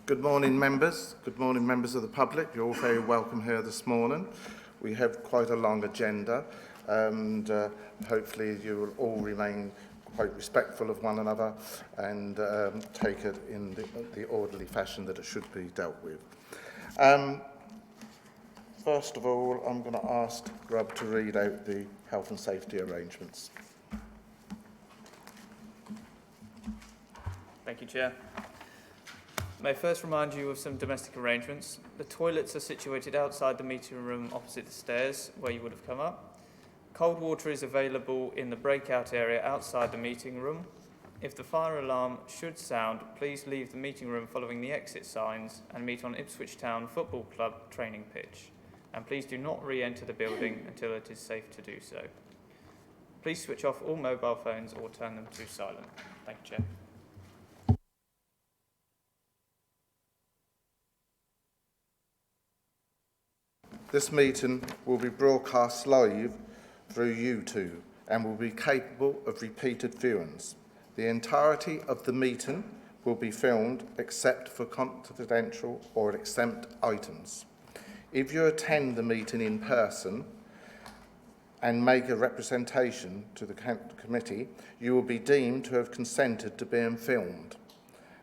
Good morning, members. Good morning, members of the public. You're all very welcome here this morning. We have quite a long agenda, and hopefully you will all remain quite respectful of one another and take it in the orderly fashion that it should be dealt with. First of all, I'm going to ask Rob to read out the health and safety arrangements. Thank you, Chair. May I first remind you of some domestic arrangements. The toilets are situated outside the meeting room opposite the stairs where you would have come up. Cold water is available in the breakout area outside the meeting room. If the fire alarm should sound, please leave the meeting room following the exit signs and meet on Ipswich Town Football Club training pitch. And please do not re-enter the building until it is safe to do so. Please switch off all mobile phones or turn them to silent. Thank you, Chair. This meeting will be broadcast live through YouTube and will be capable of repeated viewings. The entirety of the meeting will be filmed except for confidential or exempt items. If you attend the meeting in person and make a representation to the committee, you will be deemed to have consented to being filmed,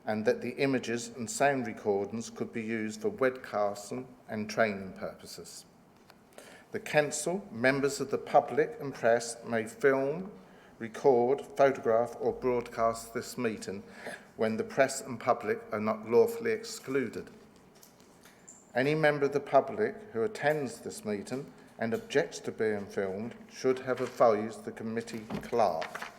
and that the images and sound recordings could be used for webcasting and training purposes. The council, members of the public and press may film, record, photograph or broadcast this meeting when the press and public are not lawfully excluded. Any member of the public who attends this meeting and objects to being filmed should have advised the committee clerk.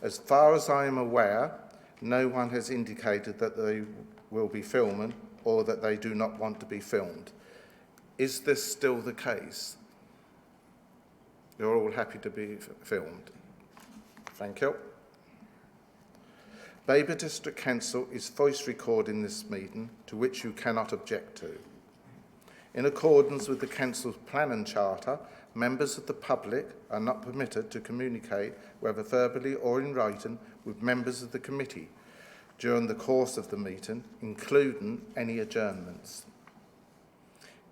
As far as I am aware, no one has indicated that they will be filming or that they do not want to be filmed. Is this still the case? You're all happy to be filmed. Thank you. Babergh District Council is voice recording this meeting, to which you cannot object to. In accordance with the Council's plan and charter, members of the public are not permitted to communicate, whether verbally or in writing, with members of the committee during the course of the meeting, including any adjournments.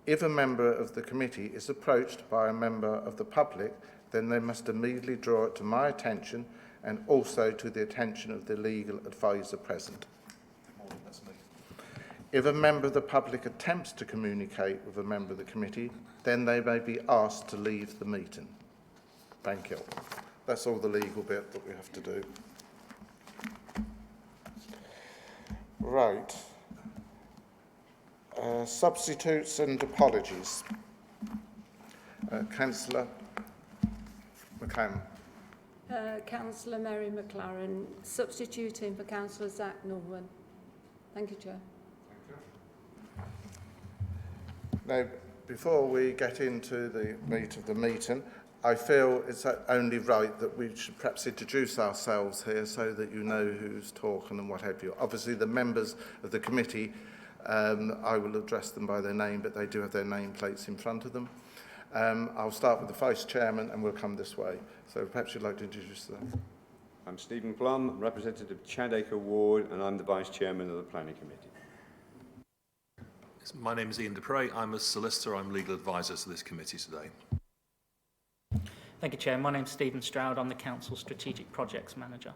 If a member of the committee is approached by a member of the public, then they must immediately draw it to my attention and also to the attention of the legal advisor present. If a member of the public attempts to communicate with a member of the committee, then they may be asked to leave the meeting. Thank you. That's all the legal bit that we have to do. Right. Substitutes and apologies. Councillor McCann. Councillor Mary McLaren, substituting for Councillor Zach Norman. Thank you, Chair. Now, before we get into the meat of the meeting, I feel it's only right that we should perhaps introduce ourselves here so that you know who's talking and what have you. Obviously, the members of the committee, I will address them by their name, but they do have their nameplates in front of them. I'll start with the Vice Chairman and we'll come this way. So perhaps you'd like to introduce them. I'm Stephen Plum, representative of Chadacre Ward, and I'm the Vice Chairman of the Planning Committee. My name is Ian Dupre. I'm a solicitor. I'm legal advisor to this committee today. Thank you, Chair. My name's Stephen Stroud. I'm the Council Strategic Projects Manager.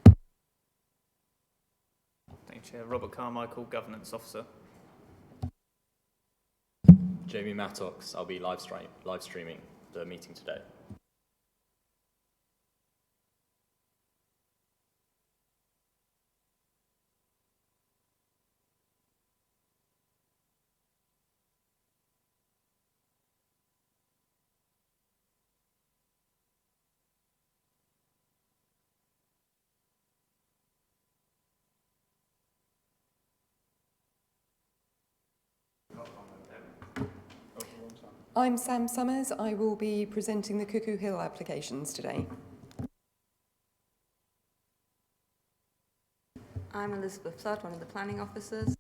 Thank you, Chair. Robert Carmichael, Governance Officer. Jamie Mattox. I'll be live streaming the meeting today. I'm Sam Summers. I will be presenting the Cuckoo Hill applications today. I'm Elizabeth Flood, one of the planning officers.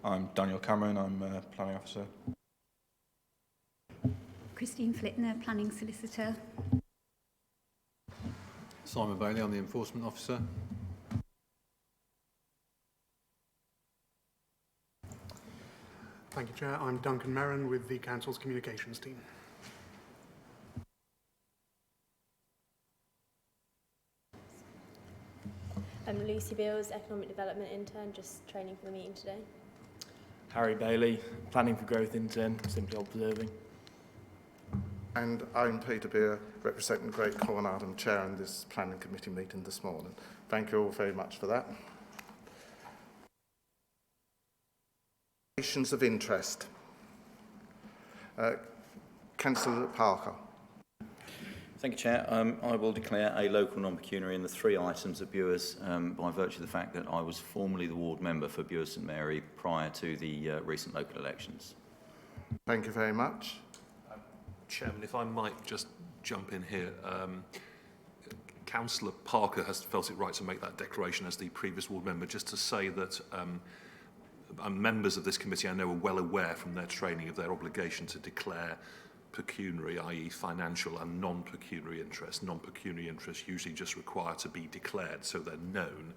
I'm Daniel Cameron. I'm a planning officer. Christine Flittner, planning solicitor. Simon Bailey, I'm the enforcement officer. Thank you, Chair. I'm Duncan Merrin with the Council's Communications team. I'm Lucy Beals, Economic Development Intern, just training for the meeting today. Harry Bailey, Planning for Growth Intern, simply observing. And I'm Peter Beer, representing Great Cornard, chairing this planning committee meeting this morning. Thank you all very much for that. Declarations of interest. Councillor Parker. Thank you, Chair. I will declare a local non-pecuniary in the 3 items at Bures by virtue of the fact that I was formerly the ward member for Bures St Mary prior to the recent local elections. Thank you very much. Chairman, if I might just jump in here. Councillor Parker has felt it right to make that declaration as the previous ward member, just to say that members of this committee I know are well aware from their training of their obligation to declare pecuniary, i.e. financial and non-pecuniary interest. Non-pecuniary interests usually just require to be declared so they're known,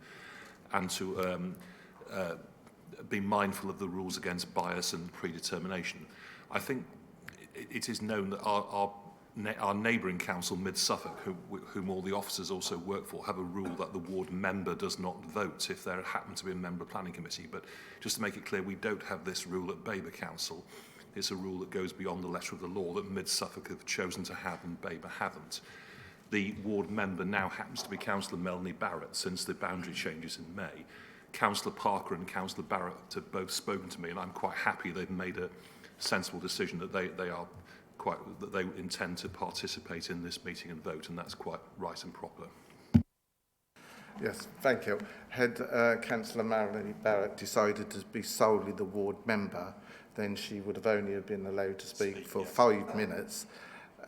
and to be mindful of the rules against bias and predetermination. I think it is known that our neighbouring council, Mid-Suffolk, whom all the officers also work for, have a rule that the ward member does not vote if there happen to be a member of the planning committee. But just to make it clear, we don't have this rule at Babergh Council. It's a rule that goes beyond the letter of the law that Mid-Suffolk have chosen to have and Babergh haven't. The ward member now happens to be Councillor Melanie Barrett since the boundary changes in May. Councillor Parker and Councillor Barrett have both spoken to me, and I'm quite happy they've made a sensible decision that they intend to participate in this meeting and vote, and that's quite right and proper. Yes, thank you. Had Councillor Melanie Barrett decided to be solely the ward member, then she would have only been allowed to speak for 5 minutes,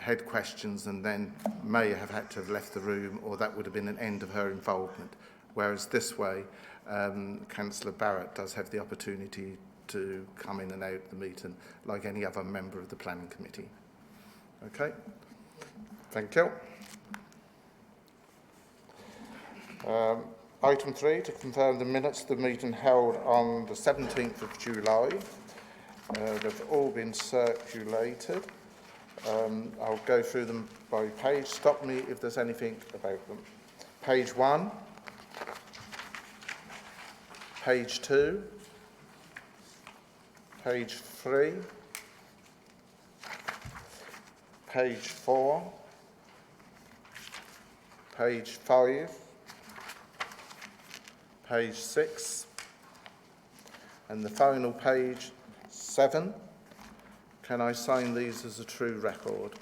had questions, and then may have had to have left the room, or that would have been an end of her involvement. Whereas this way, Councillor Barrett does have the opportunity to come in and out of the meeting like any other member of the planning committee. Okay, thank you. Item 3, to confirm the minutes of the meeting held on the 17th of July. They've all been circulated. I'll go through them by page. Stop me if there's anything about them. Page 1, page 2, page 3, page 4, page 5, page 6, and the final page 7. Can I sign these as a true record?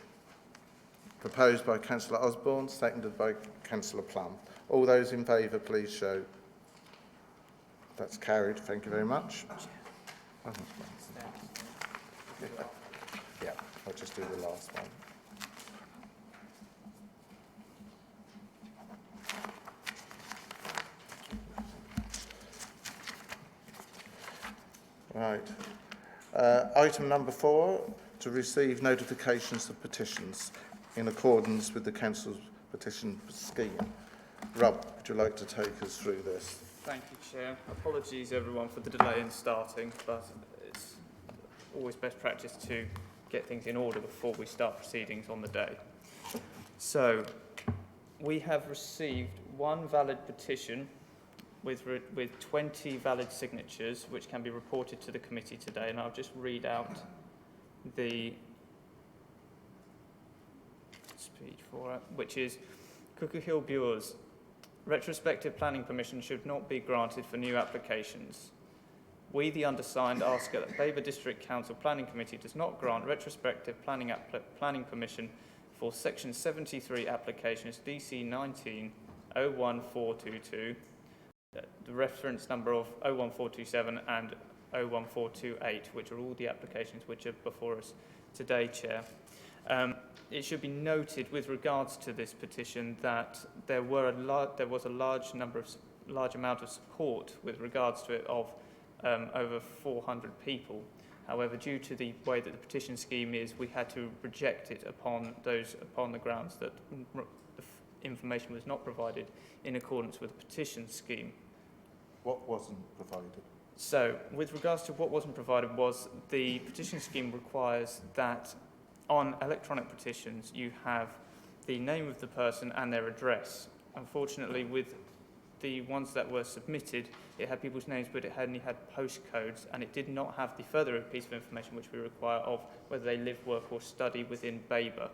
Proposed by Councillor Osborne, seconded by Councillor Plum. All those in favour, please show. That's carried. Thank you very much. Yeah, I'll just do the last one. Right. Item number 4, to receive notifications of petitions in accordance with the Council's petition scheme. Rob, would you like to take us through this? Thank you, Chair. Apologies, everyone, for the delay in starting, but it's always best practice to get things in order before we start proceedings on the day. So, we have received 1 valid petition with 20 valid signatures, which can be reported to the committee today, and I'll just read out the speech for it, which is Cuckoo Hill Bures. Retrospective planning permission should not be granted for new applications. We, the undersigned, ask that Babergh District Council Planning Committee does not grant retrospective planning permission for Section 73 applications DC 19-01422, the reference number of 01427 and 01428, which are all the applications which are before us today, Chair. It should be noted with regards to this petition that there was a large amount of support with regards to it of over 400 people. However, due to the way that the petition scheme is, we had to reject it upon the grounds that the information was not provided in accordance with the petition scheme. What wasn't provided? So, with regards to what wasn't provided was the petition scheme requires that on electronic petitions you have the name of the person and their address. Unfortunately, with the ones that were submitted, it had people's names, but it only had postcodes, and it did not have the further piece of information which we require of whether they live, work or study within Babergh,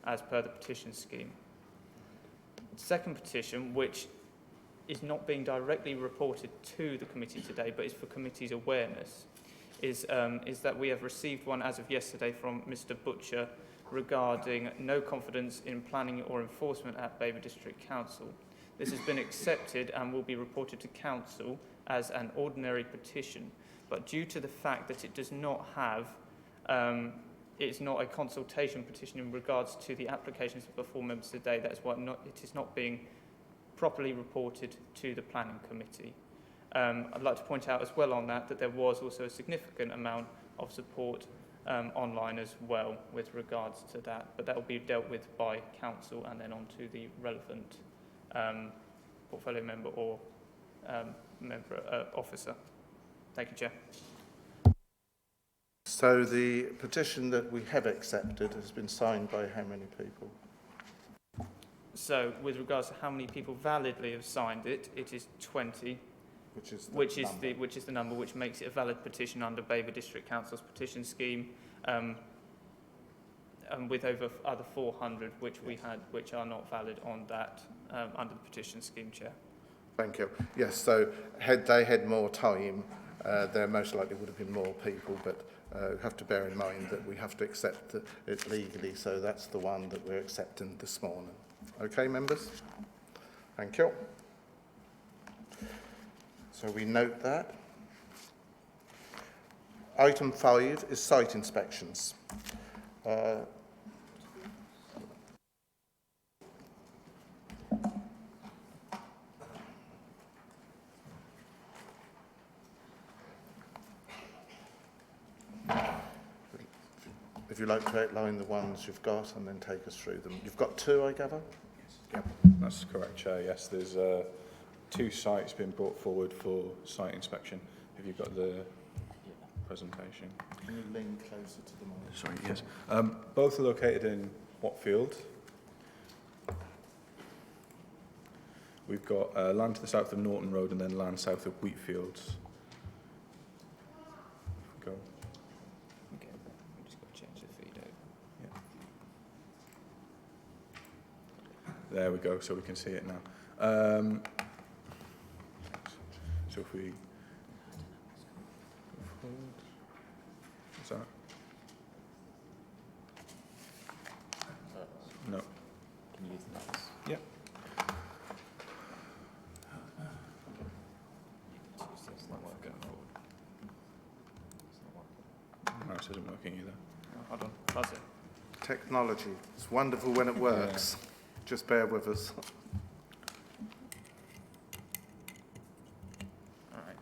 as per the petition scheme. Second petition, which is not being directly reported to the committee today, but is for committee's awareness, is that we have received one as of yesterday from Mr. Butcher regarding no confidence in planning or enforcement at Babergh District Council. This has been accepted and will be reported to Council as an ordinary petition, but due to the fact that it does not have, it's not a consultation petition in regards to the applications of the 4 members today, that is why it is not being properly reported to the Planning Committee. I'd like to point out as well on that there was also a significant amount of support online as well with regards to that, but that will be dealt with by Council and then on to the relevant portfolio member or officer. Thank you, Chair. So the petition that we have accepted has been signed by how many people? So, with regards to how many people validly have signed it, it is 20, which is the number which makes it a valid petition under Babergh District Council's petition scheme, and with over other 400 which we had, which are not valid on that under the petition scheme, Chair. Thank you. Yes, so had they had more time, there most likely would have been more people, but you have to bear in mind that we have to accept it legally, so that's the one that we're accepting this morning. Okay, members? Thank you. So we note that. Item 5 is site inspections. If you'd like to outline the ones you've got and then take us through them. You've got 2, I gather? Yes. That's correct, Chair. Yes, there's 2 sites being brought forward for site inspection. Have you got the presentation? Can you lean closer to the mic? Sorry, yes. Both are located in Watfield. We've got land to the south of Norton Road and then land south of Wheatfields. Go. Okay, I'm just going to change the feed over. Yeah. There we go, so we can see it now. So if we... What's that? No. Can you use the mouse? Yeah. It's not working. The mouse isn't working either. Oh, hold on, that's it. Technology. It's wonderful when it works. Yeah. Just bear with us. All right.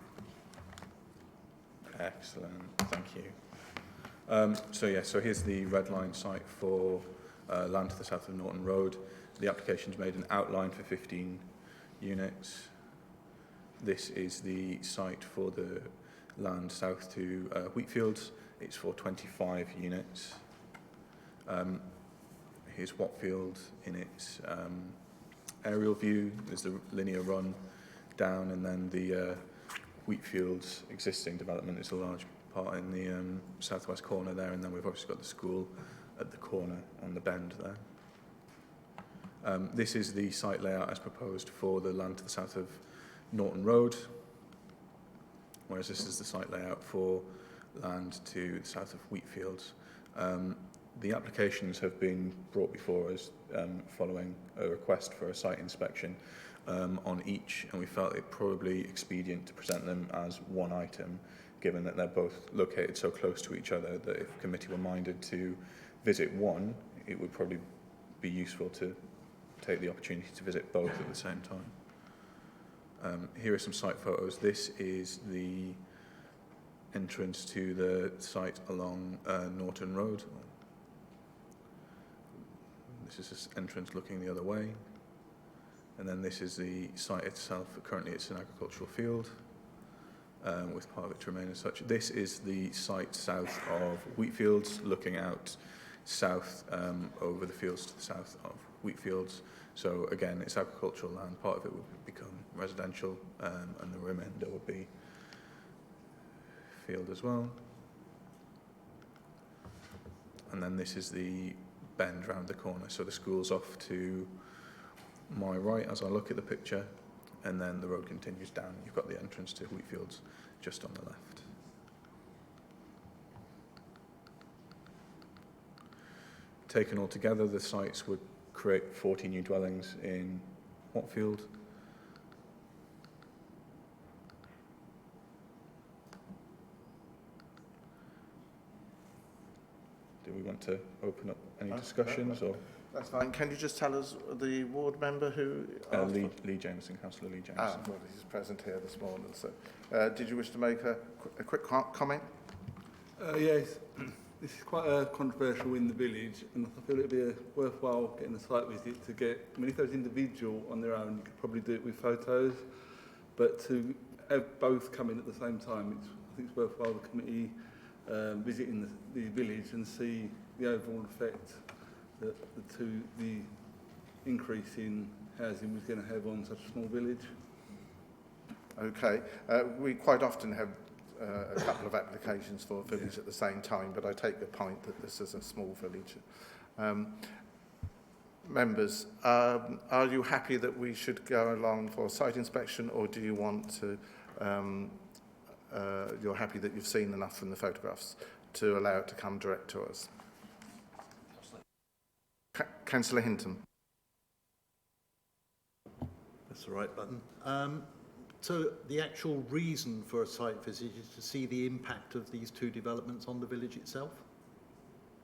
Excellent, thank you. So here's the red line site for land to the south of Norton Road. The application's made an outline for 15 units. This is the site for the land south to Wheatfields. It's for 25 units. Here's Watfield in its aerial view. There's the linear run down, and then the Wheatfields existing development is a large part in the southwest corner there, and then we've obviously got the school at the corner and the bend there. This is the site layout as proposed for the land to the south of Norton Road, whereas this is the site layout for land to the south of Wheatfields. The applications have been brought before us following a request for a site inspection on each, and we felt it probably expedient to present them as one item, given that they're both located so close to each other that if the committee were minded to visit one, it would probably be useful to take the opportunity to visit both at the same time. Here are some site photos. This is the entrance to the site along Norton Road. This is this entrance looking the other way. And then this is the site itself. Currently it's an agricultural field. with part of it to remain as such. This is the site south of Wheatfields, looking out south over the fields to the south of Wheatfields. So again, it's agricultural land. Part of it will become residential, and the remainder will be field as well. And then this is the bend round the corner. So the school's off to my right as I look at the picture, and then the road continues down. You've got the entrance to Wheatfields just on the left. Taken all together, the sites would create 40 new dwellings in Watfield. Do we want to open up any discussions? Or that's fine. Can you just tell us the ward member who... Lee Jameson, Councillor Lee Jameson. Well, he's present here this morning. So, did you wish to make a quick comment? Yes. This is quite controversial in the village, and I feel it'd be worthwhile getting a site visit to get... I mean, if there was individual on their own, you could probably do it with photos, but to have both come in at the same time, I think it's worthwhile the committee visiting the village and see the overall effect that the increase in housing was going to have on such a small village. Okay. We quite often have a couple of applications for a village at the same time, but I take the point that this is a small village. Members, are you happy that we should go along for a site inspection, or do you want to, you're happy that you've seen enough from the photographs to allow it to come direct to us? Councillor Hinton. That's the right button. So the actual reason for a site visit is to see the impact of these two developments on the village itself?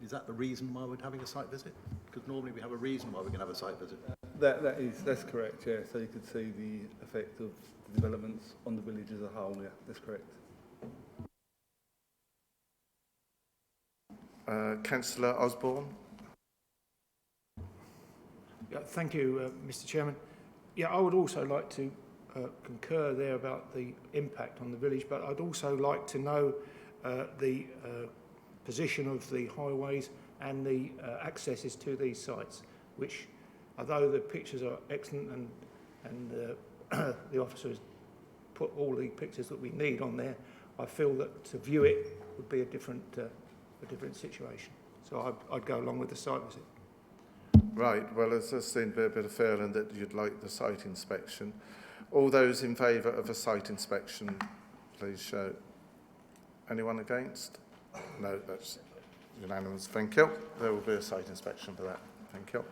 Is that the reason why we're having a site visit? Because normally we have a reason why we're going to have a site visit. That's correct, yeah. So you could see the effect of the developments on the village as a whole, yeah, that's correct. Councillor Osborne. Yeah, thank you, Mr. Chairman. Yeah, I would also like to concur there about the impact on the village, but I'd also like to know the position of the highways and the accesses to these sites, which, although the pictures are excellent and the officer has put all the pictures that we need on there, I feel that to view it would be a different situation. So I'd go along with the site visit. Right, well, there seems to be a bit of feeling that you'd like the site inspection. All those in favour of a site inspection, please show. Anyone against? No, that's unanimous. Thank you. There will be a site inspection for that. Thank you.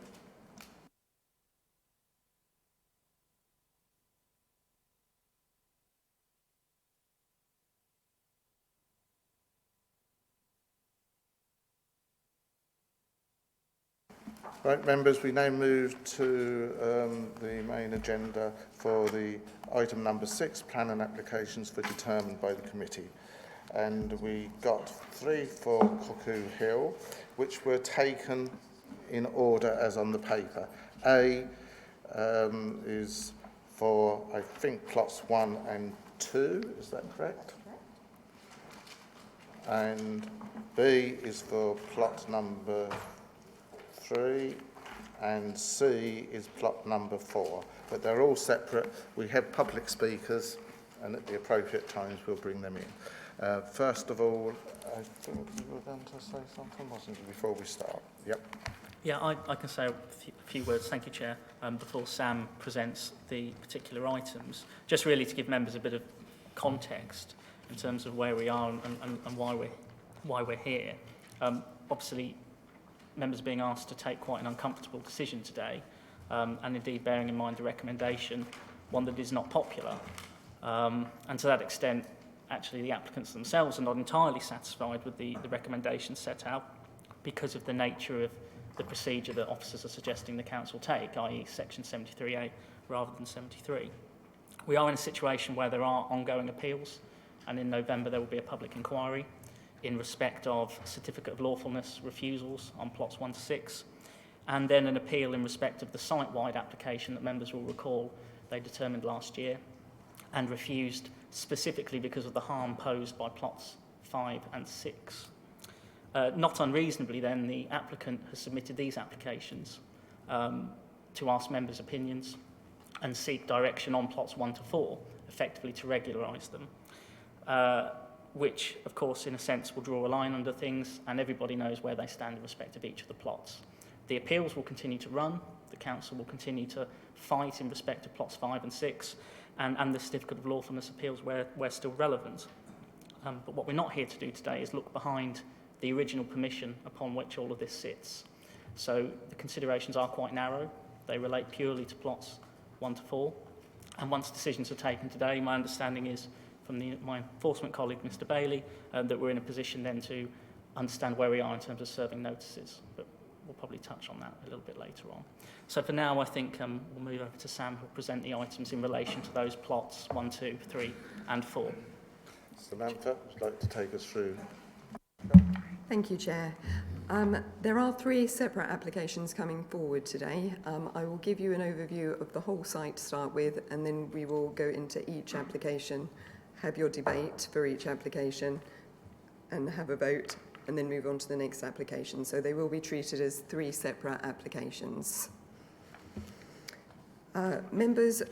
Right, members, we now move to the main agenda for the item number 6, plan and applications for determined by the committee. And we got 3 for Cuckoo Hill, which were taken in order as on the paper. A is for, I think, plots 1 and 2, is that correct? And B is for plot number 3, and C is plot number 4. But they're all separate. We have public speakers, and at the appropriate times we'll bring them in. First of all, I think you were going to say something, wasn't you, before we start? Yep. Yeah, I can say a few words, thank you, Chair, before Sam presents the particular items, just really to give members a bit of context in terms of where we are and why we're here. Obviously, members being asked to take quite an uncomfortable decision today, and indeed bearing in mind the recommendation, one that is not popular. And to that extent, actually the applicants themselves are not entirely satisfied with the recommendation set out because of the nature of the procedure that officers are suggesting the council take, i.e. section 73A rather than 73. We are in a situation where there are ongoing appeals, and in November there will be a public inquiry in respect of certificate of lawfulness refusals on plots 1 to 6, and then an appeal in respect of the site-wide application that members will recall they determined last year and refused specifically because of the harm posed by plots 5 and 6. Not unreasonably then, the applicant has submitted these applications to ask members' opinions and seek direction on plots 1 to 4, effectively to regularise them, which, of course, in a sense, will draw a line under things, and everybody knows where they stand in respect of each of the plots. The appeals will continue to run, the council will continue to fight in respect of plots 5 and 6, and the certificate of lawfulness appeals where still relevant. But what we're not here to do today is look behind the original permission upon which all of this sits. So the considerations are quite narrow. They relate purely to plots 1 to 4. And once decisions are taken today, my understanding is from my enforcement colleague, Mr. Bailey, that we're in a position then to understand where we are in terms of serving notices. But we'll probably touch on that a little bit later on. So for now, I think we'll move over to Sam, who'll present the items in relation to those plots 1, 2, 3 and 4. Samantha, would you like to take us through? Thank you, Chair. There are 3 separate applications coming forward today. I will give you an overview of the whole site to start with, and then we will go into each application, have your debate for each application, and have a vote, and then move on to the next application. So they will be treated as 3 separate applications. Members,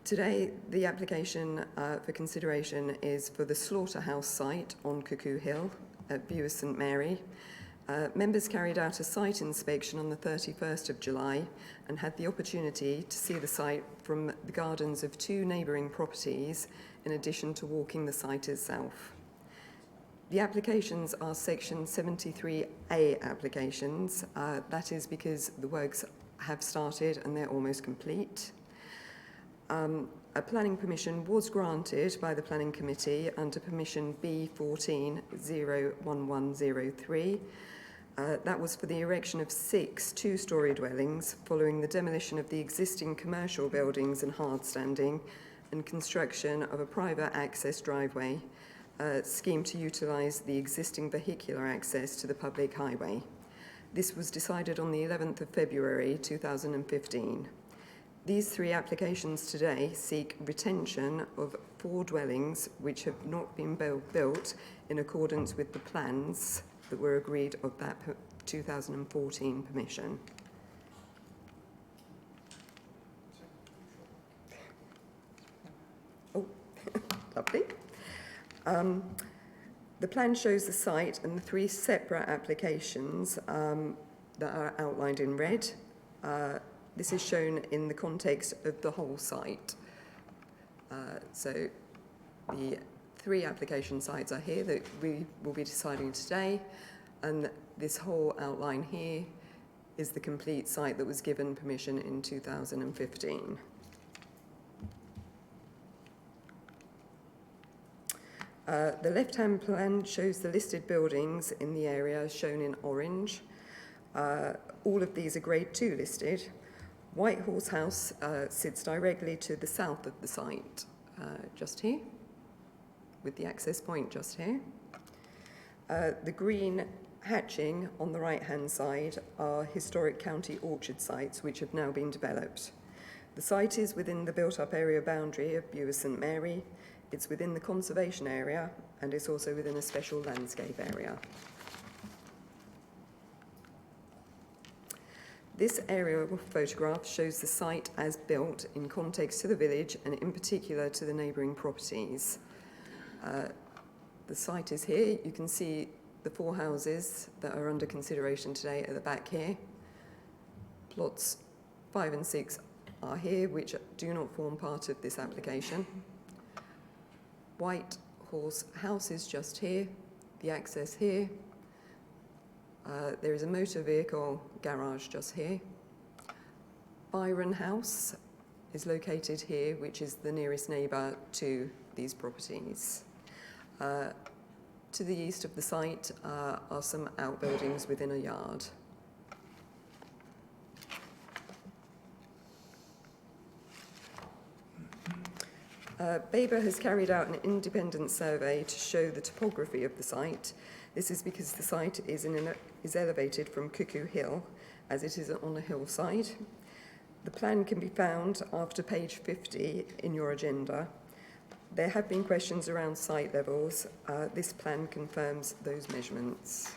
today the application for consideration is for the slaughterhouse site on Cuckoo Hill at Bures St Mary. Members carried out a site inspection on the 31st of July and had the opportunity to see the site from the gardens of 2 neighbouring properties in addition to walking the site itself. The applications are Section 73A applications. That is because the works have started and they're almost complete. A planning permission was granted by the Planning Committee under Permission B14-01103. That was for the erection of 6 two-storey dwellings following the demolition of the existing commercial buildings and hardstanding and construction of a private access driveway scheme to utilise the existing vehicular access to the public highway. This was decided on the 11th of February 2015. These 3 applications today seek retention of 4 dwellings which have not been built in accordance with the plans that were agreed of that 2014 permission. Oh, lovely. The plan shows the site and the 3 separate applications that are outlined in red. This is shown in the context of the whole site. So the 3 application sites are here that we will be deciding today, and this whole outline here is the complete site that was given permission in 2015. The left-hand plan shows the listed buildings in the area shown in orange. All of these are Grade 2 listed. White Horse House sits directly to the south of the site, just here, with the access point just here. The green hatching on the right-hand side are historic county orchard sites which have now been developed. The site is within the built-up area boundary of Bures St Mary. It's within the conservation area, and it's also within a special landscape area. This aerial photograph shows the site as built in context to the village and in particular to the neighbouring properties. The site is here. You can see the 4 houses that are under consideration today at the back here. Plots 5 and 6 are here, which do not form part of this application. White Horse House is just here, the access here. There is a motor vehicle garage just here. Byron House is located here, which is the nearest neighbour to these properties. To the east of the site are some outbuildings within a yard. Babergh has carried out an independent survey to show the topography of the site. This is because the site is elevated from Cuckoo Hill, as it is on a hillside. The plan can be found after page 50 in your agenda. There have been questions around site levels. This plan confirms those measurements.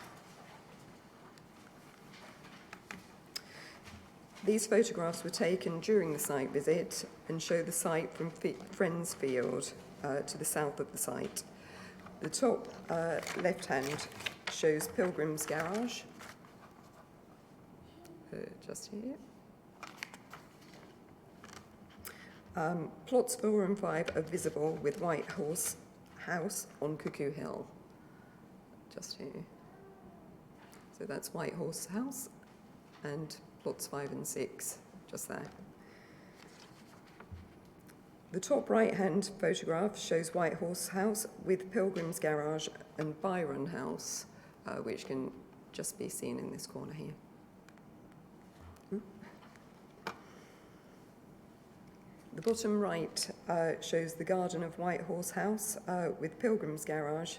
These photographs were taken during the site visit and show the site from Friends Field to the south of the site. The top left-hand shows Pilgrim's Garage, just here. Plots 4 and 5 are visible with White Horse House on Cuckoo Hill, just here. So that's White Horse House, and plots 5 and 6, just there. The top right-hand photograph shows White Horse House with Pilgrim's Garage and Byron House, which can just be seen in this corner here. The bottom right shows the garden of White Horse House with Pilgrim's Garage,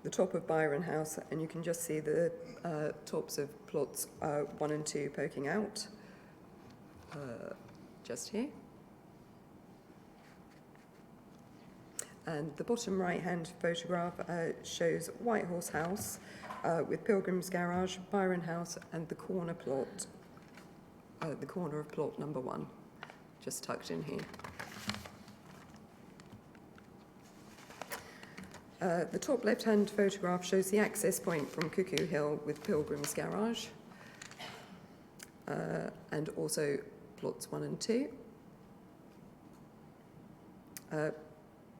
the top of Byron House, and you can just see the tops of plots 1 and 2 poking out, just here. And the bottom right-hand photograph shows White Horse House with Pilgrim's Garage, Byron House, and the corner plot, the corner of plot number 1, just tucked in here. The top left-hand photograph shows the access point from Cuckoo Hill with Pilgrim's Garage, and also plots 1 and 2.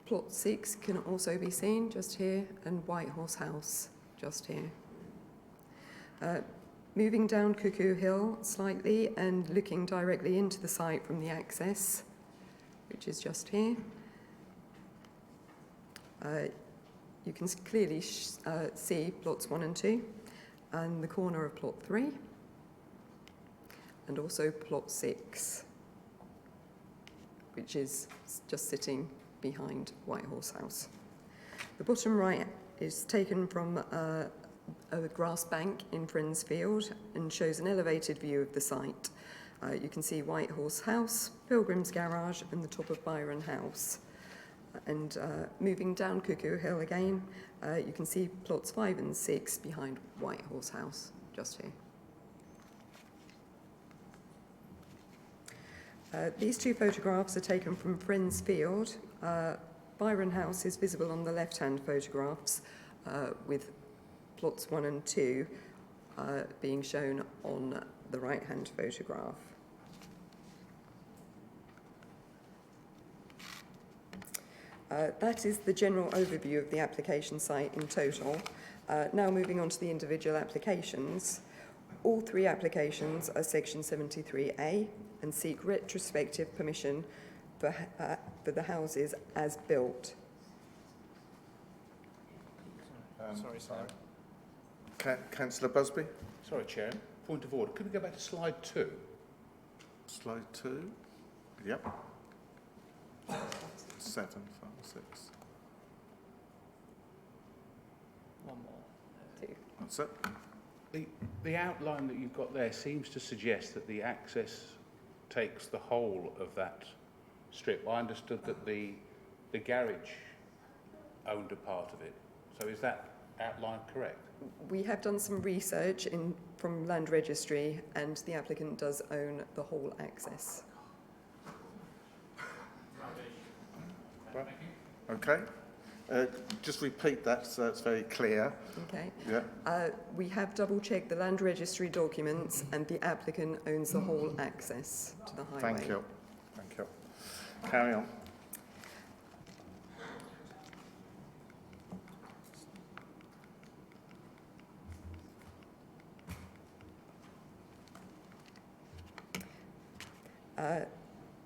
Plot 6 can also be seen just here, and White Horse House just here. Moving down Cuckoo Hill slightly and looking directly into the site from the access, which is just here, you can clearly see plots 1 and 2 and the corner of plot 3, and also plot 6, which is just sitting behind White Horse House. The bottom right is taken from a grass bank in Friends Field and shows an elevated view of the site. You can see White Horse House, Pilgrim's Garage, and the top of Byron House. And moving down Cuckoo Hill again, you can see plots 5 and 6 behind White Horse House, just here. These 2 photographs are taken from Friends Field. Byron House is visible on the left-hand photographs, with plots 1 and 2 being shown on the right-hand photograph. That is the general overview of the application site in total. Now moving on to the individual applications. All 3 applications are Section 73A and seek retrospective permission for the houses as built. Councillor Busby? Sorry, Chair. Point of order. Could we go back to slide 2? Slide 2? Yep. 7, 5, 6. One more. 2. That's it. The outline that you've got there seems to suggest that the access takes the whole of that strip. I understood that the garage owned a part of it. So is that outline correct? We have done some research from Land Registry, and the applicant does own the whole access. Right. Okay. Just repeat that so it's very clear. Okay. Yeah. We have double-checked the Land Registry documents, and the applicant owns the whole access to the highway. Thank you. Thank you. Carry on.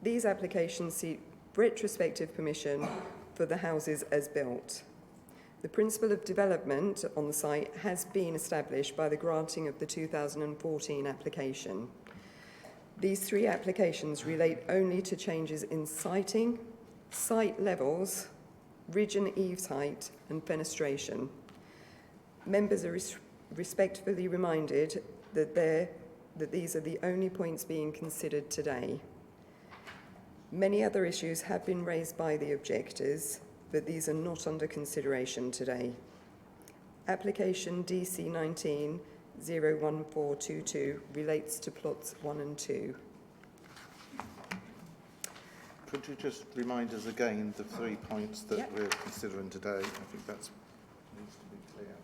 These applications seek retrospective permission for the houses as built. The principle of development on the site has been established by the granting of the 2014 application. These 3 applications relate only to changes in siting, site levels, ridge and eaves height, and fenestration. Members are respectfully reminded that these are the only points being considered today. Many other issues have been raised by the objectors, but these are not under consideration today. Application DC 19-01422 relates to plots 1 and 2. Could you just remind us again the 3 points that we're considering today? I think that needs to be clear.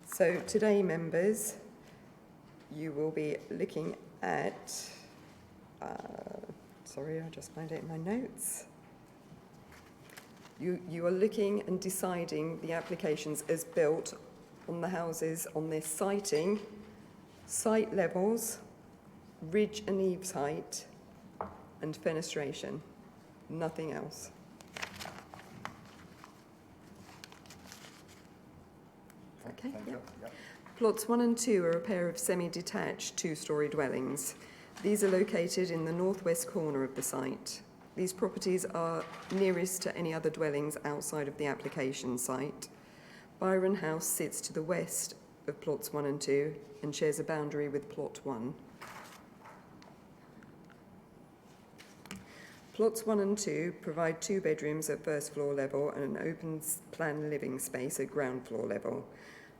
So today, members, you will be looking at, sorry, I just found it in my notes. You are looking and deciding the applications as built on the houses on their siting, site levels, ridge and eaves height, and fenestration. Nothing else. Okay. Thank you. Yep. Plots 1 and 2 are a pair of semi-detached two-storey dwellings. These are located in the northwest corner of the site. These properties are nearest to any other dwellings outside of the application site. Byron House sits to the west of plots 1 and 2 and shares a boundary with plot 1. Plots 1 and 2 provide 2 bedrooms at first floor level and an open plan living space at ground floor level.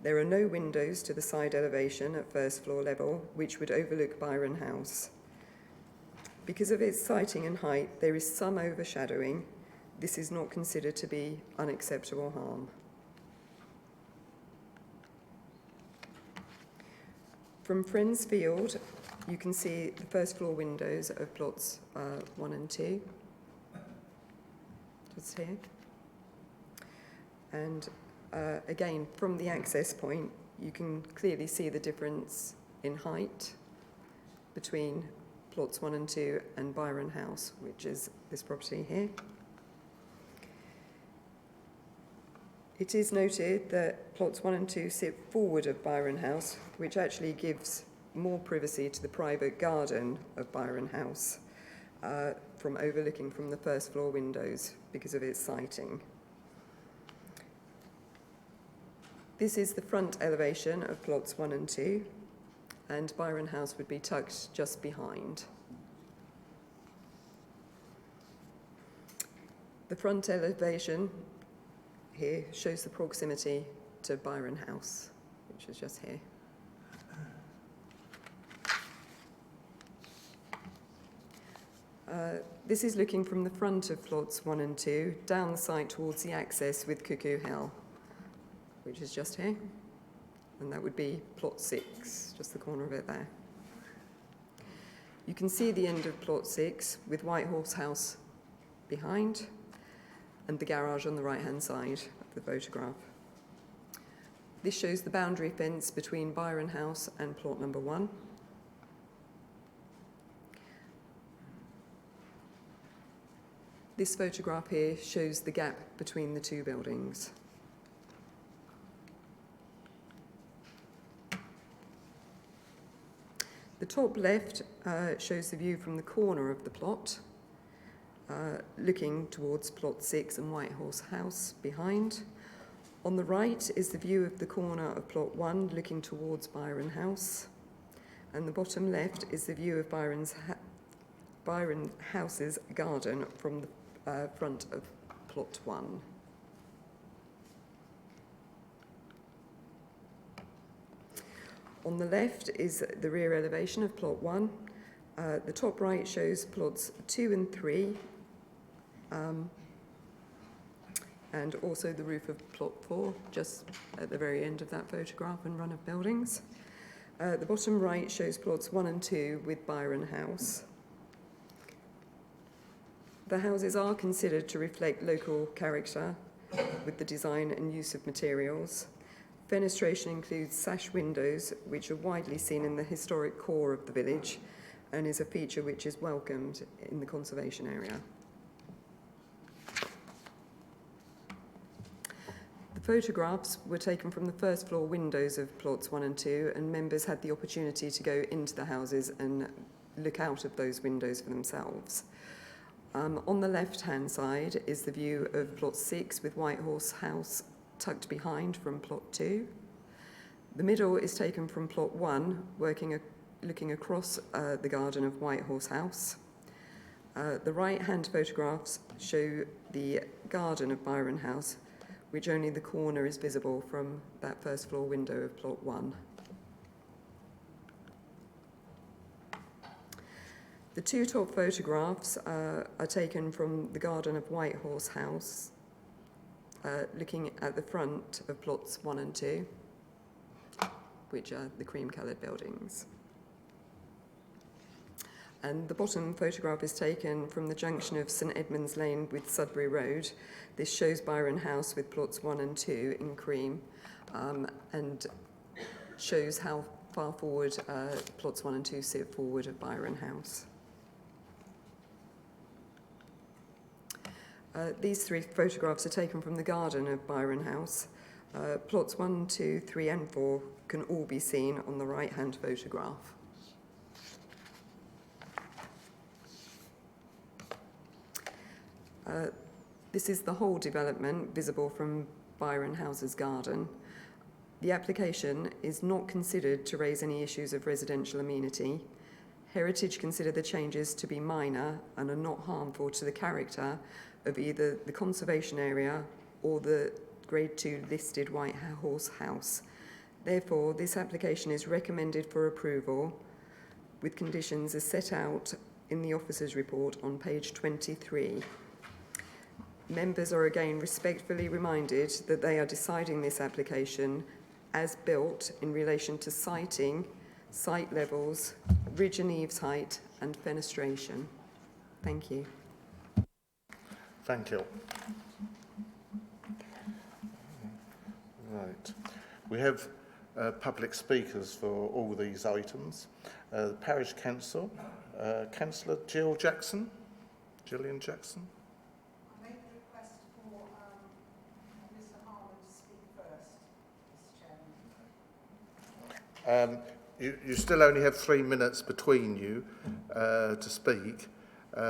There are no windows to the side elevation at first floor level, which would overlook Byron House. Because of its siting and height, there is some overshadowing. This is not considered to be unacceptable harm. From Friends Field, you can see the first floor windows of plots 1 and 2, just here. And again, from the access point, you can clearly see the difference in height between plots 1 and 2 and Byron House, which is this property here. It is noted that plots 1 and 2 sit forward of Byron House, which actually gives more privacy to the private garden of Byron House from overlooking from the first floor windows because of its siting. This is the front elevation of plots 1 and 2, and Byron House would be tucked just behind. The front elevation here shows the proximity to Byron House, which is just here. This is looking from the front of plots 1 and 2 down the site towards the access with Cuckoo Hill, which is just here, and that would be plot 6, just the corner of it there. You can see the end of plot 6 with White Horse House behind and the garage on the right-hand side of the photograph. This shows the boundary fence between Byron House and plot number 1. This photograph here shows the gap between the 2 buildings. The top left shows the view from the corner of the plot, looking towards plot 6 and White Horse House behind. On the right is the view of the corner of plot 1, looking towards Byron House. And the bottom left is the view of Byron House's garden from the front of plot 1. On the left is the rear elevation of plot 1. The top right shows plots 2 and 3, and also the roof of plot 4, just at the very end of that photograph and run of buildings. The bottom right shows plots 1 and 2 with Byron House. The houses are considered to reflect local character with the design and use of materials. Fenestration includes sash windows, which are widely seen in the historic core of the village and is a feature which is welcomed in the conservation area. The photographs were taken from the first floor windows of plots 1 and 2, and members had the opportunity to go into the houses and look out of those windows for themselves. On the left-hand side is the view of plot 6 with White Horse House tucked behind from plot 2. The middle is taken from plot 1, looking across the garden of White Horse House. The right-hand photographs show the garden of Byron House, which only the corner is visible from that first floor window of plot 1. The two top photographs are taken from the garden of White Horse House, looking at the front of plots 1 and 2, which are the cream-coloured buildings. And the bottom photograph is taken from the junction of St Edmund's Lane with Sudbury Road. This shows Byron House with plots 1 and 2 in cream, and shows how far forward plots 1 and 2 sit forward of Byron House. These three photographs are taken from the garden of Byron House. Plots 1, 2, 3 and 4 can all be seen on the right-hand photograph. This is the whole development visible from Byron House's garden. The application is not considered to raise any issues of residential amenity. Heritage consider the changes to be minor and are not harmful to the character of either the conservation area or the Grade 2 listed White Horse House. Therefore, this application is recommended for approval with conditions as set out in the officer's report on page 23. Members are again respectfully reminded that they are deciding this application as built in relation to siting, site levels, ridge and eaves height and fenestration. Thank you. Thank you. Right. We have public speakers for all these items. The Parish Council, Councillor Gillian Jackson. I made the request for Mr Harman to speak first, Mr Chairman. You still only have 3 minutes between you to speak.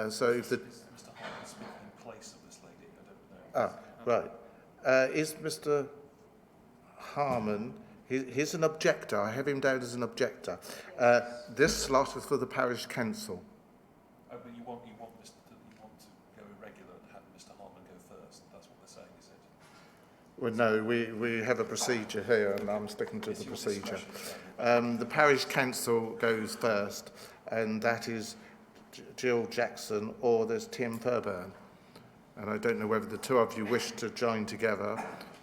So if the... Mr. Harman speaking in place of this lady, I don't know. Right. Is Mr. Harman, he's an objector. I have him down as an objector. This slot is for the Parish Council. Oh, but you want to go irregular and have Mr. Harman go first. That's what they're saying, is it? Well, no, we have a procedure here, and I'm sticking to the procedure. The Parish Council goes first, and that is Jill Jackson, or there's Tim Fairbairn. And I don't know whether the two of you wish to join together,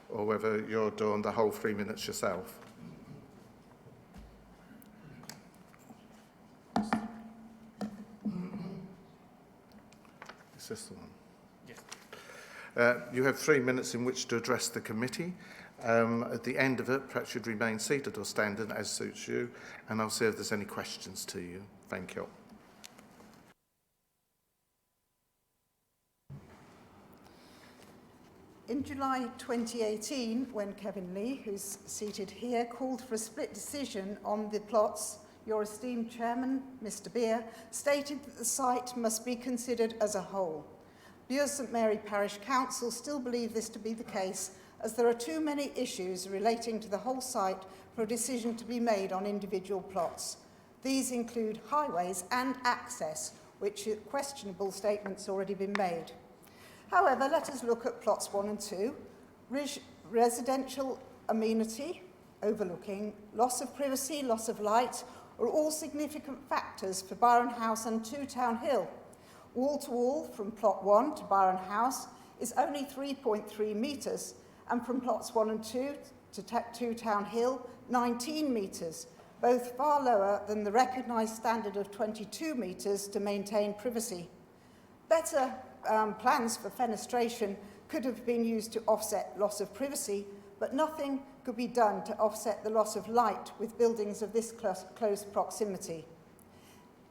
or whether you're doing the whole 3 minutes yourself. Is this the one? Yes. You have 3 minutes in which to address the committee. At the end of it, perhaps you'd remain seated or standing as suits you, and I'll see if there's any questions to you. Thank you. In July 2018, when Kevin Lee, who's seated here, called for a split decision on the plots, your esteemed chairman, Mr Bure, stated that the site must be considered as a whole. Bures St Mary Parish Council still believe this to be the case, as there are too many issues relating to the whole site for a decision to be made on individual plots. These include highways and access, which questionable statements already been made. However, let us look at plots 1 and 2. Residential amenity, overlooking, loss of privacy, loss of light, are all significant factors for Byron House and 2 Town Hill. Wall to wall from plot 1 to Byron House is only 3.3 metres, and from plots 1 and 2 to 2 Town Hill, 19 metres, both far lower than the recognised standard of 22 metres to maintain privacy. Better plans for fenestration could have been used to offset loss of privacy, but nothing could be done to offset the loss of light with buildings of this close proximity.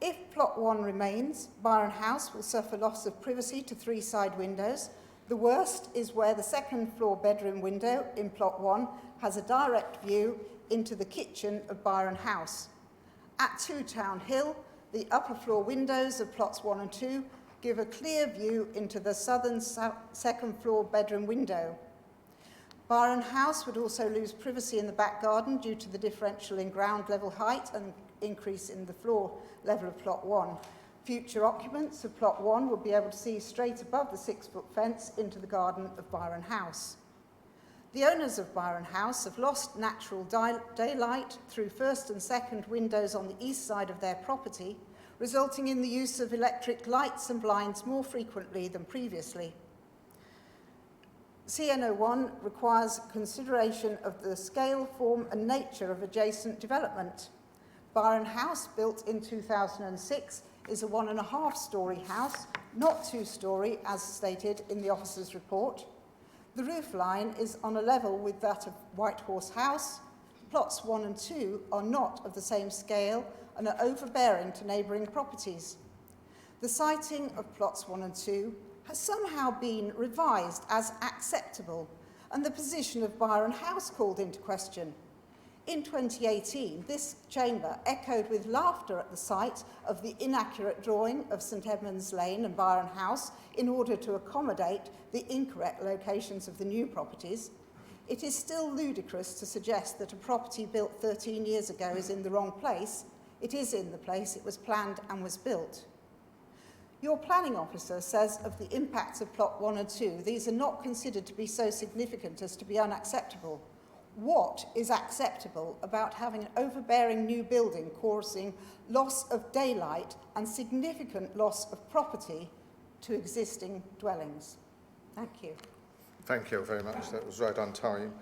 If plot 1 remains, Byron House will suffer loss of privacy to 3 side windows. The worst is where the second floor bedroom window in plot 1 has a direct view into the kitchen of Byron House. At 2 Town Hill, the upper floor windows of plots 1 and 2 give a clear view into the southern second floor bedroom window. Byron House would also lose privacy in the back garden due to the differential in ground level height and increase in the floor level of plot 1. Future occupants of Plot 1 will be able to see straight above the 6-foot fence into the garden of Byron House. The owners of Byron House have lost natural daylight through first and second windows on the east side of their property, resulting in the use of electric lights and blinds more frequently than previously. CN01 requires consideration of the scale, form and nature of adjacent development. Byron House, built in 2006, is a 1.5-storey house, not 2-storey as stated in the officer's report. The roof line is on a level with that of White Horse House. Plots 1 and 2 are not of the same scale and are overbearing to neighbouring properties. The siting of plots 1 and 2 has somehow been revised as acceptable and the position of Byron House called into question. In 2018, this chamber echoed with laughter at the sight of the inaccurate drawing of St Edmund's Lane and Byron House in order to accommodate the incorrect locations of the new properties. It is still ludicrous to suggest that a property built 13 years ago is in the wrong place. It is in the place it was planned and was built. Your planning officer says of the impacts of plot 1 and 2, these are not considered to be so significant as to be unacceptable. What is acceptable about having an overbearing new building causing loss of daylight and significant loss of property to existing dwellings? Thank you. Thank you very much. That was right on time.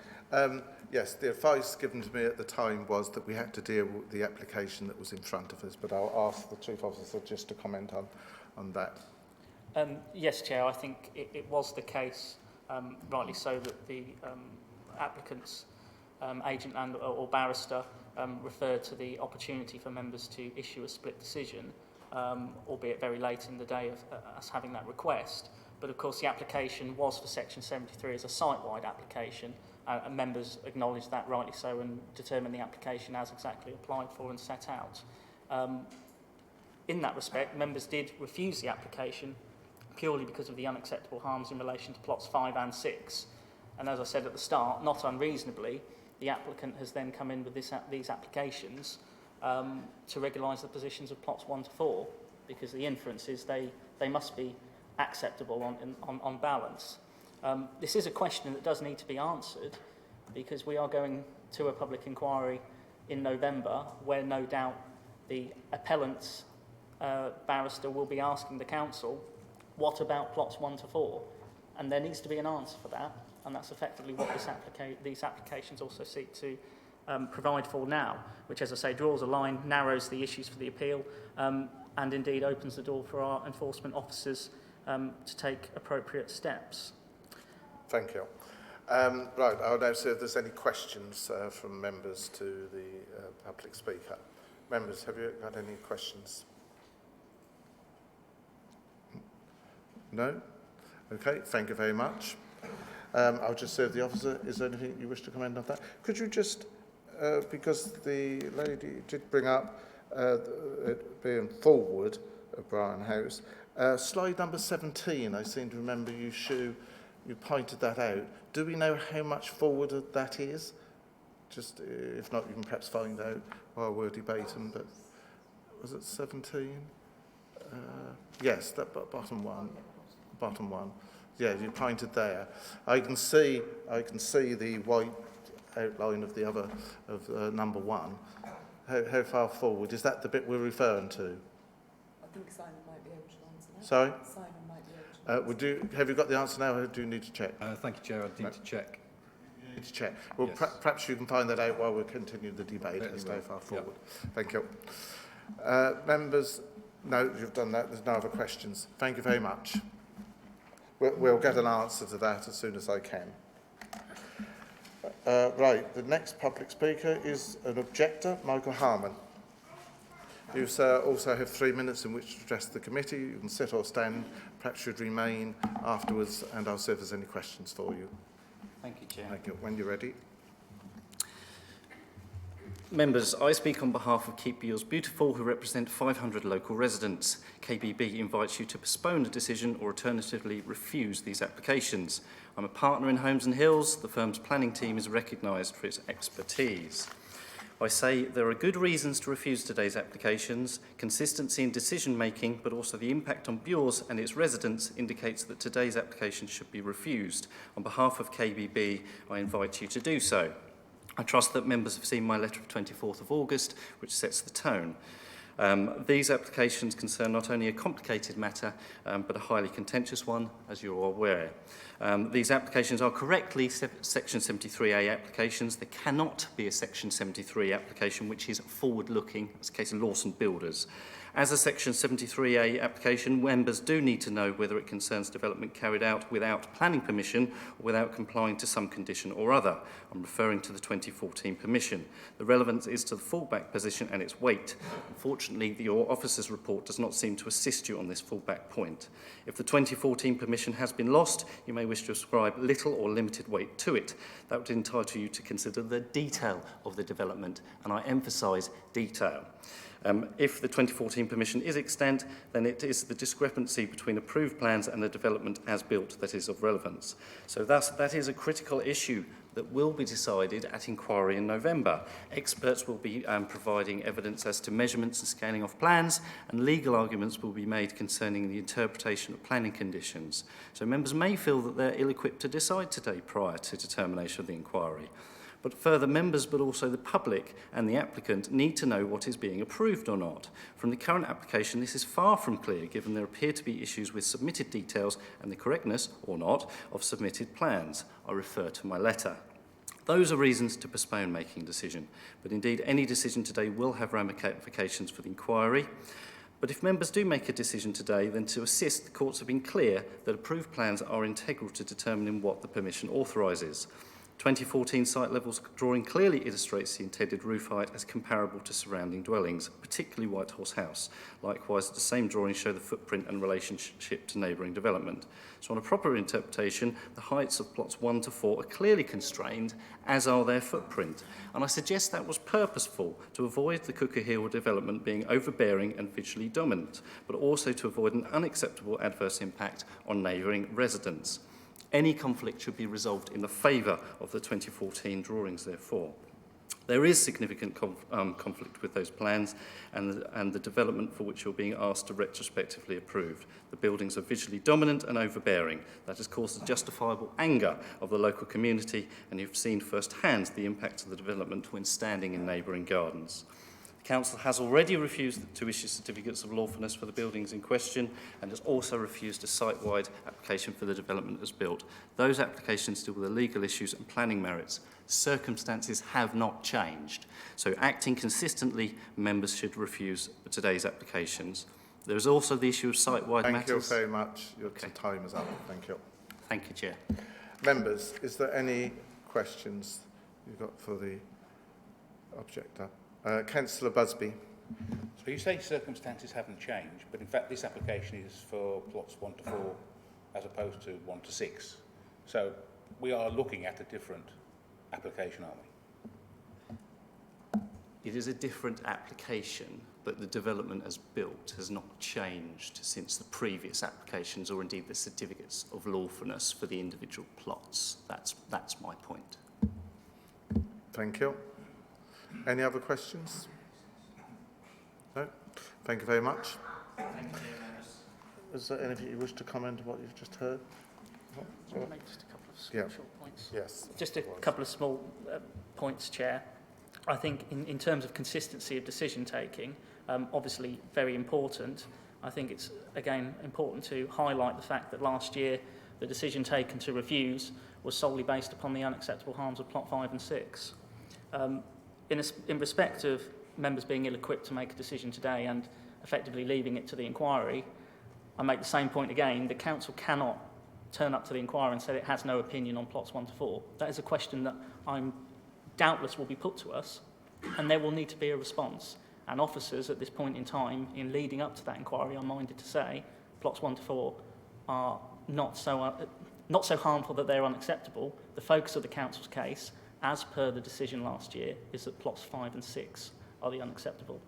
Yes, the advice given to me at the time was that we had to deal with the application that was in front of us, but I'll ask the Chief Officer just to comment on that. Yes, Chair, I think it was the case, rightly so, that the applicant's agent and or barrister referred to the opportunity for members to issue a split decision, albeit very late in the day of us having that request. But of course the application was for Section 73 as a site-wide application, and members acknowledged that rightly so and determined the application as exactly applied for and set out. In that respect, members did refuse the application purely because of the unacceptable harms in relation to plots 5 and 6. And as I said at the start, not unreasonably, the applicant has then come in with these applications to regularise the positions of plots 1 to 4, because the inference is they must be acceptable on balance. This is a question that does need to be answered, because we are going to a public inquiry in November where no doubt the appellant's barrister will be asking the council, what about plots 1 to 4? And there needs to be an answer for that, and that's effectively what these applications also seek to provide for now, which, as I say, draws a line, narrows the issues for the appeal, and indeed opens the door for our enforcement officers to take appropriate steps. Thank you. Right, I'll now see if there's any questions from members to the public speaker. Members, have you got any questions? No? Okay, thank you very much. I'll just serve the officer. Is there anything you wish to comment on that? Could you just, because the lady did bring up it being forward of Byron House, slide number 17, I seem to remember you pointed that out. Do we know how much forward that is? Just, if not, you can perhaps find out while we're debating, but was it 17? Yes, that bottom one. Bottom one. Yeah, you pointed there. I can see the white outline of the other, of number 1. How far forward? Is that the bit we're referring to? I think Simon might be able to answer that. Sorry? Simon might be able to answer. Have you got the answer now, or do you need to check? Thank you, Chair. I need to check. You need to check. Well, Yes. Perhaps you can find that out while we continue the debate as to how far forward. Thank you. Members, no, you've done that. There's no other questions. Thank you very much. We'll get an answer to that as soon as I can. Right, the next public speaker is an objector, Michael Harman. You, sir, also have 3 minutes in which to address the committee. You can sit or stand. Perhaps you'd remain afterwards, and I'll see if there's any questions for you. Thank you, Chair. Thank you. When you're ready. Members, I speak on behalf of Keep Bures Beautiful, who represent 500 local residents. KBB invites you to postpone the decision or alternatively refuse these applications. I'm a partner in Homes and Hills. The firm's planning team is recognised for its expertise. I say there are good reasons to refuse today's applications. Consistency in decision making, but also the impact on Bures and its residents indicates that today's application should be refused. On behalf of KBB, I invite you to do so. I trust that members have seen my letter of 24th of August, which sets the tone. These applications concern not only a complicated matter, but a highly contentious one, as you're all aware. These applications are correctly Section 73A applications. There cannot be a Section 73 application which is forward-looking. It's the case of Lawson Builders. As a Section 73A application, members do need to know whether it concerns development carried out without planning permission or without complying to some condition or other. I'm referring to the 2014 permission. The relevance is to the fallback position and its weight. Unfortunately, your officer's report does not seem to assist you on this fallback point. If the 2014 permission has been lost, you may wish to ascribe little or limited weight to it. That would entitle you to consider the detail of the development, and I emphasise detail. If the 2014 permission is extant, then it is the discrepancy between approved plans and the development as built that is of relevance. So thus, that is a critical issue that will be decided at inquiry in November. Experts will be providing evidence as to measurements and scaling of plans, and legal arguments will be made concerning the interpretation of planning conditions. So members may feel that they're ill-equipped to decide today prior to determination of the inquiry. But further, members, but also the public and the applicant need to know what is being approved or not. From the current application, this is far from clear, given there appear to be issues with submitted details and the correctness, or not, of submitted plans. I refer to my letter. Those are reasons to postpone making a decision, but indeed any decision today will have ramifications for the inquiry. But if members do make a decision today, then to assist, the courts have been clear that approved plans are integral to determining what the permission authorises. 2014 site levels drawing clearly illustrates the intended roof height as comparable to surrounding dwellings, particularly White Horse House. Likewise, the same drawings show the footprint and relationship to neighbouring development. So on a proper interpretation, the heights of plots 1 to 4 are clearly constrained, as are their footprint. And I suggest that was purposeful to avoid the Cuckoo Hill development being overbearing and visually dominant, but also to avoid an unacceptable adverse impact on neighbouring residents. Any conflict should be resolved in the favour of the 2014 drawings, therefore. There is significant conflict with those plans and the development for which you're being asked to retrospectively approve. The buildings are visually dominant and overbearing. That has caused the justifiable anger of the local community, and you've seen firsthand the impact of the development when standing in neighbouring gardens. Council has already refused to issue certificates of lawfulness for the buildings in question and has also refused a site-wide application for the development as built. Those applications deal with the legal issues and planning merits. Circumstances have not changed. So acting consistently, members should refuse today's applications. There is also the issue of site-wide matters. Thank you very much. Your time is up. Thank you. Thank you, Chair. Members, is there any questions you've got for the objector? Councillor Busby. So you say circumstances haven't changed, but in fact this application is for plots 1 to 4 as opposed to 1 to 6. So we are looking at a different application, aren't we? It is a different application, but the development as built has not changed since the previous applications or indeed the certificates of lawfulness for the individual plots. That's my point. Thank you. Any other questions? No? Thank you very much. Thank you, Is there anything you wish to comment on what you've just heard? Make just a couple of short points. Yes. Just a couple of small points, Chair. I think in terms of consistency of decision taking, obviously very important. I think it's, again, important to highlight the fact that last year the decision taken to refuse was solely based upon the unacceptable harms of plot 5 and 6. In respect of members being ill-equipped to make a decision today and effectively leaving it to the inquiry, I make the same point again. The council cannot turn up to the inquiry and say it has no opinion on plots 1 to 4. That is a question that I'm doubtless will be put to us, and there will need to be a response. And officers at this point in time, in leading up to that inquiry, are minded to say plots 1 to 4 are not so harmful that they're unacceptable. The focus of the council's case, as per the decision last year, is that plots 5 and 6 are the unacceptable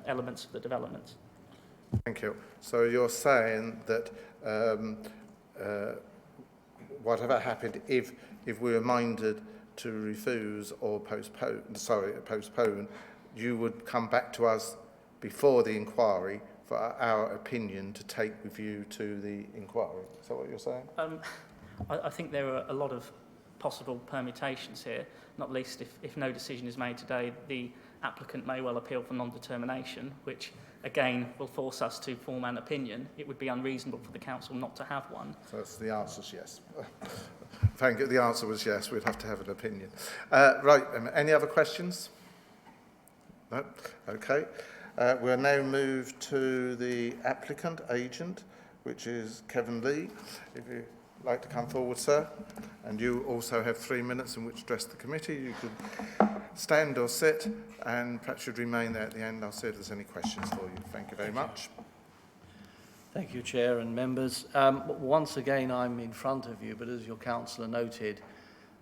elements of the development. Thank you. So you're saying that whatever happened, if we were minded to refuse or postpone, you would come back to us before the inquiry for our opinion to take with you to the inquiry. Is that what you're saying? I think there are a lot of possible permutations here, not least if no decision is made today, the applicant may well appeal for non-determination, which again will force us to form an opinion. It would be unreasonable for the council not to have one. So that's the answer's yes. Thank you. The answer was yes. We'd have to have an opinion. Right. Any other questions? No? Okay. We'll now move to the applicant agent, which is Kevin Lee. If you'd like to come forward, sir. And you also have 3 minutes in which to address the committee. You could stand or sit, and perhaps you'd remain there at the end. I'll see if there's any questions for you. Thank you very much. Thank you, Chair and members. Once again, I'm in front of you, but as your councillor noted,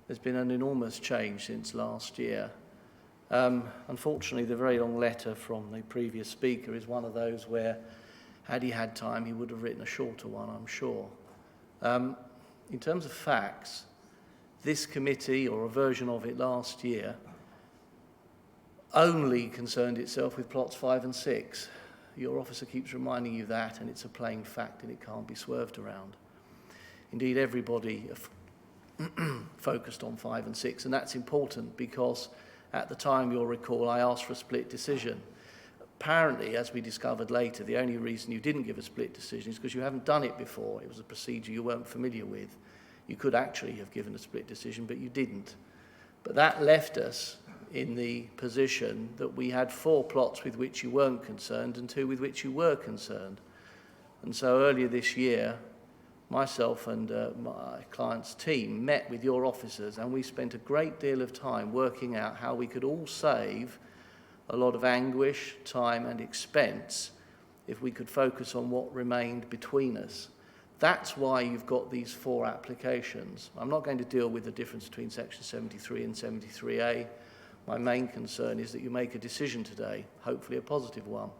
there's been an enormous change since last year. Unfortunately, the very long letter from the previous speaker is one of those where, had he had time, he would have written a shorter one, I'm sure. In terms of facts, this committee, or a version of it last year, only concerned itself with plots 5 and 6. Your officer keeps reminding you that, and it's a plain fact and it can't be swerved around. Indeed, everybody focused on 5 and 6, and that's important because at the time, you'll recall, I asked for a split decision. Apparently, as we discovered later, the only reason you didn't give a split decision is because you haven't done it before. It was a procedure you weren't familiar with. You could actually have given a split decision, but you didn't. But that left us in the position that we had 4 plots with which you weren't concerned and 2 with which you were concerned. And so earlier this year, myself and my client's team met with your officers, and we spent a great deal of time working out how we could all save a lot of anguish, time and expense if we could focus on what remained between us. That's why you've got these 4 applications. I'm not going to deal with the difference between Section 73 and 73A. My main concern is that you make a decision today, hopefully a positive one.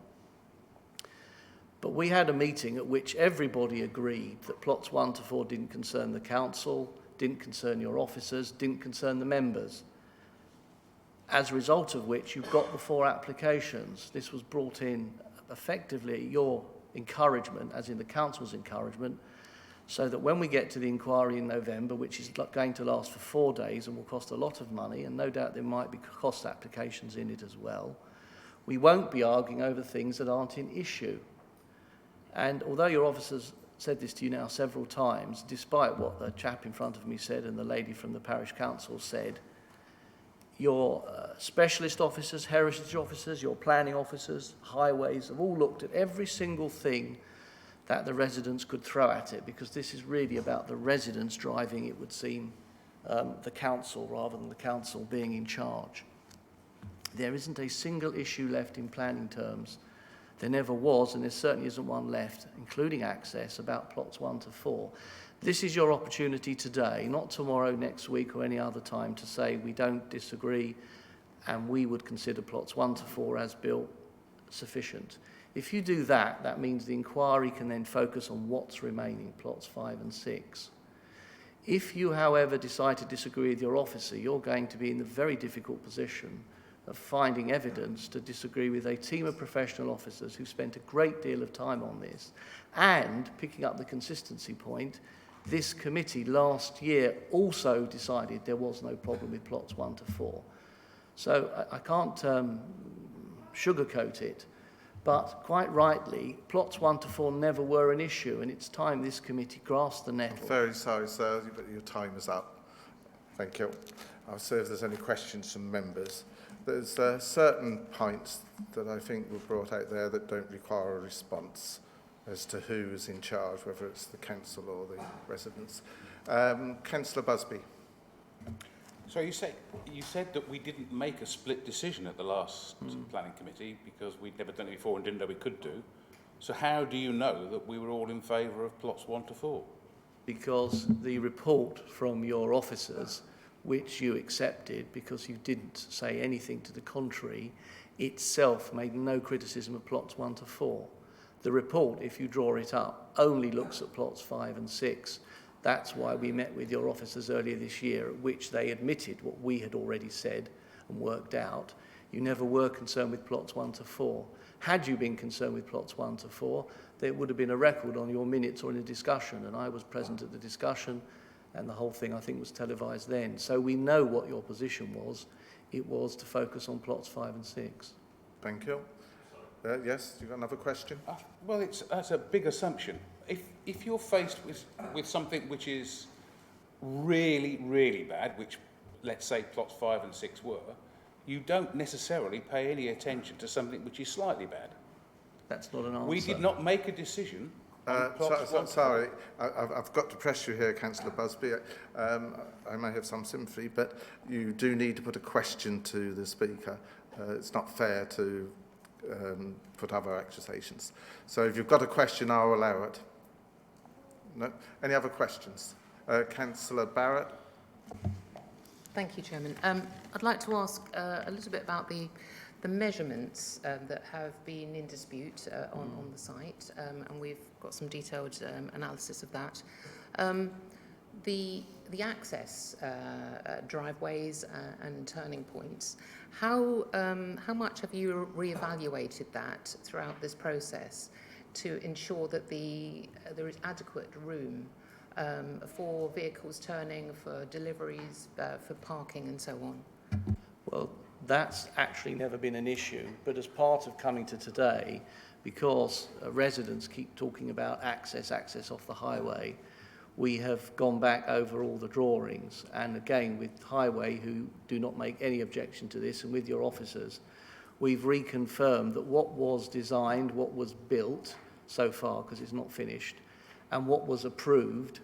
But we had a meeting at which everybody agreed that plots 1 to 4 didn't concern the council, didn't concern your officers, didn't concern the members. As a result of which, you've got the 4 applications. This was brought in effectively at your encouragement, as in the council's encouragement, so that when we get to the inquiry in November, which is going to last for 4 days and will cost a lot of money, and no doubt there might be cost applications in it as well, we won't be arguing over things that aren't in issue. And although your officers said this to you now several times, despite what the chap in front of me said and the lady from the parish council said, your specialist officers, heritage officers, your planning officers, highways have all looked at every single thing that the residents could throw at it, because this is really about the residents driving, it would seem, the council rather than the council being in charge. There isn't a single issue left in planning terms. There never was, and there certainly isn't one left, including access, about plots 1 to 4. This is your opportunity today, not tomorrow, next week, or any other time, to say we don't disagree and we would consider plots 1 to 4 as built sufficient. If you do that, that means the inquiry can then focus on what's remaining, plots 5 and 6. If you, however, decide to disagree with your officer, you're going to be in the very difficult position of finding evidence to disagree with a team of professional officers who spent a great deal of time on this. And, picking up the consistency point, this committee last year also decided there was no problem with plots 1 to 4. So I can't sugarcoat it, but quite rightly, plots 1 to 4 never were an issue, and it's time this committee grasped the nettle. I'm very sorry, sir, but your time is up. Thank you. I'll see if there's any questions from members. There's certain points that I think were brought out there that don't require a response as to who is in charge, whether it's the council or the residents. Councillor Busby. So you said that we didn't make a split decision at the last planning committee because we'd never done it before and didn't know we could do. So how do you know that we were all in favour of plots 1 to 4? Because the report from your officers, which you accepted because you didn't say anything to the contrary, itself made no criticism of plots 1 to 4. The report, if you draw it up, only looks at plots 5 and 6. That's why we met with your officers earlier this year, at which they admitted what we had already said and worked out. You never were concerned with plots 1 to 4. Had you been concerned with plots 1 to 4, there would have been a record on your minutes or in a discussion, and I was present at the discussion, and the whole thing, I think, was televised then. So we know what your position was. It was to focus on plots 5 and 6. Thank you. Yes, you've got another question? Well, that's a big assumption. If you're faced with something which is really, really bad, which let's say plots 5 and 6 were, you don't necessarily pay any attention to something which is slightly bad. That's not an answer. We did not make a decision on plots sorry, I've got to press you here, Councillor Busby. I may have some sympathy, but you do need to put a question to the Speaker. It's not fair to put other accusations. So if you've got a question, I'll allow it. No? Any other questions? Councillor Barrett. Thank you, Chairman. I'd like to ask a little bit about the measurements that have been in dispute on the site, and we've got some detailed analysis of that. The access driveways and turning points, how much have you reevaluated that throughout this process to ensure that there is adequate room for vehicles turning, for deliveries, for parking and so on? Well, that's actually never been an issue, but as part of coming to today, because residents keep talking about access off the highway, we have gone back over all the drawings, and again with Highway, who do not make any objection to this, and with your officers, we've reconfirmed that what was designed, what was built so far, because it's not finished, and what was approved,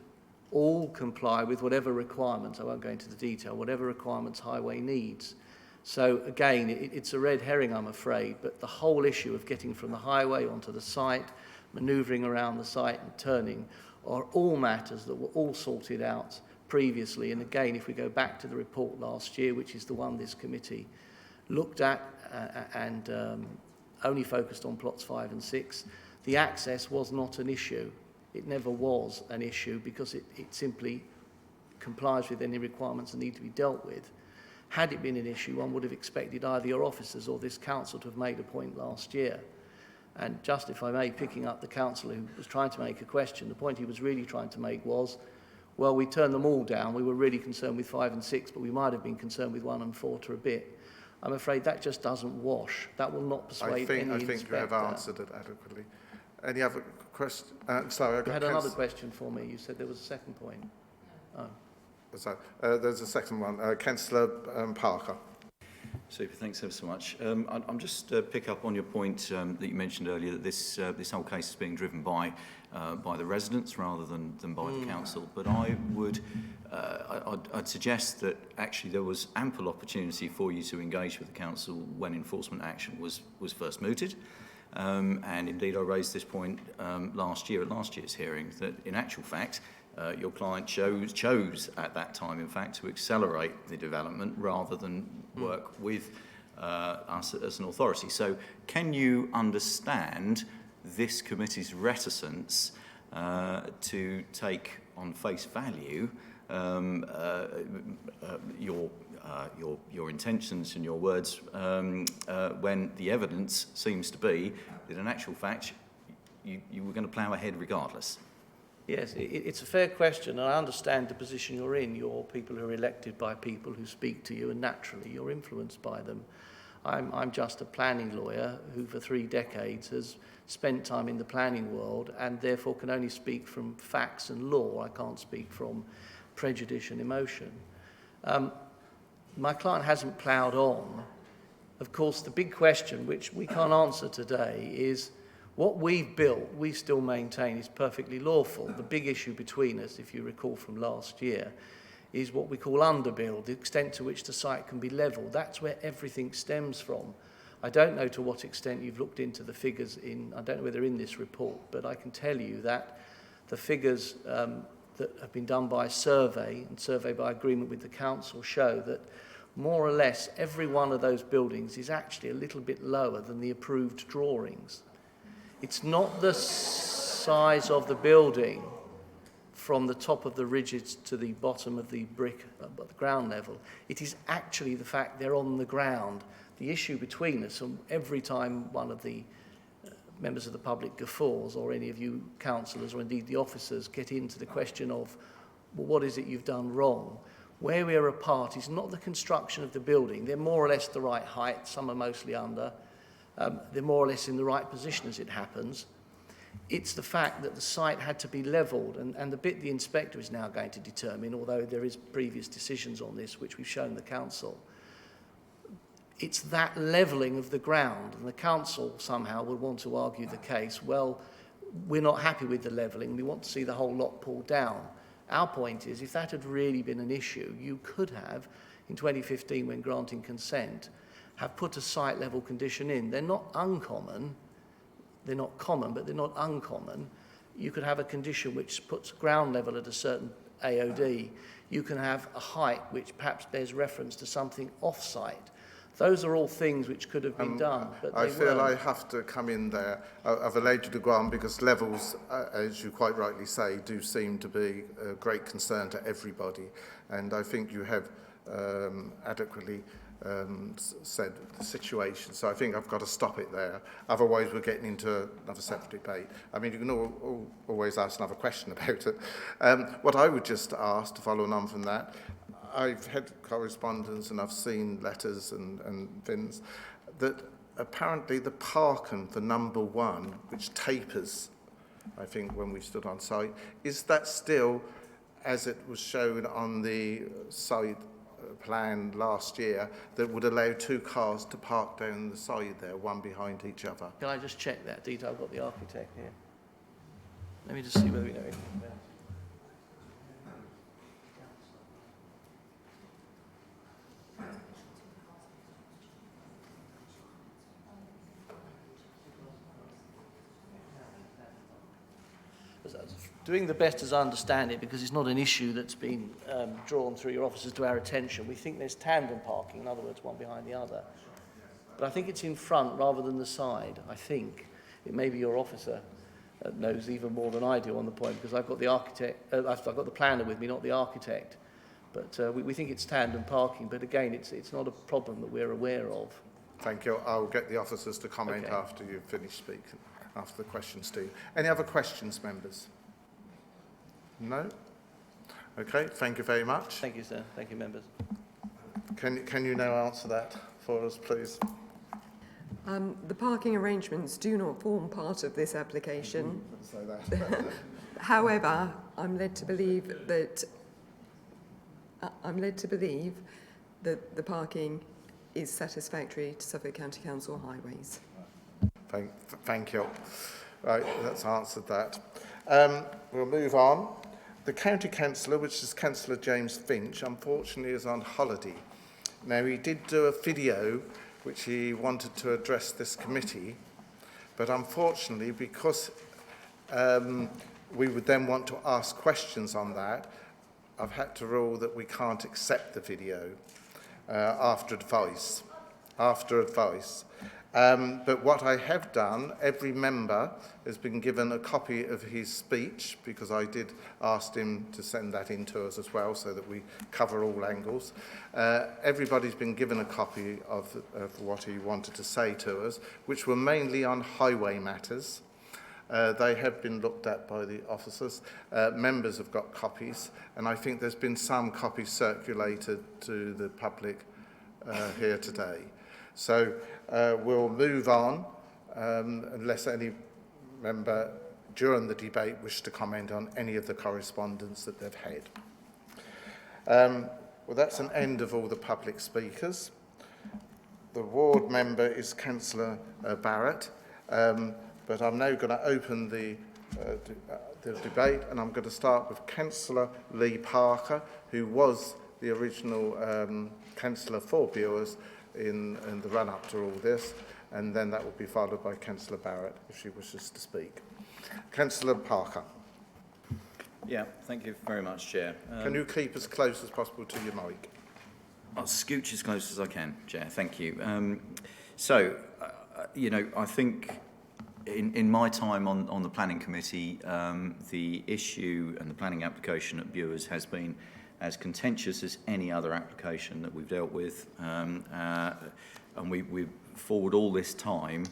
all comply with whatever requirements, I won't go into the detail, whatever requirements Highway needs. So again, it's a red herring, I'm afraid, but the whole issue of getting from the highway onto the site, manoeuvring around the site and turning, are all matters that were all sorted out previously. And again, if we go back to the report last year, which is the one this committee looked at and only focused on plots 5 and 6, the access was not an issue. It never was an issue because it simply complies with any requirements that need to be dealt with. Had it been an issue, one would have expected either your officers or this council to have made a point last year. And just, if I may, picking up the councillor who was trying to make a question, the point he was really trying to make was, well, we turned them all down. We were really concerned with 5 and 6, but we might have been concerned with 1 and 4 to a bit. I'm afraid that just doesn't wash. That will not persuade any inspector. I think you have answered it adequately. Any other question? Sorry, you had another question for me. You said there was a second point. Oh. So, there's a second one. Councillor Parker. Super, thanks ever so much. I'm just pick up on your point that you mentioned earlier, that this whole case is being driven by the residents rather than by the council. But I would, I'd suggest that actually there was ample opportunity for you to engage with the council when enforcement action was first mooted. And indeed, I raised this point last year at last year's hearing, that in actual fact, your client chose at that time, in fact, to accelerate the development rather than work with us as an authority. So can you understand this committee's reticence to take on face value your intentions and your words when the evidence seems to be that in actual fact you were going to plough ahead regardless? Yes, it's a fair question, and I understand the position you're in. You're people who are elected by people who speak to you, and naturally you're influenced by them. I'm just a planning lawyer who for 3 decades has spent time in the planning world and therefore can only speak from facts and law. I can't speak from prejudice and emotion. My client hasn't ploughed on. Of course, the big question, which we can't answer today, is what we've built, we still maintain is perfectly lawful. The big issue between us, if you recall from last year, is what we call underbuild, the extent to which the site can be levelled. That's where everything stems from. I don't know to what extent you've looked into the figures I don't know whether in this report, but I can tell you that the figures that have been done by survey and survey by agreement with the council show that more or less every one of those buildings is actually a little bit lower than the approved drawings. It's not the size of the building from the top of the ridges to the bottom of the brick at the ground level. It is actually the fact they're on the ground. The issue between us, and every time one of the members of the public guffaws, or any of you councillors, or indeed the officers, get into the question of, well, what is it you've done wrong? Where we are apart is not the construction of the building. They're more or less the right height. Some are mostly under. They're more or less in the right position as it happens. It's the fact that the site had to be levelled, and the bit the inspector is now going to determine, although there is previous decisions on this, which we've shown the council. It's that levelling of the ground, and the council somehow would want to argue the case, well, we're not happy with the levelling, we want to see the whole lot pulled down. Our point is, if that had really been an issue, you could have, in 2015 when granting consent, have put a site level condition in. They're not uncommon, they're not common, but they're not uncommon. You could have a condition which puts ground level at a certain AOD. You can have a height which perhaps bears reference to something off-site. Those are all things which could have been done, but I they feel weren't. I have to come in there. I've allowed you to go on because levels, as you quite rightly say, do seem to be a great concern to everybody. And I think you have adequately said the situation. So I think I've got to stop it there. Otherwise, we're getting into another separate debate. I mean, you can always ask another question about it. What I would just ask, to follow on from that, I've had correspondence and I've seen letters and things that apparently the parking for number 1, which tapers, I think, when we stood on site, is that still as it was shown on the site plan last year, that would allow 2 cars to park down the side there, one behind each other? Can I just check that detail? I've got the architect here. Let me just see whether we know anything about it. Doing the best as I understand it, because it's not an issue that's been drawn through your officers to our attention. We think there's tandem parking, in other words, one behind the other. But I think it's in front rather than the side. I think it may be your officer knows even more than I do on the point, because I've got the architect, I've got the planner with me, not the architect. But we think it's tandem parking. But again, it's not a problem that we're aware of. Thank you. I'll get the officers to comment after you've finished speaking, after the questions too. Any other questions, members? No? Okay, thank you very much. Thank you, sir. Thank you, members. Can you now answer that for us, please? The parking arrangements do not form part of this application. Say that. However, I'm led to believe that the parking is satisfactory to Suffolk County Council highways. Thank you. Right, that's answered that. We'll move on. The County Councillor, which is Councillor James Finch, unfortunately is on holiday. Now, he did do a video which he wanted to address this committee, but unfortunately, because we would then want to ask questions on that, I've had to rule that we can't accept the video after advice. But what I have done, every member has been given a copy of his speech, because I did ask him to send that in to us as well, so that we cover all angles. Everybody's been given a copy of what he wanted to say to us, which were mainly on highway matters. They have been looked at by the officers. Members have got copies, and I think there's been some copies circulated to the public here today. So we'll move on, unless any member during the debate wish to comment on any of the correspondence that they've had. Well, that's an end of all the public speakers. The ward member is Councillor Barrett, but I'm now going to open the debate, and I'm going to start with Councillor Lee Parker, who was the original councillor for Bures in the run-up to all this, and then that will be followed by Councillor Barrett, if she wishes to speak. Councillor Parker. Yeah, thank you very much, Chair. Can you keep as close as possible to your mic? I'll scooch as close as I can, Chair. Thank you. You know, I think in my time on the planning committee, the issue and the planning application at Bures has been as contentious as any other application that we've dealt with, and we've forward all this time,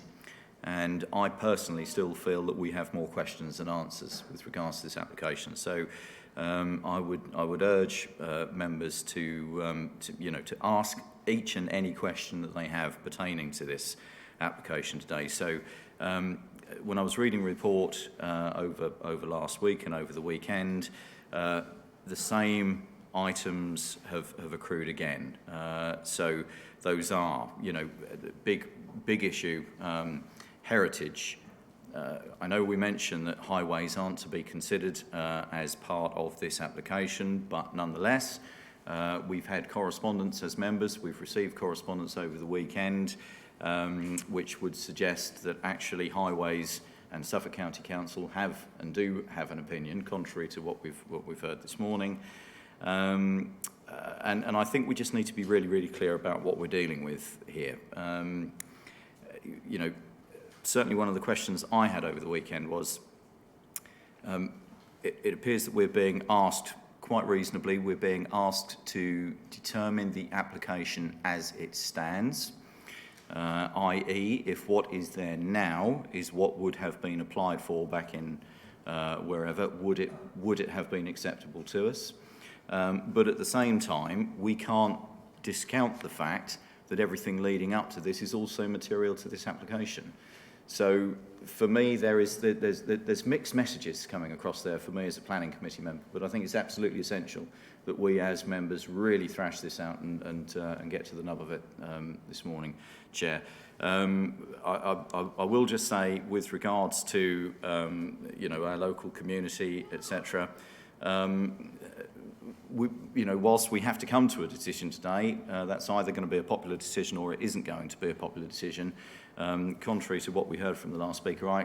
and I personally still feel that we have more questions than answers with regards to this application. So I would urge members to ask each and any question that they have pertaining to this application today. So when I was reading the report over last week and over the weekend, the same items have accrued again. So those are, big issue, heritage. I know we mentioned that highways aren't to be considered as part of this application, but nonetheless, we've had correspondence as members. We've received correspondence over the weekend, which would suggest that actually highways and Suffolk County Council have and do have an opinion, contrary to what we've heard this morning. And I think we just need to be really, really clear about what we're dealing with here. Certainly one of the questions I had over the weekend was, it appears that we're being asked, quite reasonably, we're being asked to determine the application as it stands, i.e. if what is there now is what would have been applied for back in wherever, would it have been acceptable to us? But at the same time, we can't discount the fact that everything leading up to this is also material to this application. So for me, there's mixed messages coming across there for me as a planning committee member, but I think it's absolutely essential that we as members really thrash this out and get to the nub of it this morning, Chair. I will just say, with regards to our local community, etc., whilst we have to come to a decision today, that's either going to be a popular decision or it isn't going to be a popular decision. Contrary to what we heard from the last speaker, I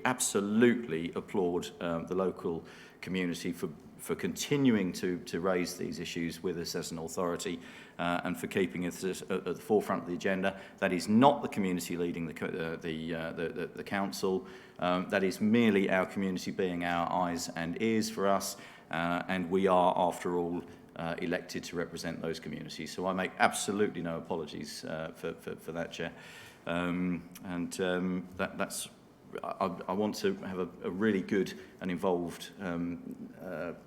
absolutely applaud the local community for continuing to raise these issues with us as an authority and for keeping it at the forefront of the agenda. That is not the community leading the council. That is merely our community being our eyes and ears for us, and we are, after all, elected to represent those communities. So I make absolutely no apologies for that, Chair. That's. I want to have a really good and involved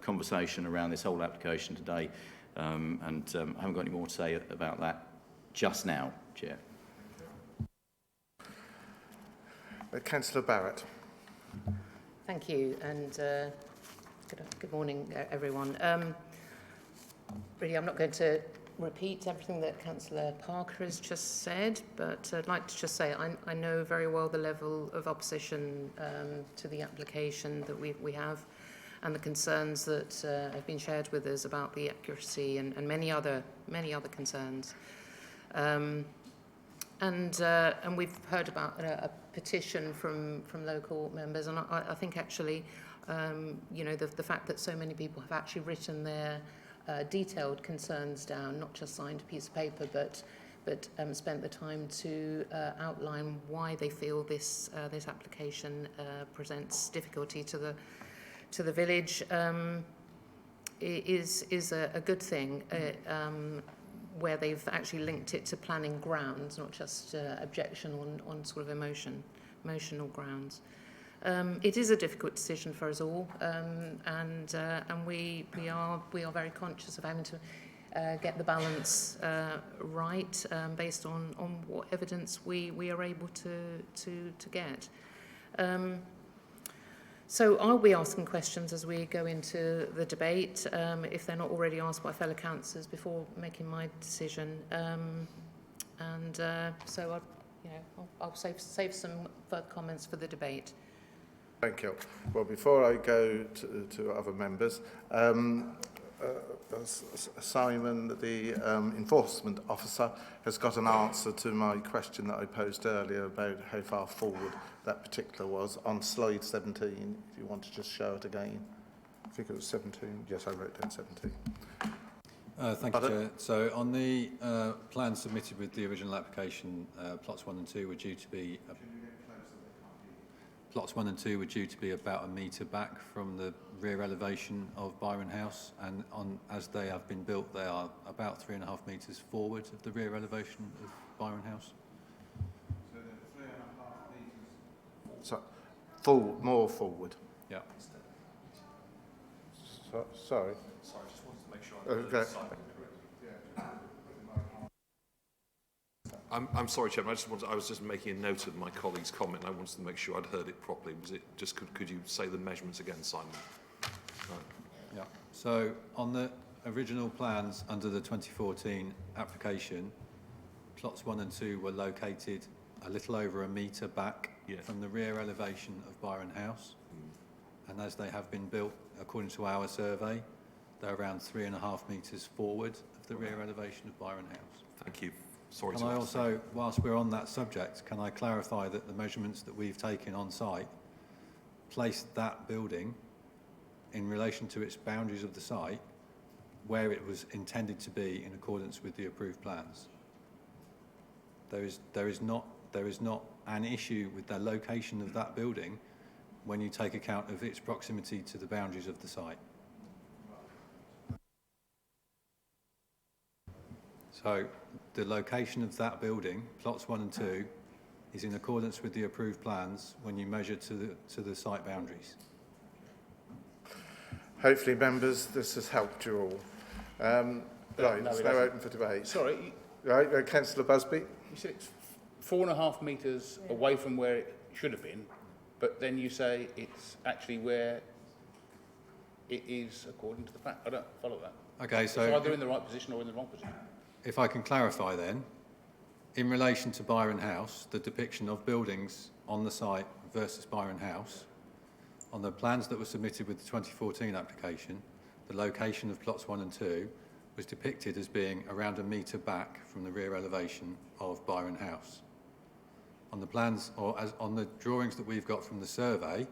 conversation around this whole application today, and I haven't got any more to say about that just now, Chair. Councillor Barrett. Thank you, and good morning, everyone. Really, I'm not going to repeat everything that Councillor Parker has just said, but I'd like to just say I know very well the level of opposition to the application that we have, and the concerns that have been shared with us about the accuracy and many other concerns. And we've heard about a petition from local members, and I think actually, the fact that so many people have actually written their detailed concerns down, not just signed a piece of paper, but spent the time to outline why they feel this application presents difficulty to the village, is a good thing. Where they've actually linked it to planning grounds, not just objection on sort of emotional grounds. It is a difficult decision for us all, and we are very conscious of having to get the balance right based on what evidence we are able to get. So I'll be asking questions as we go into the debate, if they're not already asked by fellow councillors before making my decision. So I'll save some further comments for the debate. Thank you. Well, before I go to other members, Simon, the enforcement officer, has got an answer to my question that I posed earlier about how far forward that particular was on slide 17, if you want to just show it again. I think it was 17. Yes, I wrote down 17. Thank you, Chair. So on the plan submitted with the original application, plots 1 and 2 were due to be... plots 1 and 2 were due to be about a metre back from the rear elevation of Byron House, and as they have been built, they are about 3.5 metres forward of the rear elevation of Byron House. So they're 3.5 metres more forward. Yeah. Sorry. Sorry, I just wanted to make sure I heard the site. I'm sorry, Chairman. I was just making a note of my colleague's comment. I wanted to make sure I'd heard it properly. Was it just could you say the measurements again, Simon? Yeah. So on the original plans under the 2014 application, plots 1 and 2 were located a little over a metre back from the rear elevation of Byron House, and as they have been built according to our survey, they're around 3.5 metres forward of the rear elevation of Byron House. Thank you. Sorry Can I also, whilst we're on that subject, can I clarify that the measurements that we've taken on site placed that building in relation to its boundaries of the site where it was intended to be in accordance with the approved plans. There is not an issue with the location of that building when you take account of its proximity to the boundaries of the site. So the location of that building, plots 1 and 2, is in accordance with the approved plans when you measure to the site boundaries. Hopefully, members, this has helped you all. Right, it's now open for debate. Sorry. Right, Councillor Busby. You said it's 4.5 metres away from where it should have been, but then you say it's actually where it is according to the fact. I don't follow that. Okay, so it's either in the right position or in the wrong position. If I can clarify then, in relation to Byron House, the depiction of buildings on the site versus Byron House, on the plans that were submitted with the 2014 application, the location of plots 1 and 2 was depicted as being around a metre back from the rear elevation of Byron House. On the plans, or as on the drawings that we've got from the survey,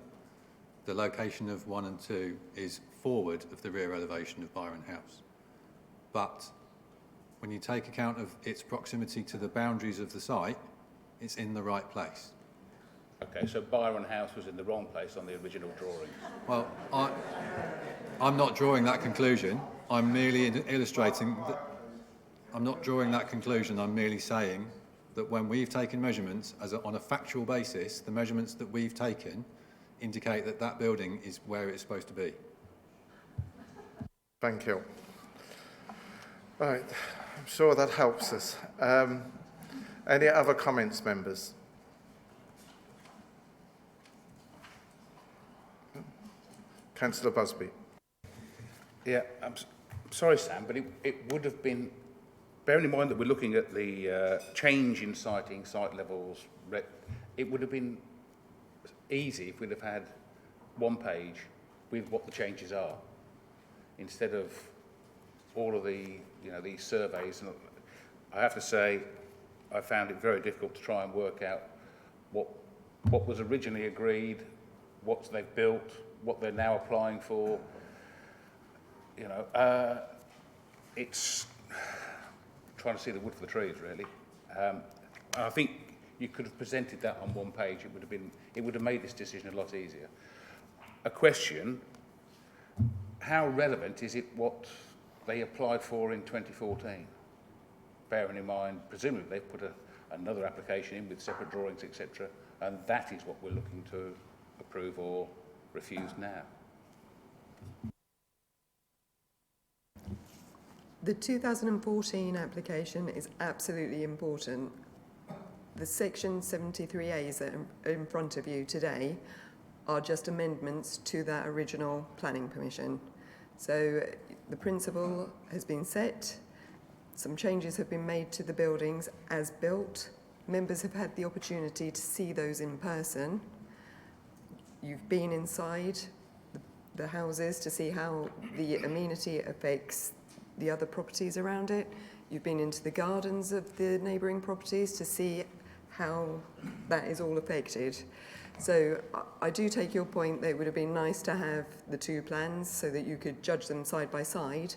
the location of 1 and 2 is forward of the rear elevation of Byron House. But when you take account of its proximity to the boundaries of the site, it's in the right place. Okay, so Byron House was in the wrong place on the original drawing. Well, I'm not drawing that conclusion. I'm merely illustrating that I'm not drawing that conclusion. I'm merely saying that when we've taken measurements on a factual basis, the measurements that we've taken indicate that that building is where it's supposed to be. Thank you. Right, I'm sure that helps us. Any other comments, members? Councillor Busby. Yeah, I'm sorry, Sam, but it would have been, bearing in mind that we're looking at the change in siting, site levels, it would have been easy if we'd have had one page with what the changes are, instead of all of the, these surveys. And I have to say, I found it very difficult to try and work out what was originally agreed, what they've built, what they're now applying for. It's trying to see the wood for the trees, really. I think you could have presented that on one page. It would have made this decision a lot easier. A question: how relevant is it what they applied for in 2014? Bearing in mind, presumably they've put another application in with separate drawings, etc., and that is what we're looking to approve or refuse now. The 2014 application is absolutely important. The section 73As that are in front of you today are just amendments to that original planning permission. So the principle has been set, some changes have been made to the buildings as built. Members have had the opportunity to see those in person. You've been inside the houses to see how the amenity affects the other properties around it. You've been into the gardens of the neighbouring properties to see how that is all affected. So I do take your point that it would have been nice to have the two plans so that you could judge them side by side.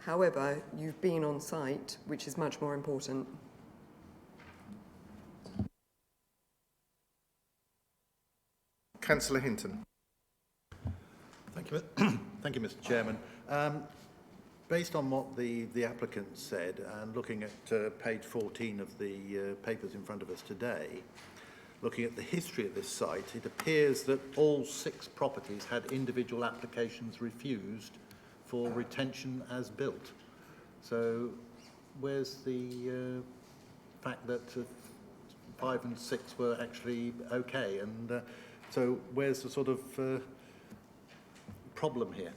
However, you've been on site, which is much more important. Councillor Hinton. Thank you, thank you, Mr. Chairman. Based on what the applicant said, and looking at page 14 of the papers in front of us today, looking at the history of this site, it appears that all 6 properties had individual applications refused for retention as built. So where's the fact that 5 and 6 were actually okay? And so where's the sort of problem here?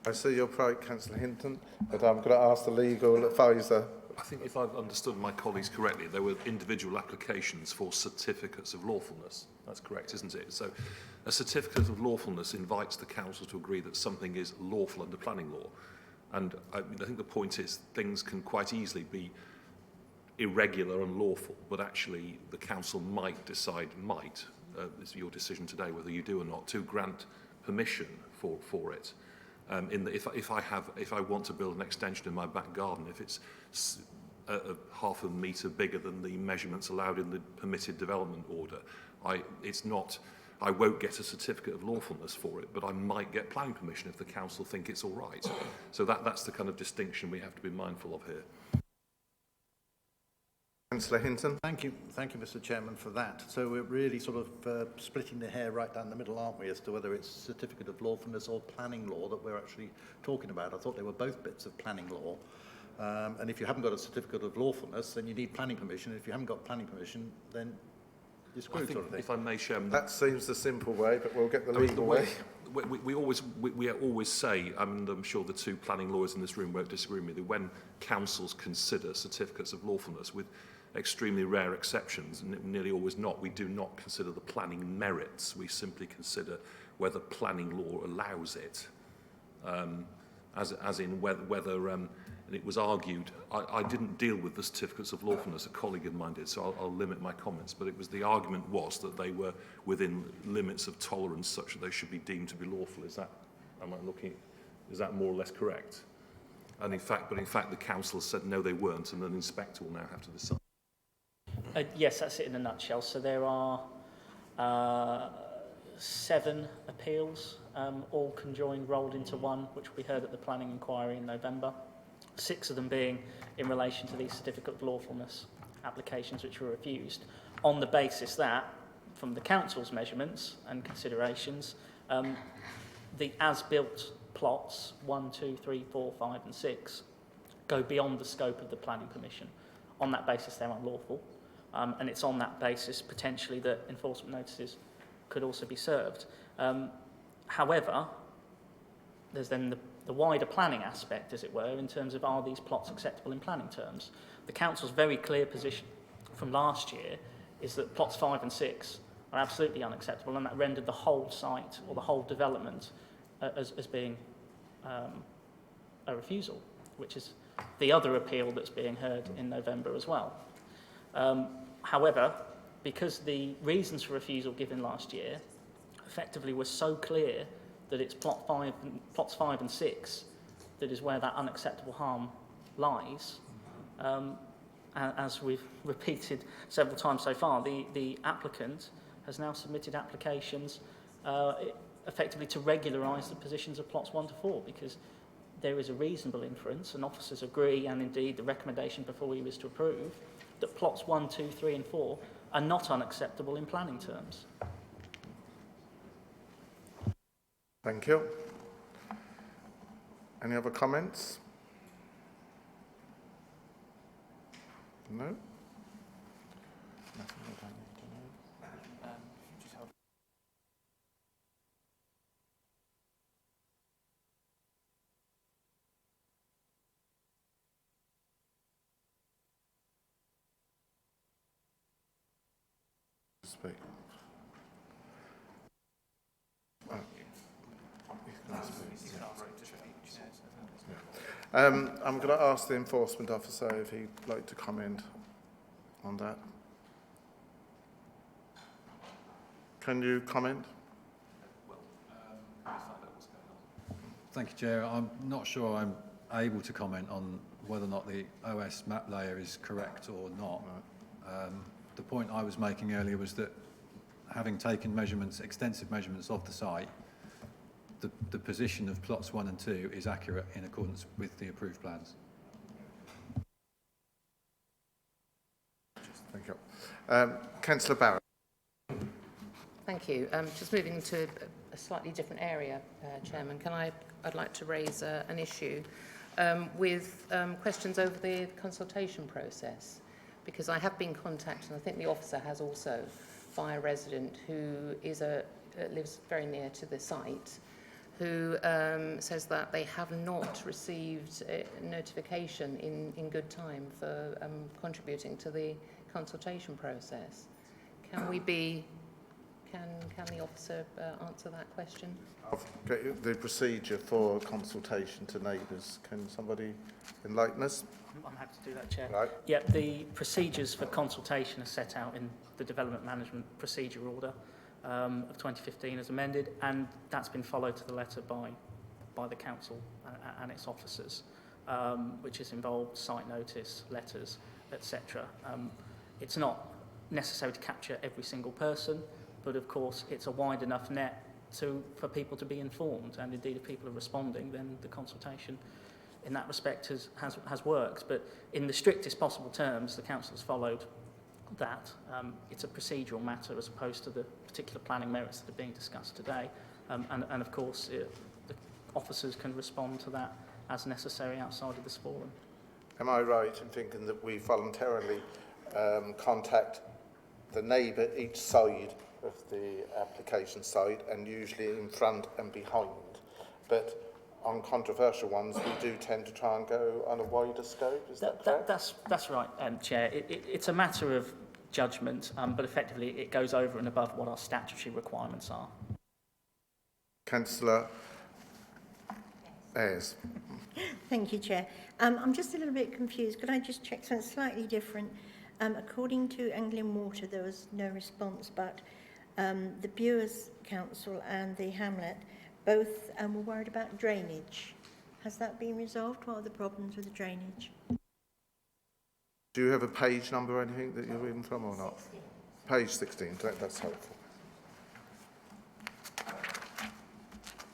I see your point, Councillor Hinton, but I'm going to ask the legal advisor. I think if I've understood my colleagues correctly, there were individual applications for certificates of lawfulness. That's correct, isn't it? So a certificate of lawfulness invites the council to agree that something is lawful under planning law. And I think the point is things can quite easily be irregular and lawful, but actually the council might decide, it's your decision today whether you do or not, to grant permission for it. If I want to build an extension in my back garden, if it's a half a metre bigger than the measurements allowed in the permitted development order, I won't get a certificate of lawfulness for it, but I might get planning permission if the council think it's all right. So that's the kind of distinction we have to be mindful of here. Councillor Hinton. Thank you, Mr. Chairman, for that. So we're really sort of splitting the hair right down the middle, aren't we, as to whether it's certificate of lawfulness or planning law that we're actually talking about. I thought they were both bits of planning law. And if you haven't got a certificate of lawfulness, then you need planning permission. If you haven't got planning permission, then you're screwed, sort of thing. If I may, Chairman, that seems the simple way, but we'll get the legal way. We always say, and I'm sure the 2 planning lawyers in this room won't disagree with me, that when councils consider certificates of lawfulness, with extremely rare exceptions, and nearly always not, we do not consider the planning merits. We simply consider whether planning law allows it, as in whether and it was argued, I didn't deal with the certificates of lawfulness, a colleague of mine did, so I'll limit my comments, but the argument was that they were within limits of tolerance such that they should be deemed to be lawful. Is that more or less correct? And in fact, the council said no, they weren't, and an inspector will now have to decide. Yes, that's it in a nutshell. So there are 7 appeals, all conjoined, rolled into one, which we heard at the planning inquiry in November. 6 of them being in relation to these certificate of lawfulness applications which were refused, on the basis that, from the council's measurements and considerations, the as-built plots 1, 2, 3, 4, 5 and 6 go beyond the scope of the planning permission. On that basis, they're unlawful. And it's on that basis, potentially, that enforcement notices could also be served. However, there's then the wider planning aspect, as it were, in terms of are these plots acceptable in planning terms. The council's very clear position from last year is that plots 5 and 6 are absolutely unacceptable, and that rendered the whole site or the whole development as being a refusal, which is the other appeal that's being heard in November as well. However, because the reasons for refusal given last year effectively were so clear that it's plots 5 and 6 that is where that unacceptable harm lies, as we've repeated several times so far, the applicant has now submitted applications effectively to regularise the positions of plots 1 to 4, because there is a reasonable inference, and officers agree, and indeed the recommendation before you is to approve, that plots 1, 2, 3 and 4 are not unacceptable in planning terms. Thank you. Any other comments? No? Speak. I'm going to ask the enforcement officer if he'd like to comment on that. Can you comment? Thank you, Chair. I'm not sure I'm able to comment on whether or not the OS map layer is correct or not. The point I was making earlier was that having taken measurements, extensive measurements of the site, the position of plots 1 and 2 is accurate in accordance with the approved plans. Thank you. Councillor Barrett. Thank you. Just moving into a slightly different area, Chairman, I'd like to raise an issue with questions over the consultation process, because I have been contacted, and I think the officer has also, by a resident who is lives very near to the site, who says that they have not received a notification in good time for contributing to the consultation process. Can the officer answer that question? The procedure for consultation to neighbours, can somebody enlighten us? I'm happy to do that, Chair. Right. Yeah, the procedures for consultation are set out in the Development Management Procedure Order of 2015 as amended, and that's been followed to the letter by the council and its officers, which has involved site notice, letters, etc. It's not necessary to capture every single person, but of course it's a wide enough net for people to be informed, and indeed if people are responding, then the consultation in that respect has worked. But in the strictest possible terms, the council has followed that. It's a procedural matter as opposed to the particular planning merits that are being discussed today, and of course the officers can respond to that as necessary outside of this forum. Am I right in thinking that we voluntarily contact the neighbour each side of the application site, and usually in front and behind, but on controversial ones we do tend to try and go on a wider scope? Is that correct? That's right, Chair. It's a matter of judgment, but effectively it goes over and above what our statutory requirements are. Councillor Ayres. Thank you, Chair. I'm just a little bit confused. Could I just check something slightly different? According to Anglian Water, there was no response, but the Bures Council and the Hamlet both were worried about drainage. Has that been resolved? What are the problems with the drainage? Do you have a page number or anything that you're reading from or not? 16. Page 16, that's helpful.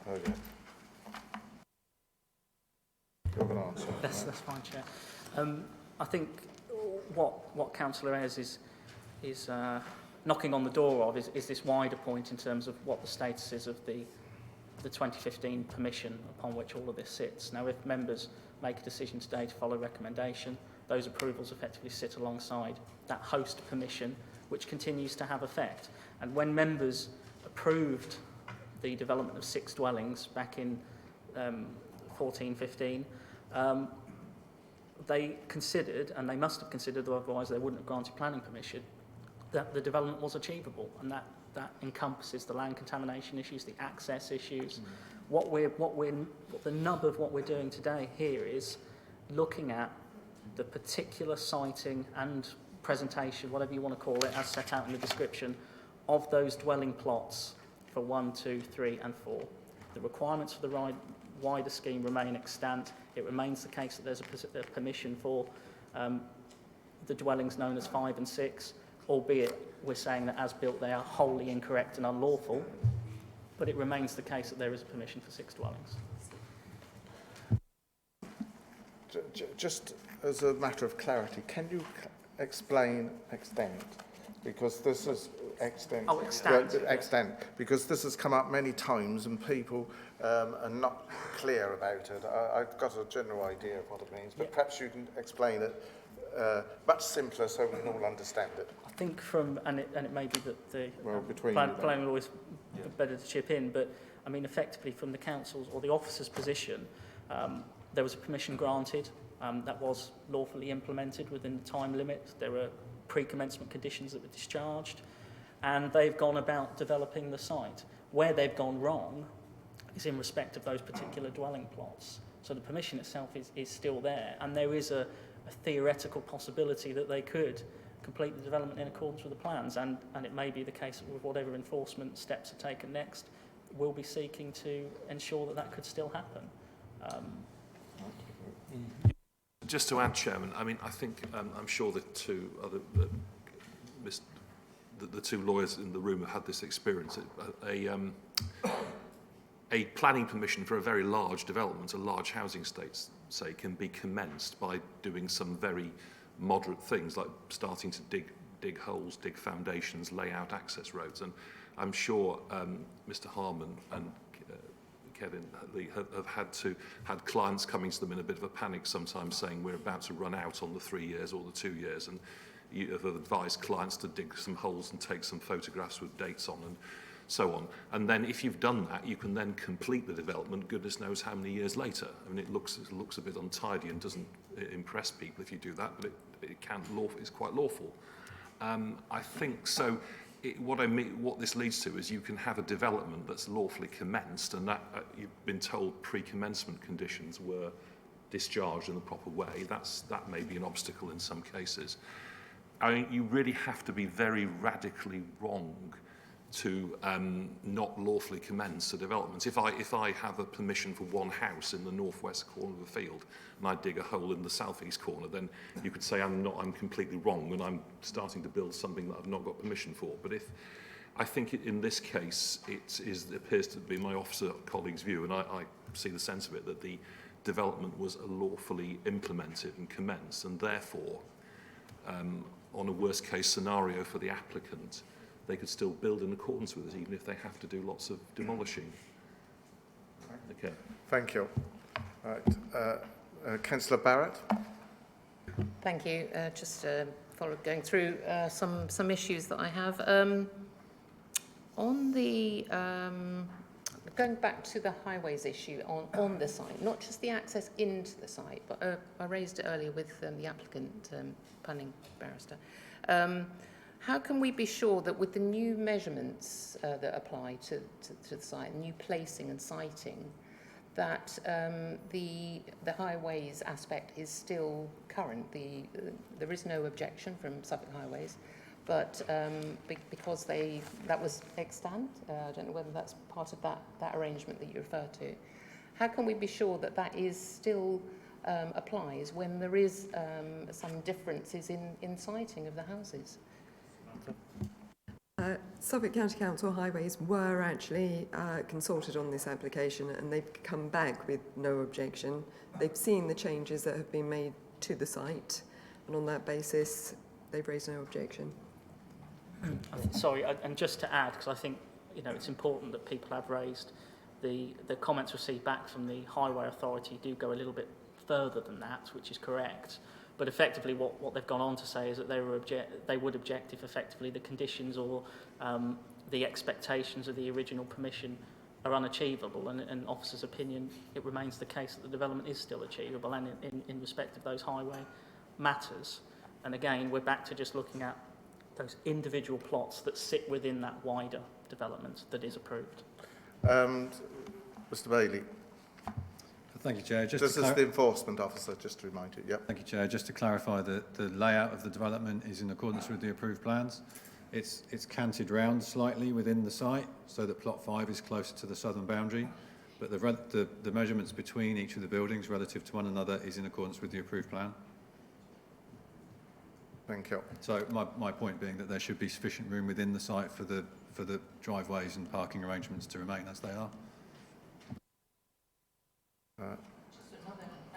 Oh, yeah. You're going to answer. That's fine, Chair. I think what Councillor Ayres is knocking on the door of is this wider point in terms of what the status is of the 2015 permission upon which all of this sits. Now, if members make a decision today to follow recommendation, those approvals effectively sit alongside that host permission, which continues to have effect. And when members approved the development of 6 dwellings back in 14-15, they considered, and they must have considered, otherwise they wouldn't have granted planning permission, that the development was achievable, and that encompasses the land contamination issues, the access issues. The nub of what we're doing today here is looking at the particular siting and presentation, whatever you want to call it, as set out in the description, of those dwelling plots for 1, 2, 3 and 4. The requirements for the wider scheme remain extant. It remains the case that there's a permission for the dwellings known as 5 and 6, albeit we're saying that as built they are wholly incorrect and unlawful, but it remains the case that there is a permission for 6 dwellings. Just as a matter of clarity, can you explain extent? Because this is extent. Oh, extent. Yeah, extent. Because this has come up many times and people are not clear about it. I've got a general idea of what it means, but perhaps you can explain it much simpler so we can all understand it. I think and it may be that the planning law is better to chip in, but I mean effectively from the council's or the officer's position, there was a permission granted that was lawfully implemented within the time limit. There were pre-commencement conditions that were discharged, and they've gone about developing the site. Where they've gone wrong is in respect of those particular dwelling plots. So the permission itself is still there, and there is a theoretical possibility that they could complete the development in accordance with the plans, and it may be the case that with whatever enforcement steps are taken next, we'll be seeking to ensure that could still happen. Just to add, Chairman, I mean, I think I'm sure the two other the two lawyers in the room have had this experience. A planning permission for a very large development, a large housing estate, say, can be commenced by doing some very moderate things, like starting to dig holes, dig foundations, lay out access roads. And I'm sure Mr. Harman and Kevin Hadleigh have had clients coming to them in a bit of a panic sometimes, saying we're about to run out on the 3 years or the 2 years, and you have advised clients to dig some holes and take some photographs with dates on and so on. And then if you've done that, you can then complete the development goodness knows how many years later. I mean, it looks a bit untidy and doesn't impress people if you do that, but it's quite lawful. I think so. What this leads to is you can have a development that's lawfully commenced, and that you've been told pre-commencement conditions were discharged in the proper way. That may be an obstacle in some cases. I mean, you really have to be very radically wrong to not lawfully commence a development. If I have a permission for one house in the northwest corner of the field and I dig a hole in the southeast corner, then you could say I'm completely wrong and I'm starting to build something that I've not got permission for. But I think in this case it appears to be my officer colleague's view, and I see the sense of it, that the development was lawfully implemented and commenced, and therefore on a worst case scenario for the applicant, they could still build in accordance with it, even if they have to do lots of demolishing. Okay. Thank you. Right. Councillor Barrett. Thank you. Just going through some issues that I have. On the going back to the highways issue on the site, not just the access into the site, but I raised it earlier with the applicant, planning barrister. How can we be sure that with the new measurements that apply to the site, new placing and siting, that the highways aspect is still current? There is no objection from Suffolk Highways, but because that was extant, I don't know whether that's part of that arrangement that you refer to. How can we be sure that that is still applies when there is some differences in siting of the houses? Suffolk County Council Highways were actually consulted on this application, and they've come back with no objection. They've seen the changes that have been made to the site, and on that basis they've raised no objection. Sorry, and just to add, because I think it's important that people have raised, the comments received back from the Highway Authority do go a little bit further than that, which is correct. But effectively what they've gone on to say is that they would object if effectively the conditions or the expectations of the original permission are unachievable. And in officer's opinion, it remains the case that the development is still achievable and in respect of those highway matters. And again, we're back to just looking at those individual plots that sit within that wider development that is approved. Mr. Bailey. Thank you, Chair. Just as the enforcement officer, just to remind you. Yep. Thank you, Chair. Just to clarify, the layout of the development is in accordance with the approved plans. It's canted round slightly within the site so that plot 5 is closer to the southern boundary, but the measurements between each of the buildings relative to one another is in accordance with the approved plan. Thank you. So my point being that there should be sufficient room within the site for the driveways and parking arrangements to remain as they are.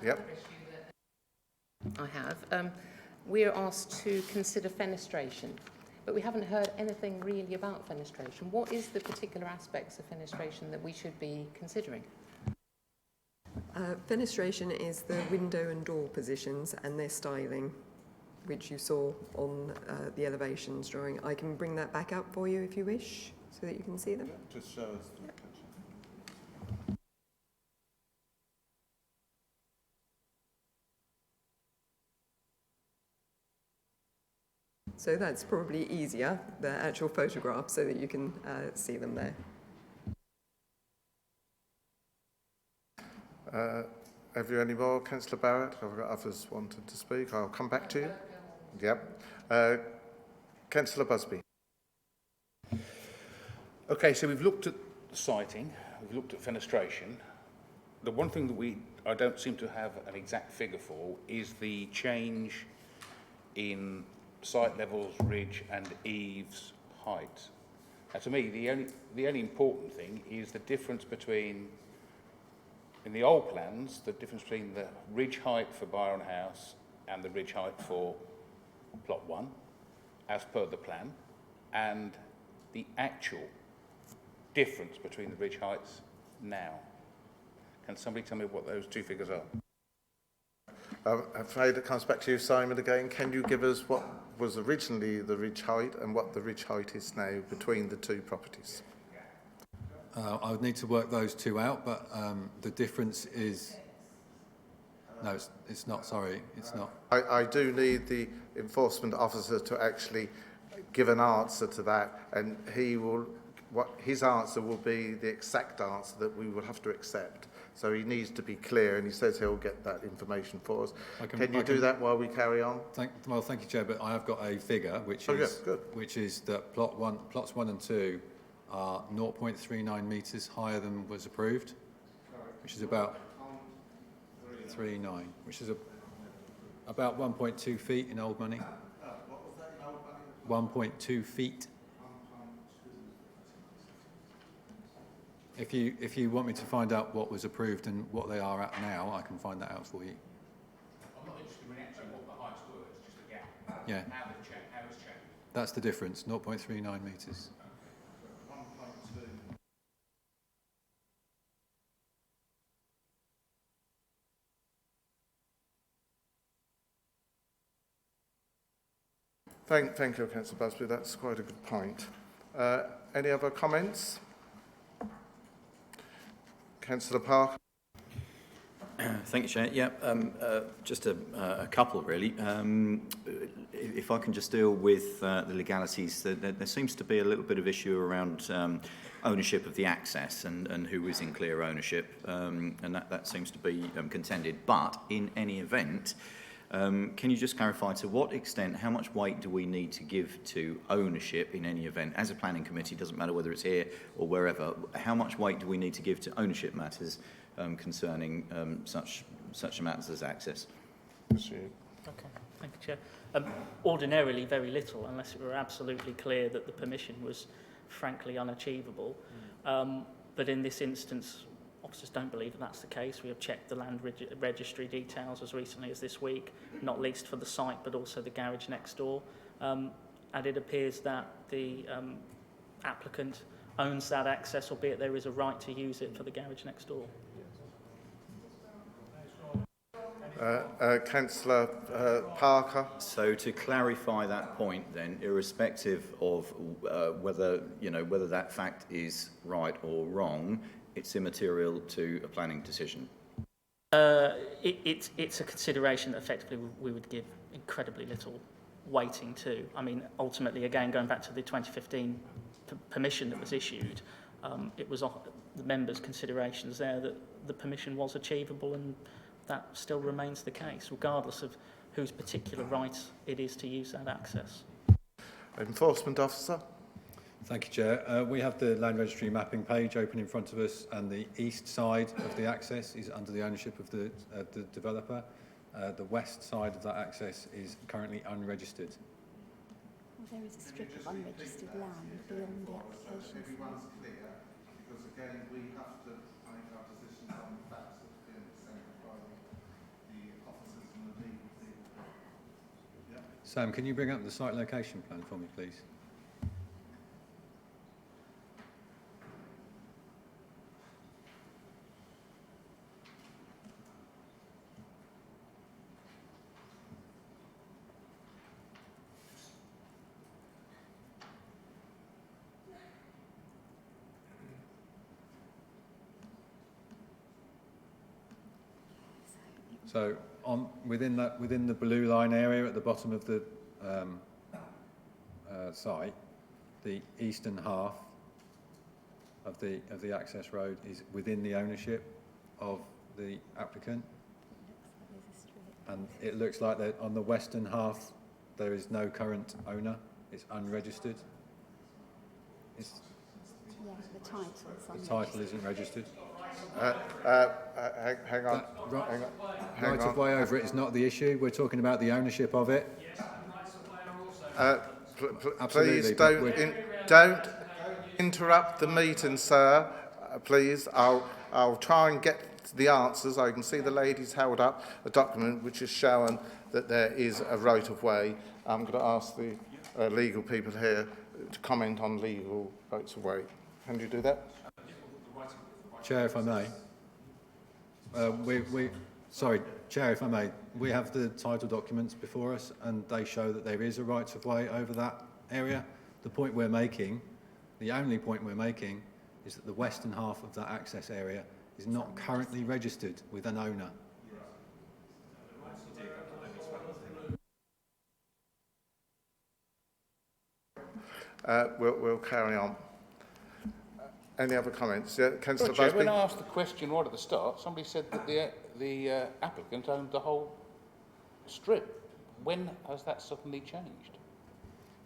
Yep. I have. We're asked to consider fenestration, but we haven't heard anything really about fenestration. What is the particular aspects of fenestration that we should be considering? Fenestration is the window and door positions and their styling, which you saw on the elevations drawing. I can bring that back up for you if you wish, so that you can see them. Yeah, just show us. So that's probably easier, the actual photograph, so that you can see them there. Have you any more, Councillor Barrett? I've got others wanted to speak. I'll come back to you. Yep. Councillor Busby. Okay, so we've looked at siting, we've looked at fenestration. The one thing that I don't seem to have an exact figure for is the change in site levels, ridge and eaves height. To me, the only important thing is the difference between, in the old plans, the difference between the ridge height for Byron House and the ridge height for plot 1, as per the plan, and the actual difference between the ridge heights now. Can somebody tell me what those two figures are? I'm afraid it comes back to you, Simon, again. Can you give us what was originally the ridge height and what the ridge height is now between the two properties? I would need to work those two out, but the difference is... No, it's not, sorry, it's not. I do need the enforcement officer to actually give an answer to that, and his answer will be the exact answer that we will have to accept. So he needs to be clear, and he says he'll get that information for us. Can you do that while we carry on? Thank you, Chair, but I have got a figure, which is that plots 1 and 2 are 0.39 metres higher than was approved, which is about 39, which is about 1.2 feet in old money. 1.2 feet. If you want me to find out what was approved and what they are at now, I can find that out for you. I'm not interested in actually what the heights were, it's just a gap. Yeah. How it's changed. That's the difference, 0.39 metres. Thank you, Councillor Busby. That's quite a good point. Any other comments? Councillor Parker. Thank you, Chair. Yeah, just a couple, really. If I can just deal with the legalities, there seems to be a little bit of issue around ownership of the access and who is in clear ownership, and that seems to be contended. But in any event, can you just clarify to what extent, how much weight do we need to give to ownership in any event? As a planning committee, doesn't matter whether it's here or wherever, how much weight do we need to give to ownership matters concerning such matters as access? Okay, thank you, Chair. Ordinarily, very little, unless it were absolutely clear that the permission was frankly unachievable. But in this instance, officers don't believe that that's the case. We have checked the land registry details as recently as this week, not least for the site, but also the garage next door. And it appears that the applicant owns that access, albeit there is a right to use it for the garage next door. Councillor Parker. So to clarify that point, then, irrespective of whether that fact is right or wrong, it's immaterial to a planning decision. It's a consideration that effectively we would give incredibly little weighting to. I mean, ultimately, again, going back to the 2015 permission that was issued, it was the members' considerations there that the permission was achievable, and that still remains the case, regardless of whose particular right it is to use that access. Enforcement Officer. Thank you, Chair. We have the land registry mapping page open in front of us, and the east side of the access is under the ownership of the developer. The west side of that access is currently unregistered. Well, there is a strip of unregistered land beyond the application. Everyone's clear, because again, we have to make our decisions on the facts that have been presented by the officers and the legal people. Yeah. Sam, can you bring up the site location plan for me, please? So within the blue line area at the bottom of the site, the eastern half of the access road is within the ownership of the applicant, and it looks like that on the western half there is no current owner. It's unregistered. Yeah, the title is unregistered. The title isn't registered. Hang on. Right of way over it is not the issue. We're talking about the ownership of it. Please don't interrupt the meeting, sir. Please, I'll try and get the answers. I can see the lady's held up a document which is showing that there is a right of way. I'm going to ask the legal people here to comment on legal rights of way. Can you do that? Chair, if I may. Sorry, Chair, if I may. We have the title documents before us, and they show that there is a right of way over that area. The point we're making, the only point we're making, is that the western half of that access area is not currently registered with an owner. We'll carry on. Any other comments? Yeah, Councillor Chair, Busby? when I asked the question right at the start, somebody said that the applicant owned the whole strip. When has that suddenly changed?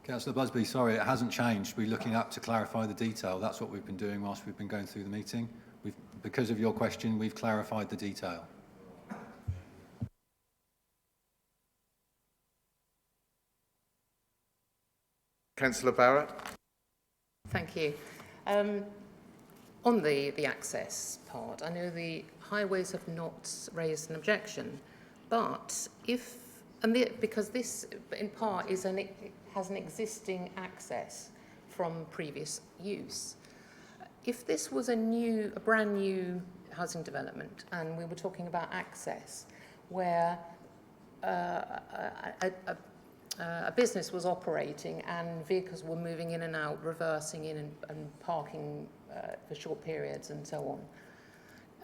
Councillor Busby, sorry, it hasn't changed. We're looking up to clarify the detail. That's what we've been doing whilst we've been going through the meeting. Because of your question, we've clarified the detail. Councillor Barrett? Thank you. On the access part, I know the highways have not raised an objection, but because this in part has an existing access from previous use. If this was a brand new housing development and we were talking about access where a business was operating and vehicles were moving in and out, reversing in and parking for short periods and so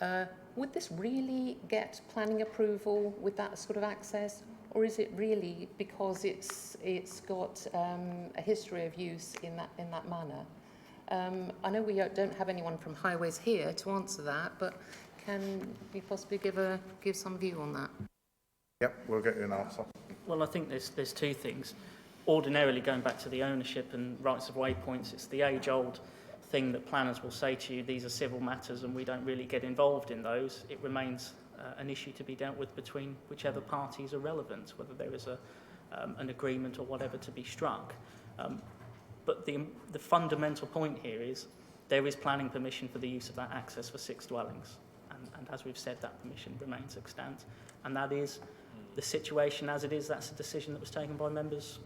on, would this really get planning approval with that sort of access? Or is it really because it's got a history of use in that manner? I know we don't have anyone from Highways here to answer that, but can we possibly give some view on that? Yep, we'll get you an answer. Well, I think there's two things. Ordinarily, going back to the ownership and rights of way points, it's the age-old thing that planners will say to you, these are civil matters and we don't really get involved in those. It remains an issue to be dealt with between whichever parties are relevant, whether there is an agreement or whatever to be struck. But the fundamental point here is there is planning permission for the use of that access for 6 dwellings. And as we've said, that permission remains extant. And that is the situation as it is. That's a decision that was taken by members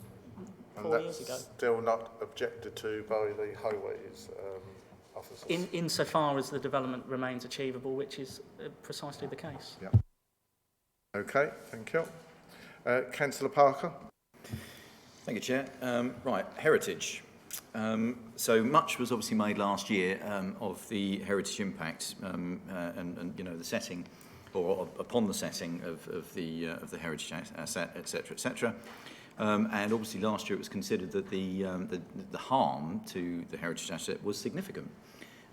4 years ago. Still not objected to by the highways officers? Insofar as the development remains achievable, which is precisely the case. Yeah. Okay, thank you. Councillor Parker? Thank you, Chair. Right, heritage. So much was obviously made last year of the heritage impact and you know, the setting or upon the setting of the heritage asset, etc., etc. And obviously last year it was considered that the harm to the heritage asset was significant.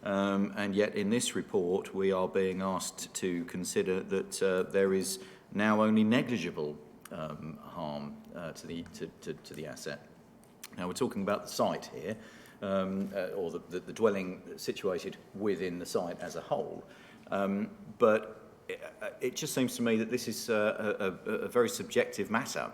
And yet in this report we are being asked to consider that there is now only negligible harm to the asset. Now we're talking about the site here, or the dwelling situated within the site as a whole. But it just seems to me that this is a very subjective matter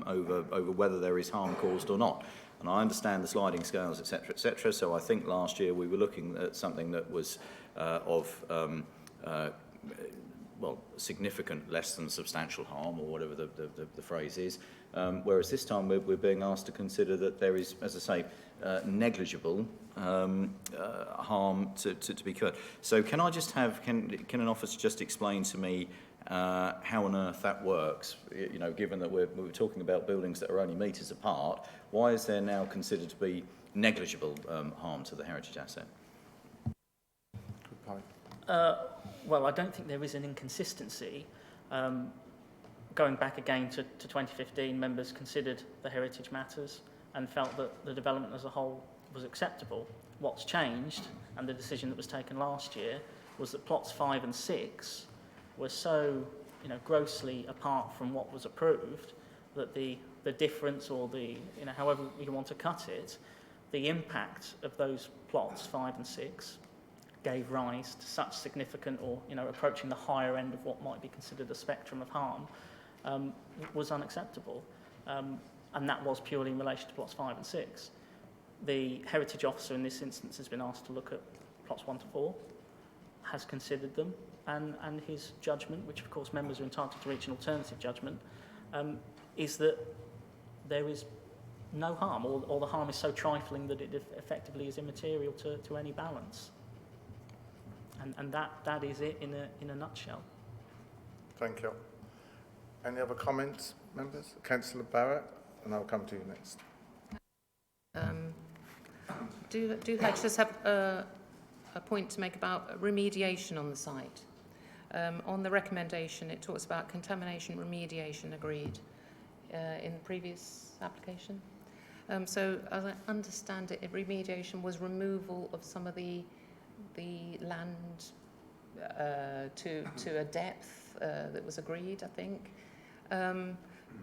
over whether there is harm caused or not. And I understand the sliding scales, etc., etc. So I think last year we were looking at something that was well, significant, less than substantial harm, or whatever the phrase is. Whereas this time we're being asked to consider that there is, as I say, negligible harm to be incurred. So can I just have, can an officer just explain to me how on earth that works? You know, given that we're talking about buildings that are only metres apart, why is there now considered to be negligible harm to the heritage asset? Well, I don't think there is an inconsistency. Going back again to 2015, members considered the heritage matters and felt that the development as a whole was acceptable. What's changed, and the decision that was taken last year, was that plots 5 and 6 were so, you know, grossly apart from what was approved that the difference, or the, you know, however you want to cut it, the impact of those plots 5 and 6 gave rise to such significant, or, you know, approaching the higher end of what might be considered a spectrum of harm, was unacceptable. and that was purely in relation to plots 5 and 6. The heritage officer in this instance has been asked to look at plots 1 to 4, has considered them, and his judgment, which of course members are entitled to reach an alternative judgment, is that there is no harm, or the harm is so trifling that it effectively is immaterial to any balance. And that is it in a nutshell. Thank you. Any other comments, members? Councillor Barrett, and I'll come to you next. Do lecturers have a point to make about remediation on the site? On the recommendation, it talks about contamination remediation agreed in the previous application. So, as I understand it, remediation was removal of some of the land to a depth that was agreed, I think.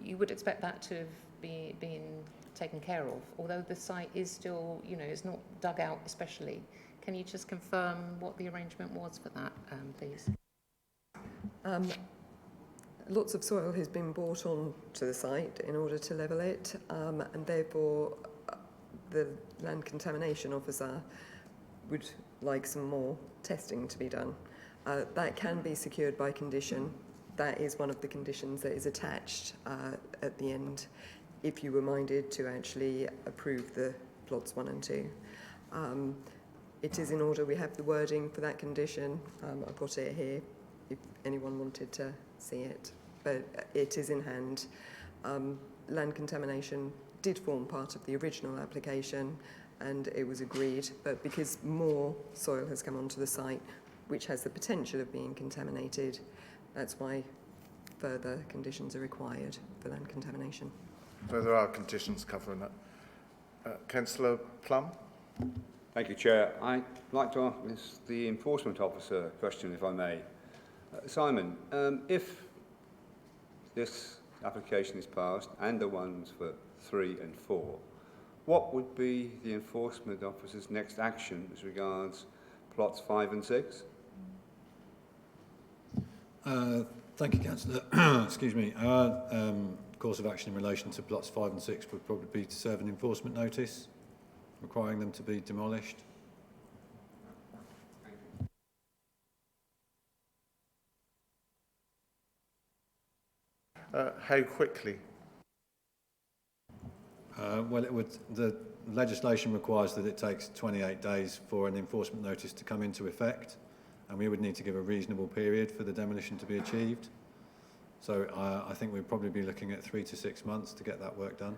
You would expect that to have been taken care of, although the site is still, it's not dug out especially. Can you just confirm what the arrangement was for that, please? Lots of soil has been brought on to the site in order to level it, and therefore the land contamination officer would like some more testing to be done. That can be secured by condition. That is one of the conditions that is attached at the end, if you were minded to actually approve the plots 1 and 2. It is in order. We have the wording for that condition. I've got it here if anyone wanted to see it, but it is in hand. Land contamination did form part of the original application and it was agreed, but because more soil has come onto the site, which has the potential of being contaminated, that's why further conditions are required for land contamination. So there are conditions covering that. Councillor Plum? Thank you, Chair. I'd like to ask the enforcement officer a question, if I may. Simon, if this application is passed, and the ones for 3 and 4, what would be the enforcement officer's next action as regards plots 5 and 6? Thank you, Councillor. Excuse me. Course of action in relation to plots 5 and 6 would probably be to serve an enforcement notice requiring them to be demolished. How quickly? Well, the legislation requires that it takes 28 days for an enforcement notice to come into effect, and we would need to give a reasonable period for the demolition to be achieved. So I think we'd probably be looking at 3 to 6 months to get that work done.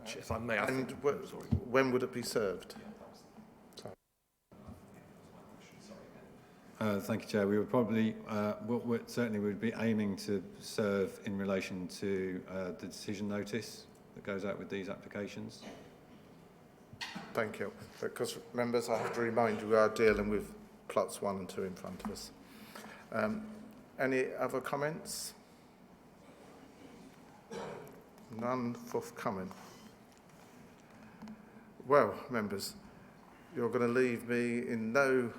If I may, when would it be served? Thank you, Chair. We would probably, certainly we would be aiming to serve in relation to the decision notice that goes out with these applications. Thank you. Because, members, I have to remind you we are dealing with plots 1 and 2 in front of us. Any other comments? None forthcoming. Well, members, you're going to leave me in no...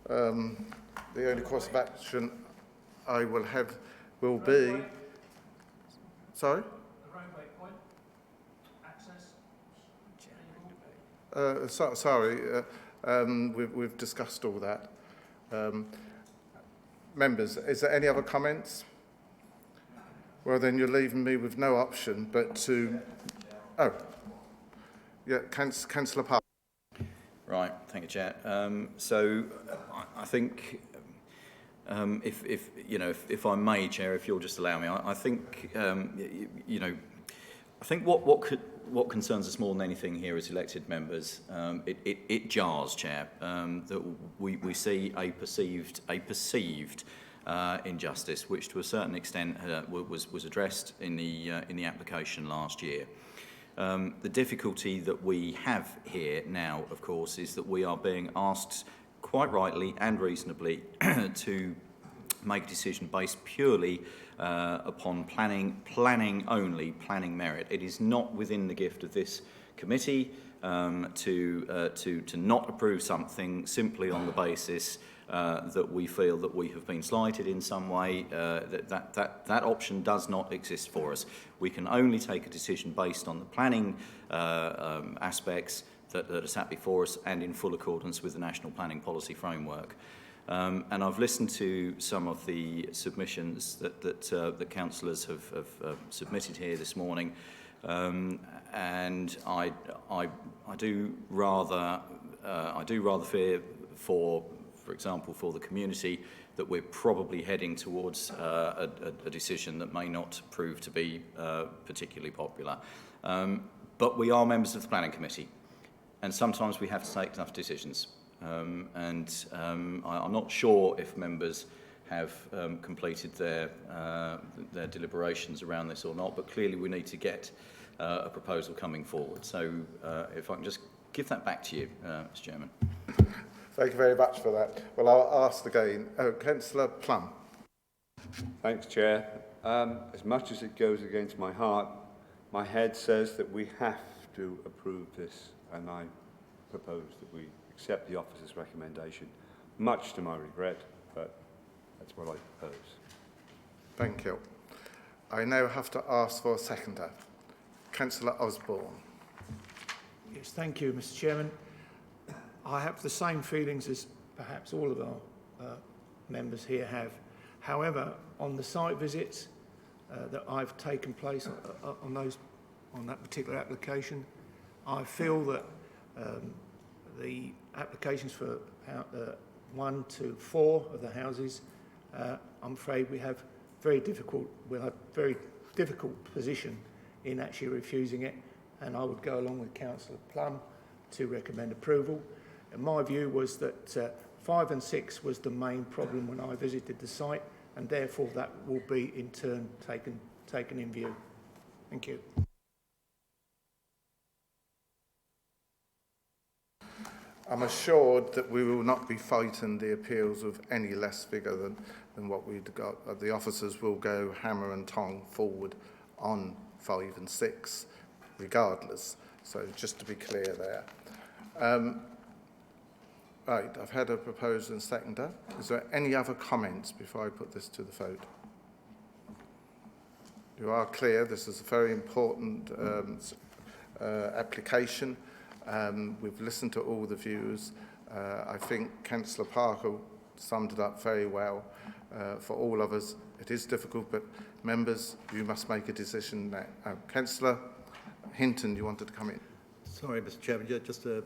the only course of action I will have will be... Sorry? The roadway point, access. Sorry, we've discussed all that. Members, is there any other comments? Well, then you're leaving me with no option but to... Oh, yeah, Councillor Park. Right, thank you, Chair. So I think, if I may, Chair, if you'll just allow me, I think, I think what concerns us more than anything here as elected members, it jars, Chair, that we see a perceived injustice, which to a certain extent was addressed in the application last year. The difficulty that we have here now, of course, is that we are being asked, quite rightly and reasonably, to make a decision based purely upon planning only, planning merit. It is not within the gift of this committee to not approve something simply on the basis that we feel that we have been slighted in some way, that option does not exist for us. We can only take a decision based on the planning aspects that are sat before us and in full accordance with the National Planning Policy Framework. And I've listened to some of the submissions that councillors have submitted here this morning, and I do rather fear for example, for the community, that we're probably heading towards a decision that may not prove to be particularly popular. But we are members of the Planning Committee, and sometimes we have to take tough decisions. I'm not sure if members have completed their deliberations around this or not, but clearly we need to get a proposal coming forward. So if I can just give that back to you, Mr. Chairman. Thank you very much for that. Well, I'll ask again. Councillor Plum. Thanks, Chair. As much as it goes against my heart, my head says that we have to approve this, and I propose that we accept the officer's recommendation, much to my regret, but that's what I propose. Thank you. I now have to ask for a seconder. Councillor Osborne. Yes, thank you, Mr. Chairman. I have the same feelings as perhaps all of our members here have. However, on the site visits that I've taken place on that particular application, I feel that the applications for 1 to 4 of the houses, I'm afraid we'll have very difficult position in actually refusing it, and I would go along with Councillor Plum to recommend approval. And my view was that 5 and 6 was the main problem when I visited the site, and therefore that will be in turn taken in view. Thank you. I'm assured that we will not be fighting the appeals of any less figure than what we'd got. The officers will go hammer and tong forward on 5 and 6 regardless. So just to be clear there. Right, I've had a proposer and seconder. Is there any other comments before I put this to the vote? You are clear, this is a very important application. We've listened to all the views. I think Councillor Parker summed it up very well. For all of us, it is difficult, but members, you must make a decision now. Councillor Hinton, you wanted to come in. Sorry, Mr. Chairman, just a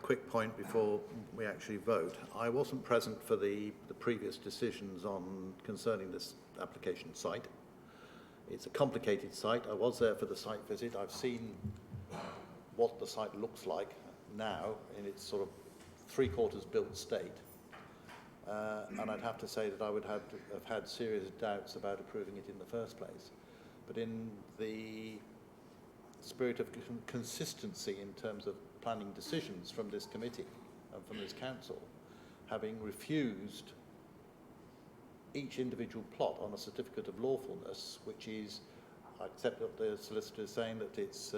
quick point before we actually vote. I wasn't present for the previous decisions concerning this application site. It's a complicated site. I was there for the site visit. I've seen what the site looks like now in its sort of 3/4 built state. And I'd have to say that I would have had serious doubts about approving it in the first place. But in the spirit of consistency in terms of planning decisions from this committee and from this council, having refused each individual plot on a certificate of lawfulness, which is, I accept what the solicitor is saying, that it's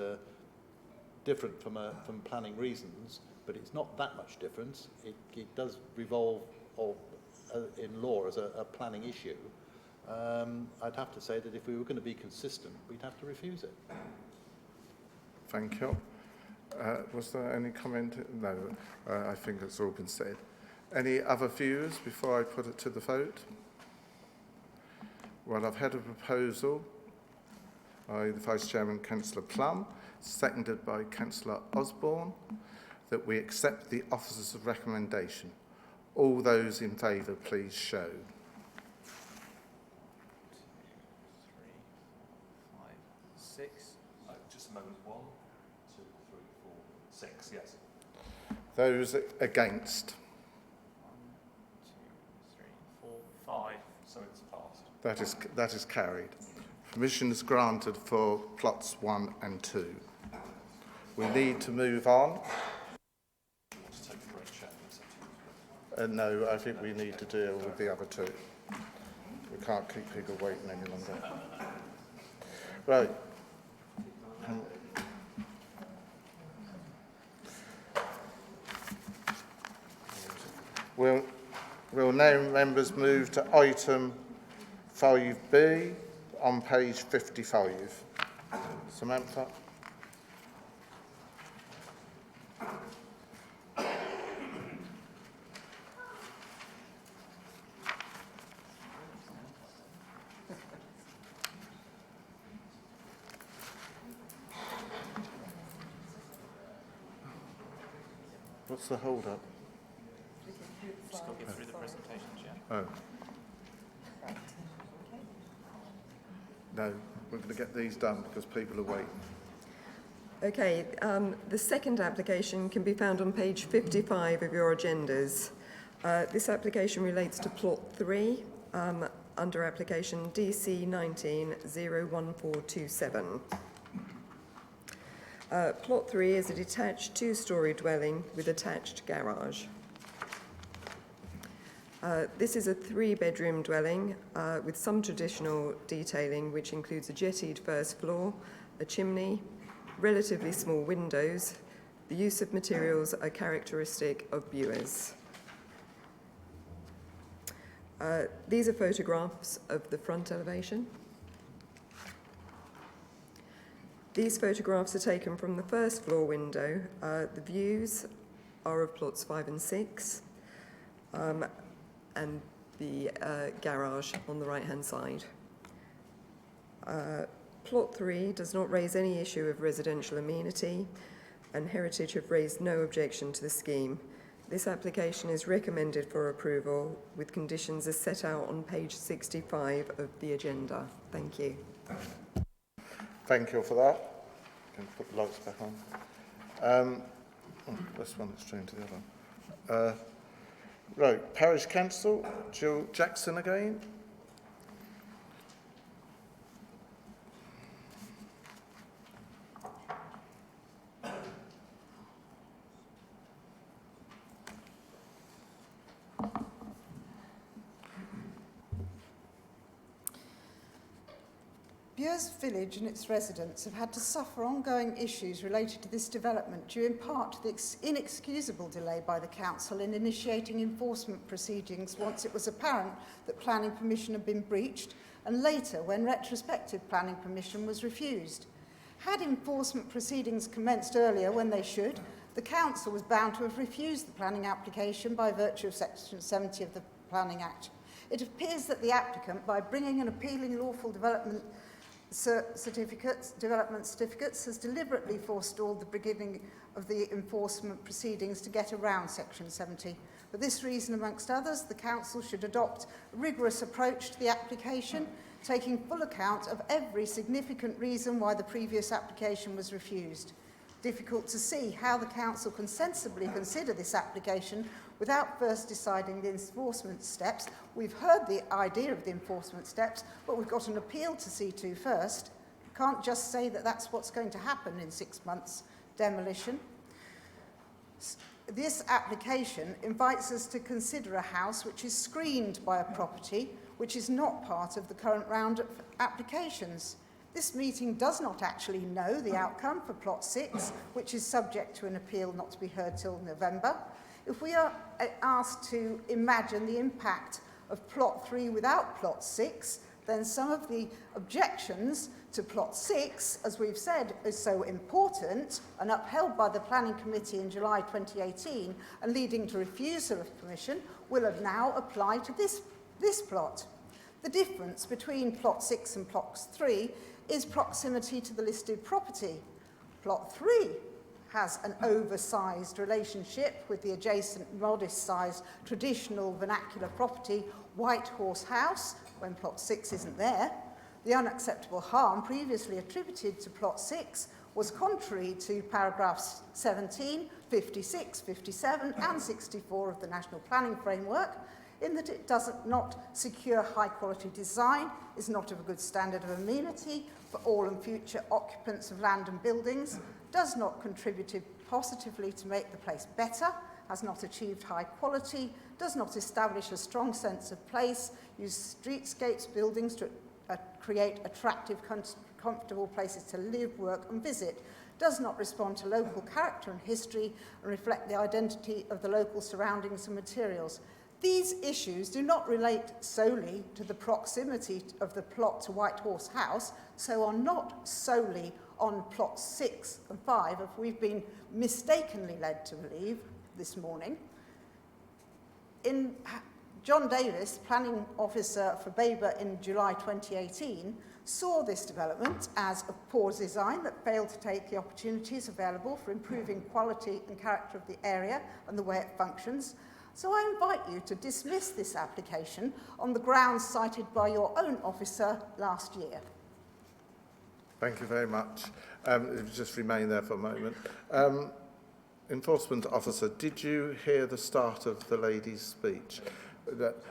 different from planning reasons, but it's not that much difference. It does revolve in law as a planning issue. I'd have to say that if we were going to be consistent, we'd have to refuse it. Thank you. Was there any comment? No, I think it's all been said. Any other views before I put it to the vote? Well, I've had a proposal by the Vice Chairman, Councillor Plum, seconded by Councillor Osborne, that we accept the officers' recommendation. All those in favour, please show. 2, 3, 4, 5, 6. Just a moment. 1, 2, 3, 4, 6. Yes. Those against? 1, 2, 3, 4, 5. So it's passed. That is carried. Permission is granted for plots 1 and 2. We need to move on. No, I think we need to deal with the other 2. We can't keep people waiting any longer. Right. Will now members move to item 5B on page 55. Samantha. What's the hold up? Just got to get through the presentations, yeah. Oh. No, we're going to get these done because people are waiting. Okay, the second application can be found on page 55 of your agendas. This application relates to plot 3 under application DC 19-01427. Plot 3 is a detached 2-storey dwelling with attached garage. This is a 3-bedroom dwelling with some traditional detailing, which includes a jettied first floor, a chimney, relatively small windows. The use of materials are characteristic of Bures. These are photographs of the front elevation. These photographs are taken from the first floor window. The views are of plots 5 and 6. And the garage on the right-hand side. Plot 3 does not raise any issue of residential amenity, and Heritage have raised no objection to the scheme. This application is recommended for approval with conditions as set out on page 65 of the agenda. Thank you. Thank you for that. Can put the lights back on. This one is streamed to the other one. Right, Parish Council, Jill Jackson again. Bures Village and its residents have had to suffer ongoing issues related to this development due in part to the inexcusable delay by the council in initiating enforcement proceedings once it was apparent that planning permission had been breached, and later when retrospective planning permission was refused. Had enforcement proceedings commenced earlier when they should, the council was bound to have refused the planning application by virtue of section 70 of the Planning Act. It appears that the applicant, by bringing and appealing lawful development certificates, has deliberately forestalled the beginning of the enforcement proceedings to get around section 70. For this reason, amongst others, the council should adopt a rigorous approach to the application, taking full account of every significant reason why the previous application was refused. Difficult to see how the council can sensibly consider this application without first deciding the enforcement steps. We've heard the idea of the enforcement steps, but we've got an appeal to see to first. Can't just say that that's what's going to happen in 6 months' demolition. This application invites us to consider a house which is screened by a property which is not part of the current round of applications. This meeting does not actually know the outcome for plot 6, which is subject to an appeal not to be heard till November. If we are asked to imagine the impact of plot 3 without plot 6, then some of the objections to plot 6, as we've said, is so important and upheld by the Planning Committee in July 2018 and leading to refusal of permission, will have now applied to this plot. The difference between plot 6 and plot 3 is proximity to the listed property. Plot 3 has an oversized relationship with the adjacent modest-sized traditional vernacular property, White Horse House, when plot 6 isn't there. The unacceptable harm previously attributed to plot 6 was contrary to paragraphs 17, 56, 57 and 64 of the National Planning Framework, in that it does not secure high-quality design, is not of a good standard of amenity for all and future occupants of land and buildings, does not contribute positively to make the place better, has not achieved high quality, does not establish a strong sense of place, use streetscapes, buildings to create attractive, comfortable places to live, work and visit, does not respond to local character and history and reflect the identity of the local surroundings and materials. These issues do not relate solely to the proximity of the plot to White Horse House, so are not solely on plots 6 and 5, if we've been mistakenly led to believe this morning. John Davis, planning officer for Babergh in July 2018, saw this development as a poor design that failed to take the opportunities available for improving quality and character of the area and the way it functions. So I invite you to dismiss this application on the grounds cited by your own officer last year. Thank you very much. Just remain there for a moment. Enforcement officer, did you hear the start of the lady's speech?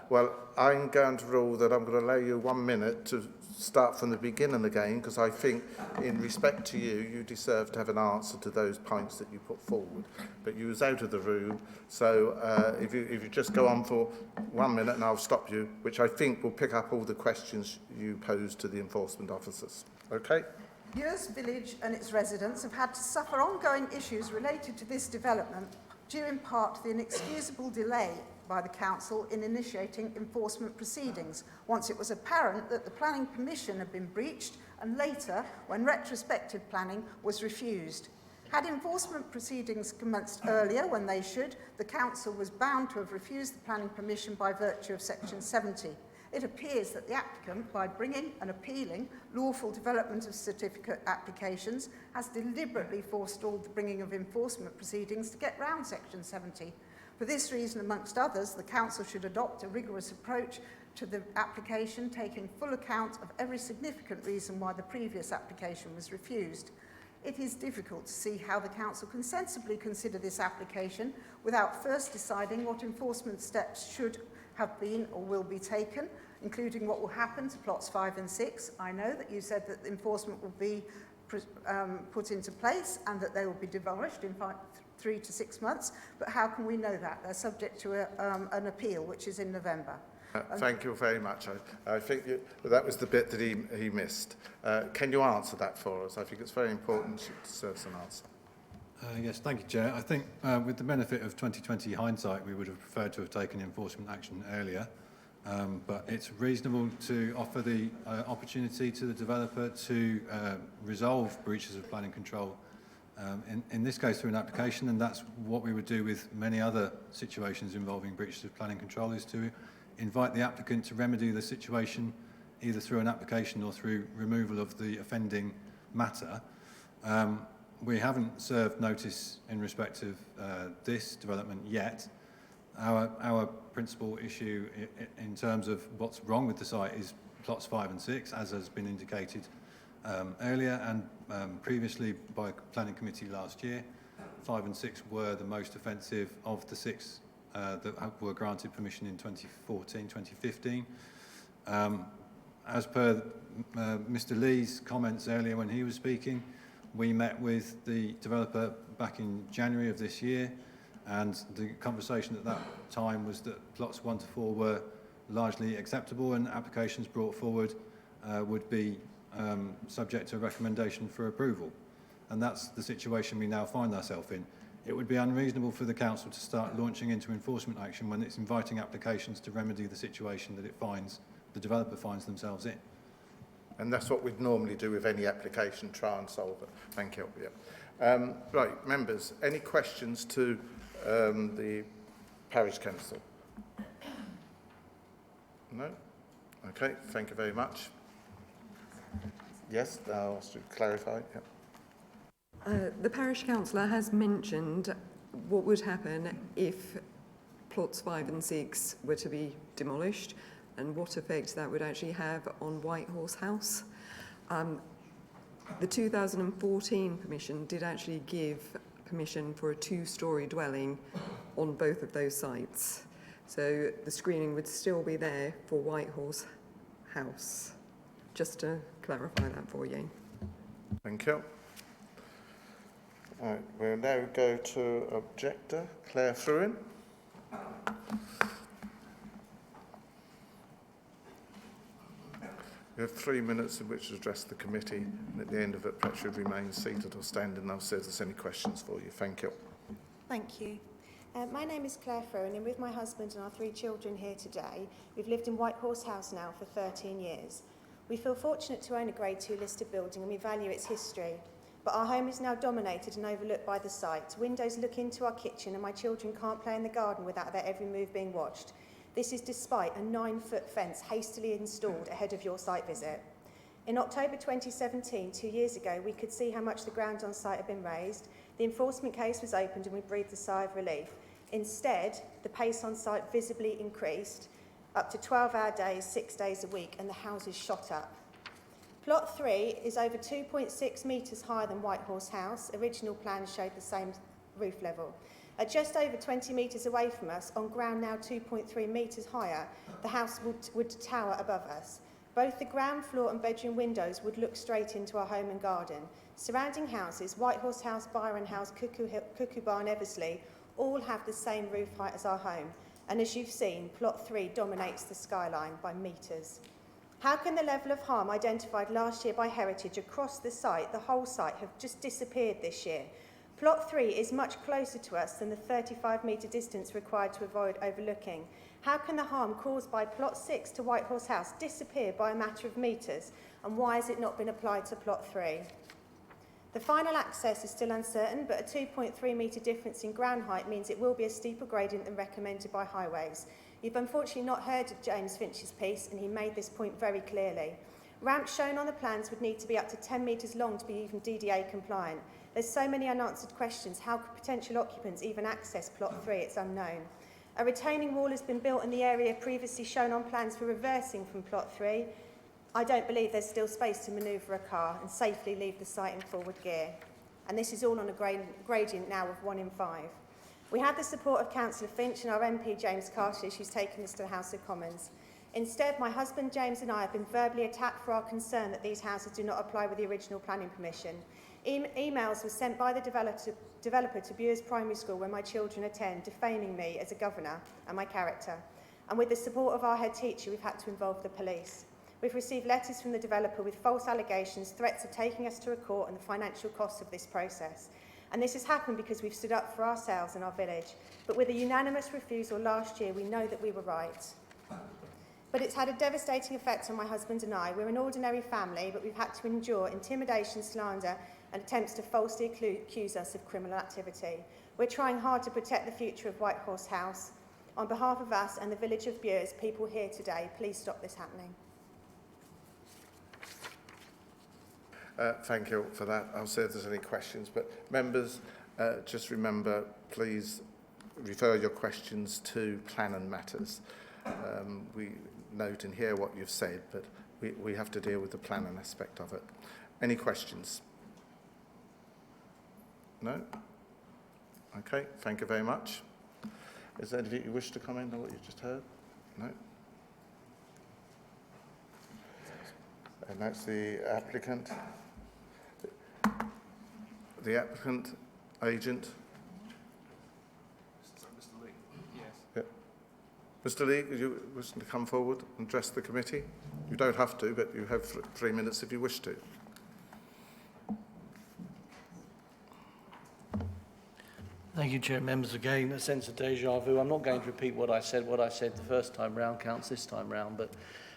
Well, I'm going to rule that I'm going to allow you 1 minute to start from the beginning again, because I think, in respect to you, you deserve to have an answer to those points that you put forward. But you was out of the room, so if you just go on for 1 minute and I'll stop you, which I think will pick up all the questions you posed to the enforcement officers. Okay? Bures village and its residents have had to suffer ongoing issues related to this development, due in part to the inexcusable delay by the council in initiating enforcement proceedings, once it was apparent that the planning permission had been breached, and later when retrospective planning was refused. Had enforcement proceedings commenced earlier when they should, the council was bound to have refused the planning permission by virtue of section 70. It appears that the applicant, by bringing and appealing lawful development of certificate applications, has deliberately forestalled the bringing of enforcement proceedings to get round section 70. For this reason, amongst others, the council should adopt a rigorous approach to the application, taking full account of every significant reason why the previous application was refused. It is difficult to see how the council can sensibly consider this application without first deciding what enforcement steps should have been or will be taken, including what will happen to plots 5 and 6. I know that you said that enforcement will be put into place and that they will be demolished in 3 to 6 months, but how can we know that? They're subject to an appeal, which is in November. Thank you very much. I think that was the bit that he missed. Can you answer that for us? I think it's very important to deserve an answer. Yes, thank you, Chair. I think with the benefit of 2020 hindsight, we would have preferred to have taken enforcement action earlier, but it's reasonable to offer the opportunity to the developer to resolve breaches of planning control, in this case through an application, and that's what we would do with many other situations involving breaches of planning control, is to invite the applicant to remedy the situation either through an application or through removal of the offending matter. We haven't served notice in respect of this development yet. Our principal issue in terms of what's wrong with the site is plots 5 and 6, as has been indicated earlier and previously by planning committee last year. 5 and 6 were the most offensive of the 6 that were granted permission in 2014, 2015. As per Mr. Lee's comments earlier when he was speaking, we met with the developer back in January of this year, and the conversation at that time was that plots 1 to 4 were largely acceptable and applications brought forward would be subject to a recommendation for approval. And that's the situation we now find ourselves in. It would be unreasonable for the council to start launching into enforcement action when it's inviting applications to remedy the situation that the developer finds themselves in. And that's what we'd normally do with any application, try and solve it. Thank you. Yeah. Right, members, any questions to the parish council? No? Okay, thank you very much. Yes, I'll ask you to clarify. Yeah. The parish councillor has mentioned what would happen if plots 5 and 6 were to be demolished, and what effect that would actually have on White Horse House. The 2014 permission did actually give permission for a 2-storey dwelling on both of those sites. So the screening would still be there for White Horse House. Just to clarify that for you. Thank you. All right, we'll now go to objector, Claire Fruin. You have 3 minutes in which to address the committee, and at the end of it, perhaps you'd remain seated or standing. I'll see if there's any questions for you. Thank you. Thank you. My name is Claire Frowen, and with my husband and our 3 children here today, we've lived in White Horse House now for 13 years. We feel fortunate to own a Grade 2 listed building and we value its history. But our home is now dominated and overlooked by the site. Windows look into our kitchen and my children can't play in the garden without their every move being watched. This is despite a 9-foot fence hastily installed ahead of your site visit. In October 2017, 2 years ago, we could see how much the ground on site had been raised. The enforcement case was opened and we breathed a sigh of relief. Instead, the pace on site visibly increased, up to 12-hour days, 6 days a week, and the houses shot up. Plot 3 is over 2.6 metres higher than White Horse House. Original plans showed the same roof level. At just over 20 metres away from us, on ground now 2.3 metres higher, the house would tower above us. Both the ground floor and bedroom windows would look straight into our home and garden. Surrounding houses, White Horse House, Byron House, Cuckoo Barn, Eversley, all have the same roof height as our home. And as you've seen, Plot 3 dominates the skyline by metres. How can the level of harm identified last year by Heritage across the site, the whole site, have just disappeared this year? Plot 3 is much closer to us than the 35-metre distance required to avoid overlooking. How can the harm caused by Plot 6 to White Horse House disappear by a matter of metres? And why has it not been applied to Plot 3? The final access is still uncertain, but a 2.3 metre difference in ground height means it will be a steeper gradient than recommended by highways. You've unfortunately not heard of James Finch's piece, and he made this point very clearly. Ramps shown on the plans would need to be up to 10 metres long to be even DDA compliant. There's so many unanswered questions. How could potential occupants even access Plot 3? It's unknown. A retaining wall has been built in the area previously shown on plans for reversing from Plot 3. I don't believe there's still space to manoeuvre a car and safely leave the site in forward gear. And this is all on a gradient now of 1 in 5. We had the support of Councillor Finch and our MP James Cartledge, who's taken this to the House of Commons. Instead, my husband James and I have been verbally attacked for our concern that these houses do not apply with the original planning permission. Emails were sent by the developer to Bures Primary School, where my children attend, defaming me as a governor and my character. And with the support of our head teacher, we've had to involve the police. We've received letters from the developer with false allegations, threats of taking us to a court and the financial costs of this process. And this has happened because we've stood up for ourselves and our village. But with a unanimous refusal last year, we know that we were right. But it's had a devastating effect on my husband and I. We're an ordinary family, but we've had to endure intimidation, slander, and attempts to falsely accuse us of criminal activity. We're trying hard to protect the future of White Horse House. On behalf of us and the village of Bures, people here today, please stop this happening. Thank you for that. I'll see if there's any questions. But members, just remember, please refer your questions to planning matters. We note and hear what you've said, but we have to deal with the planning aspect of it. Any questions? No? Okay, thank you very much. Is there anything you wish to comment on what you've just heard? No? And that's the applicant. The applicant, agent. Mr. Lee. Yes. Yeah. Mr. Lee, would you wish to come forward and address the committee? You don't have to, but you have 3 minutes if you wish to. Thank you, Chair. Members, again, a sense of deja vu. I'm not going to repeat what I said the first time round counts this time round, but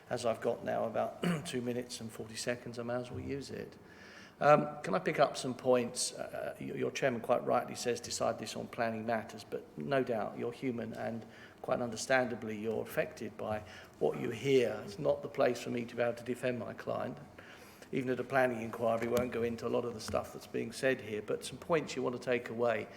as I've got now about 2 minutes and 40 seconds, I may as well use it. Can I pick up some points? Your chairman quite rightly says decide this on planning matters, but no doubt you're human and quite understandably you're affected by what you hear. It's not the place for me to be able to defend my client. Even at a planning inquiry, we won't go into a lot of the stuff that's being said here, but some points you want to take away.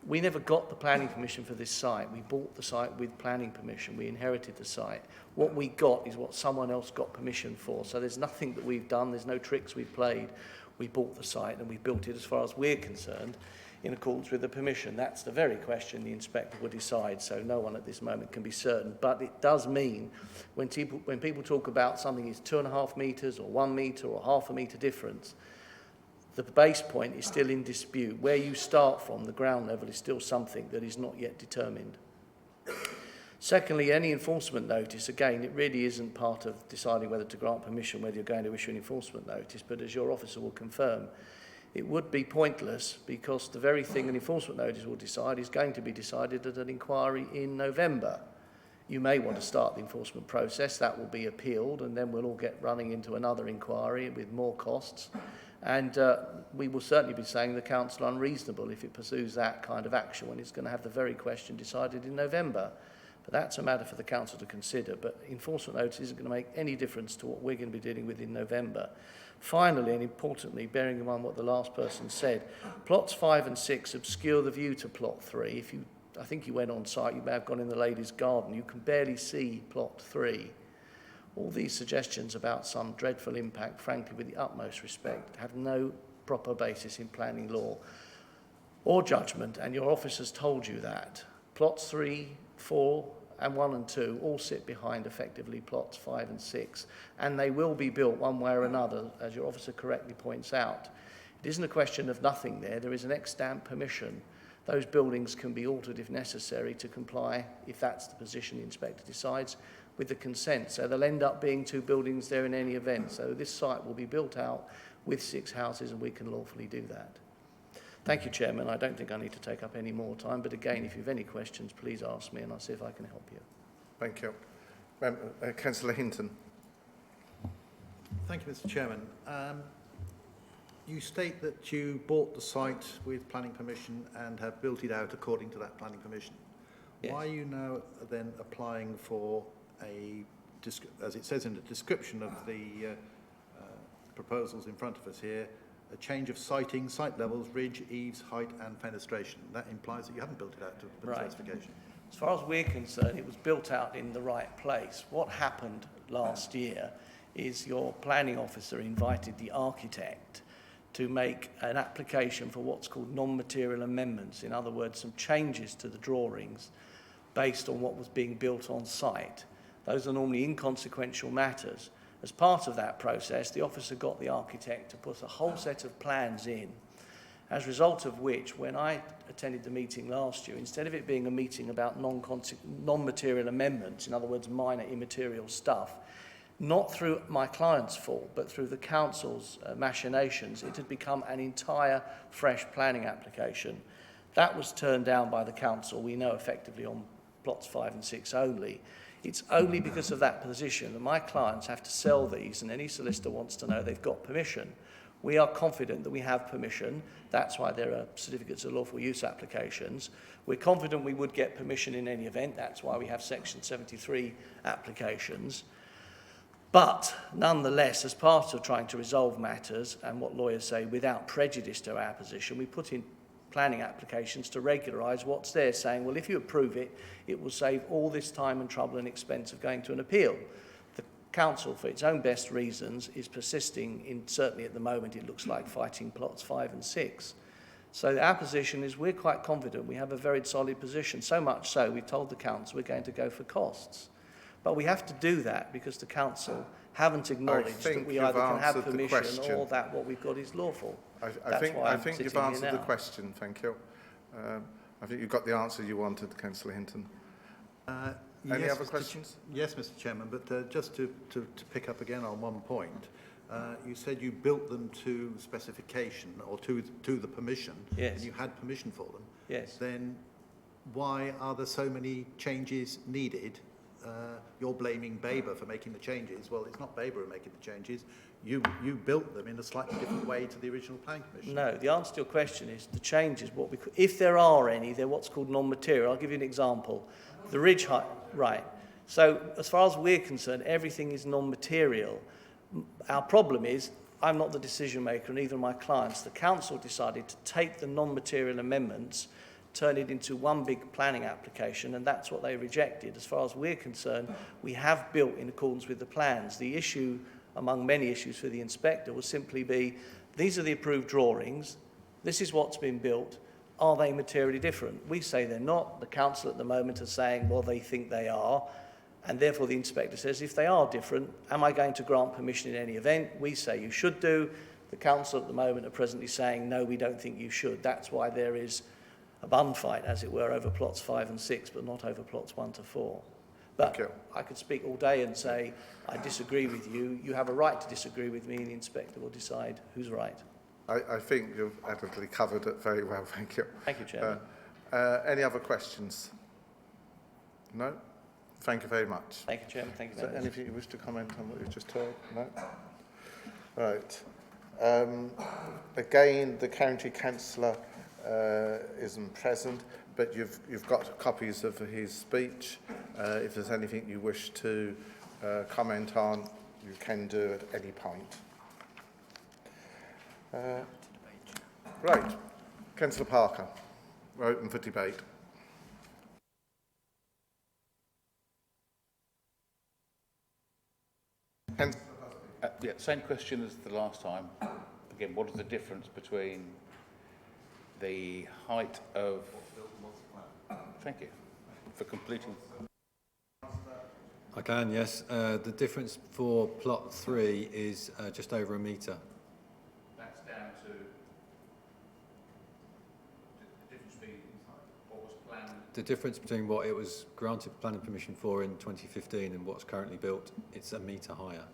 We never got the planning permission for this site. We bought the site with planning permission. We inherited the site. What we got is what someone else got permission for. So there's nothing that we've done. There's no tricks we've played. We bought the site and we built it, as far as we're concerned, in accordance with the permission. That's the very question the inspector will decide, so no one at this moment can be certain. But it does mean when people talk about something is 2.5 metres or 1 metre or half a metre difference, the base point is still in dispute. Where you start from, the ground level, is still something that is not yet determined. Secondly, any enforcement notice, again, it really isn't part of deciding whether to grant permission, whether you're going to issue an enforcement notice, but as your officer will confirm, it would be pointless because the very thing an enforcement notice will decide is going to be decided at an inquiry in November. You may want to start the enforcement process, that will be appealed, and then we'll all get running into another inquiry with more costs. And we will certainly be saying the council unreasonable if it pursues that kind of action when it's going to have the very question decided in November. But that's a matter for the council to consider. But enforcement notice isn't going to make any difference to what we're going to be dealing with in November. Finally, and importantly, bearing in mind what the last person said, plots 5 and 6 obscure the view to plot 3. I think you went on site, you may have gone in the ladies' garden, you can barely see plot 3. All these suggestions about some dreadful impact, frankly, with the utmost respect, have no proper basis in planning law or judgment, and your office has told you that. Plots 3, 4 and 1 and 2 all sit behind effectively plots 5 and 6, and they will be built one way or another, as your officer correctly points out. It isn't a question of nothing there. There is an ex-stamp permission. Those buildings can be altered if necessary to comply, if that's the position the inspector decides, with the consent. So there'll end up being 2 buildings there in any event. So this site will be built out with 6 houses, and we can lawfully do that. Thank you, Chairman. I don't think I need to take up any more time, but again, if you have any questions, please ask me and I'll see if I can help you. Thank you. Councillor Hinton. Thank you, Mr. Chairman. You state that you bought the site with planning permission and have built it out according to that planning permission. Yes. Why are you now then applying for as it says in the description of the proposals in front of us here, a change of siting, site levels, ridge, eaves, height and fenestration? That implies that you haven't built it out to the specification. As far as we're concerned, it was built out in the right place. What happened last year is your planning officer invited the architect to make an application for what's called non-material amendments. In other words, some changes to the drawings based on what was being built on site. Those are normally inconsequential matters. As part of that process, the officer got the architect to put a whole set of plans in, as a result of which, when I attended the meeting last year, instead of it being a meeting about non-material amendments, in other words, minor immaterial stuff, not through my client's fault, but through the council's machinations, it had become an entire fresh planning application. That was turned down by the council, we know effectively on plots 5 and 6 only. It's only because of that position that my clients have to sell these, and any solicitor wants to know they've got permission. We are confident that we have permission. That's why there are certificates of lawful use applications. We're confident we would get permission in any event. That's why we have Section 73 applications. But nonetheless, as part of trying to resolve matters, and what lawyers say without prejudice to our position, we put in planning applications to regularise what's there, saying, well, if you approve it, it will save all this time and trouble and expense of going to an appeal. The council, for its own best reasons, is persisting in, certainly at the moment, it looks like fighting plots 5 and 6. So our position is we're quite confident we have a very solid position, so much so we've told the council we're going to go for costs. But we have to do that because the council haven't acknowledged that we either can have permission or that what we've got is lawful. I think you've answered the question, thank you. I think you've got the answer you wanted, Councillor Hinton. Any other questions? Yes, Mr. Chairman, but just to pick up again on one point, you said you built them to specification or to the permission, yes. And you had permission for them. Yes. Then why are there so many changes needed? You're blaming Babergh for making the changes. Well, it's not Babergh making the changes. You built them in a slightly different way to the original planning commission. No, the answer to your question is the changes, if there are any, they're what's called non-material. I'll give you an example. The ridge height, right. So as far as we're concerned, everything is non-material. Our problem is, I'm not the decision maker, and neither are my clients. The council decided to take the non-material amendments, turn it into one big planning application, and that's what they rejected. As far as we're concerned, we have built in accordance with the plans. The issue, among many issues for the inspector, will simply be, these are the approved drawings, this is what's been built, are they materially different? We say they're not. The council at the moment are saying, well, they think they are, and therefore the inspector says, if they are different, am I going to grant permission in any event? We say you should do. The council at the moment are presently saying, no, we don't think you should. That's why there is a bun fight, as it were, over plots 5 and 6, but not over plots 1 to 4. But I could speak all day and say, I disagree with you. You have a right to disagree with me, and the inspector will decide who's right. I think you've adequately covered it very well, thank you. Thank you, Chairman. Any other questions? No? Thank you very much. Thank you, Chairman. Thank you, Is there members. anything you wish to comment on what you've just heard? No? Right. Again, the County Councillor isn't present, but you've got copies of his speech. If there's anything you wish to comment on, you can do at any point. Right. Councillor Parker, we're open for debate. Yeah, same question as the last time. Again, what is the difference between the height of... Thank you for completing. I can, yes. The difference for plot 3 is just over a metre. That's down to the difference between what was planned. The difference between what it was granted planning permission for in 2015 and what's currently built, it's a metre higher.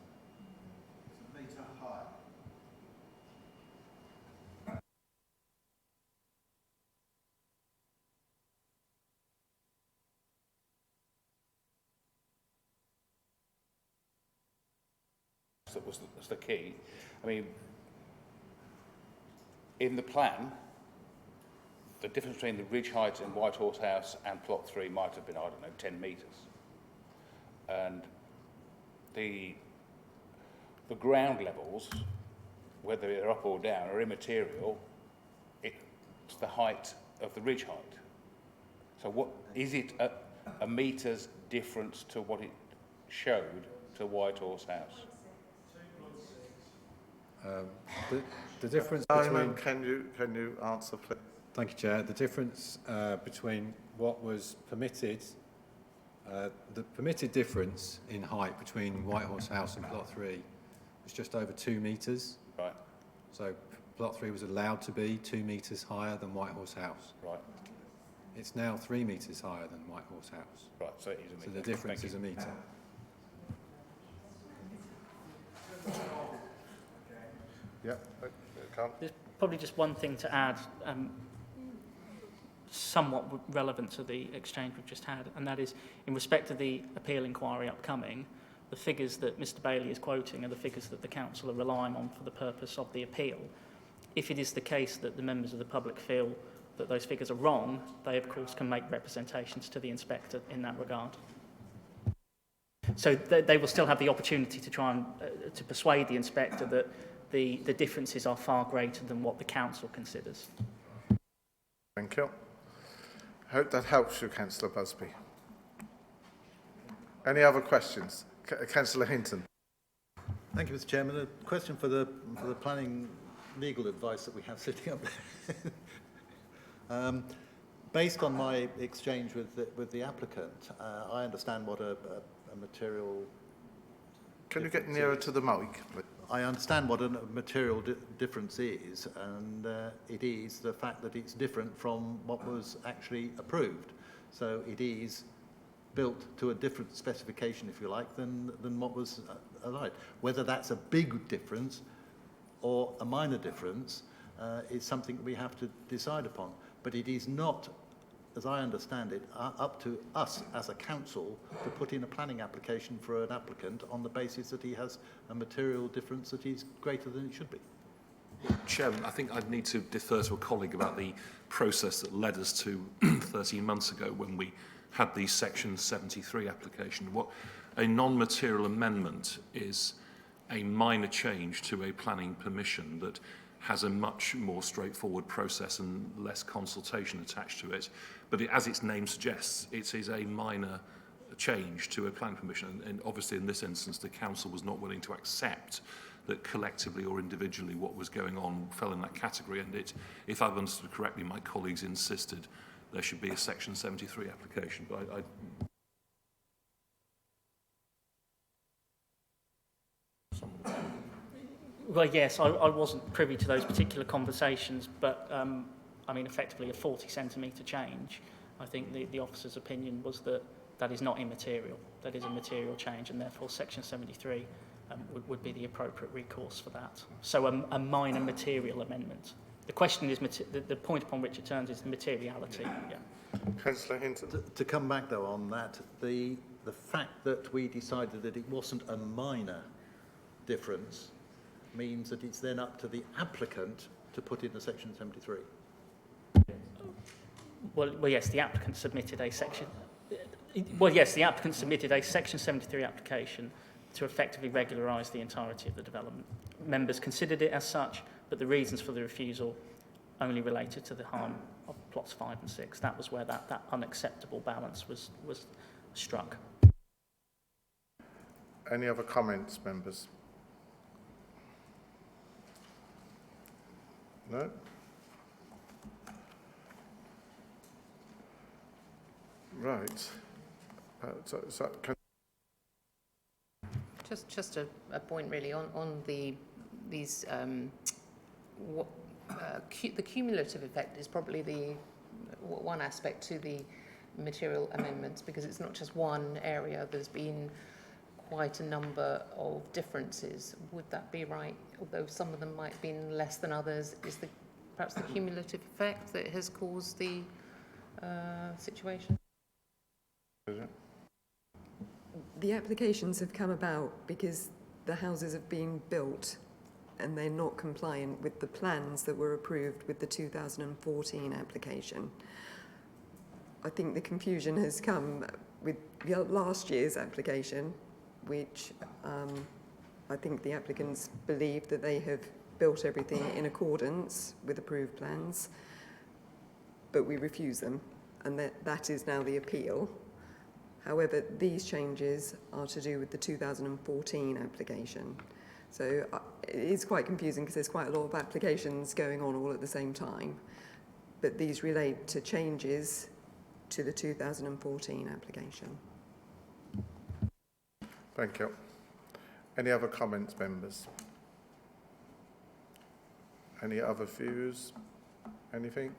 That was the key. I mean, in the plan, the difference between the ridge height in White Horse House and plot 3 might have been, I don't know, 10 metres. And the ground levels, whether they're up or down, are immaterial. It's the height of the ridge height. So what is it a metre's difference to what it showed to White Horse House? The difference Simon, between... can you answer, please? Thank you, Chair. The difference between what was permitted, the permitted difference in height between White Horse House and plot 3 was just over 2 metres. Right. So plot 3 was allowed to be 2 metres higher than White Horse House. Right. It's now 3 metres higher than White Horse House. Right, so it is a metre. So the difference is a metre. Yeah. There's probably just one thing to add, somewhat relevant to the exchange we've just had, and that is in respect of the appeal inquiry upcoming, the figures that Mr Bailey is quoting are the figures that the council are relying on for the purpose of the appeal. If it is the case that the members of the public feel that those figures are wrong, they of course can make representations to the inspector in that regard. So they will still have the opportunity to try and to persuade the inspector that the differences are far greater than what the council considers. Thank you. I hope that helps you, Councillor Busby. Any other questions? Councillor Hinton. Thank you, Mr Chairman. A question for the planning legal advice that we have sitting up there. Based on my exchange with the applicant, I understand what a material... Can you get nearer to the mic, please? I understand what a material difference is, and it is the fact that it's different from what was actually approved. So it is built to a different specification, if you like, than what was allowed. Whether that's a big difference or a minor difference is something we have to decide upon. But it is not, as I understand it, up to us as a council to put in a planning application for an applicant on the basis that he has a material difference that is greater than it should be. Chairman, I think I'd need to defer to a colleague about the process that led us to 13 months ago when we had the Section 73 application. What a non-material amendment is a minor change to a planning permission that has a much more straightforward process and less consultation attached to it. But as its name suggests, it is a minor change to a planning permission. And obviously in this instance, the council was not willing to accept that collectively or individually what was going on fell in that category. And if I've understood correctly, my colleagues insisted there should be a Section 73 application. But Well, yes, I wasn't privy to those particular conversations, but I mean, effectively a 40 centimetre change. I think the officer's opinion was that that is not immaterial. That is a material change, and therefore Section 73 would be the appropriate recourse for that. So a minor material amendment. The question is, the point upon which it turns is the materiality. Yeah. Councillor Hinton. To come back though on that, the fact that we decided that it wasn't a minor difference means that it's then up to the applicant to put in a section 73. Well, yes, the applicant submitted a section. Well, yes, the applicant submitted a section 73 application to effectively regularise the entirety of the development. Members considered it as such, but the reasons for the refusal only related to the harm of plots 5 and 6. That was where that unacceptable balance was struck. Any other comments, members? No? Right. Just a point really on the cumulative effect is probably the one aspect to the material amendments, because it's not just one area. There's been quite a number of differences. Would that be right? Although some of them might have been less than others, is perhaps the cumulative effect that has caused the situation? The applications have come about because the houses have been built and they're not compliant with the plans that were approved with the 2014 application. I think the confusion has come with last year's application, which I think the applicants believe that they have built everything in accordance with approved plans, but we refuse them, and that is now the appeal. However, these changes are to do with the 2014 application. So it is quite confusing because there's quite a lot of applications going on all at the same time, but these relate to changes to the 2014 application. Thank you. Any other comments, members? Any other views? Anything?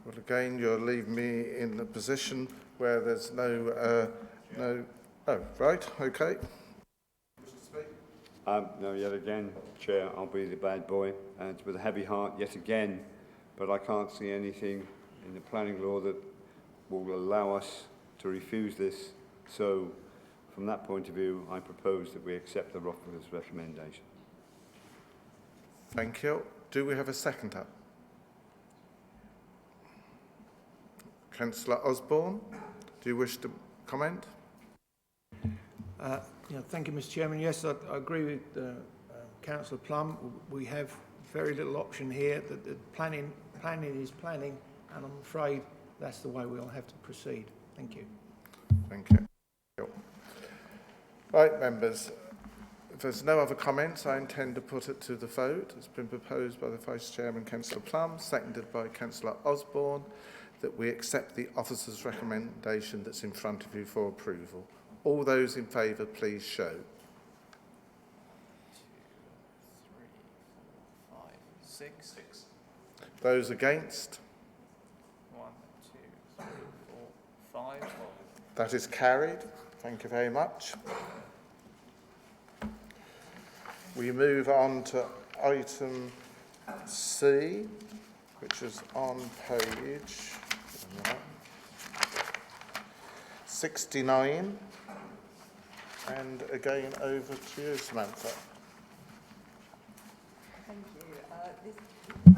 Well, again, you'll leave me in a position where there's no. Oh, right, okay. No, yet again, Chair, I'll be the bad boy, and with a heavy heart yet again, but I can't see anything in the planning law that will allow us to refuse this. So, from that point of view, I propose that we accept the officer's recommendation. Thank you. Do we have a seconder? Councillor Osborne, do you wish to comment? Thank you, Mr. Chairman. Yes, I agree with Councillor Plum. We have very little option here. The planning is planning, and I'm afraid that's the way we'll have to proceed. Thank you. Thank you. Right, members. If there's no other comments, I intend to put it to the vote. It's been proposed by the Vice Chairman, Councillor Plum, seconded by Councillor Osborne, that we accept the officer's recommendation that's in front of you for approval. All those in favour, please show. 2, 3, 4, 5, 6. Those against? 1, 2, 3, 4, 5. That is carried. Thank you very much. We move on to item C, which is on page 69. And again, over to you, Samantha.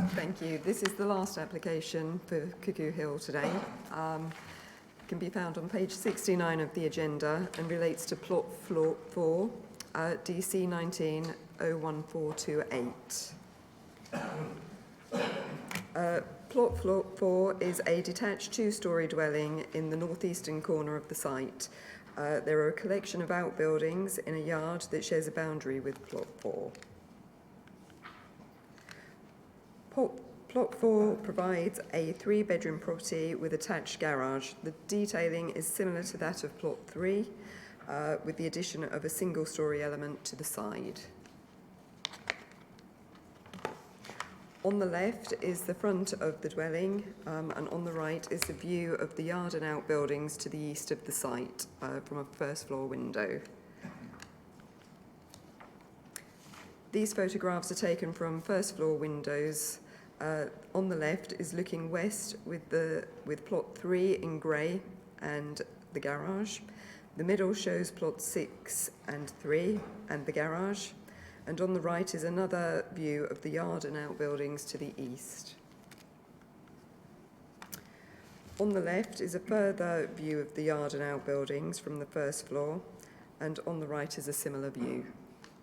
Thank you. This is the last application for Cuckoo Hill today. Can be found on page 69 of the agenda and relates to plot 4, DC 19-01428. Plot 4 is a detached two-storey dwelling in the northeastern corner of the site. There are a collection of outbuildings in a yard that shares a boundary with plot 4. Plot 4 provides a 3-bedroom property with attached garage. The detailing is similar to that of plot 3, with the addition of a single-storey element to the side. On the left is the front of the dwelling, and on the right is the view of the yard and outbuildings to the east of the site from a first-floor window. These photographs are taken from first floor windows. On the left is looking west with plot 3 in grey and the garage. The middle shows plot 6 and 3 and the garage. And on the right is another view of the yard and outbuildings to the east. On the left is a further view of the yard and outbuildings from the first floor, and on the right is a similar view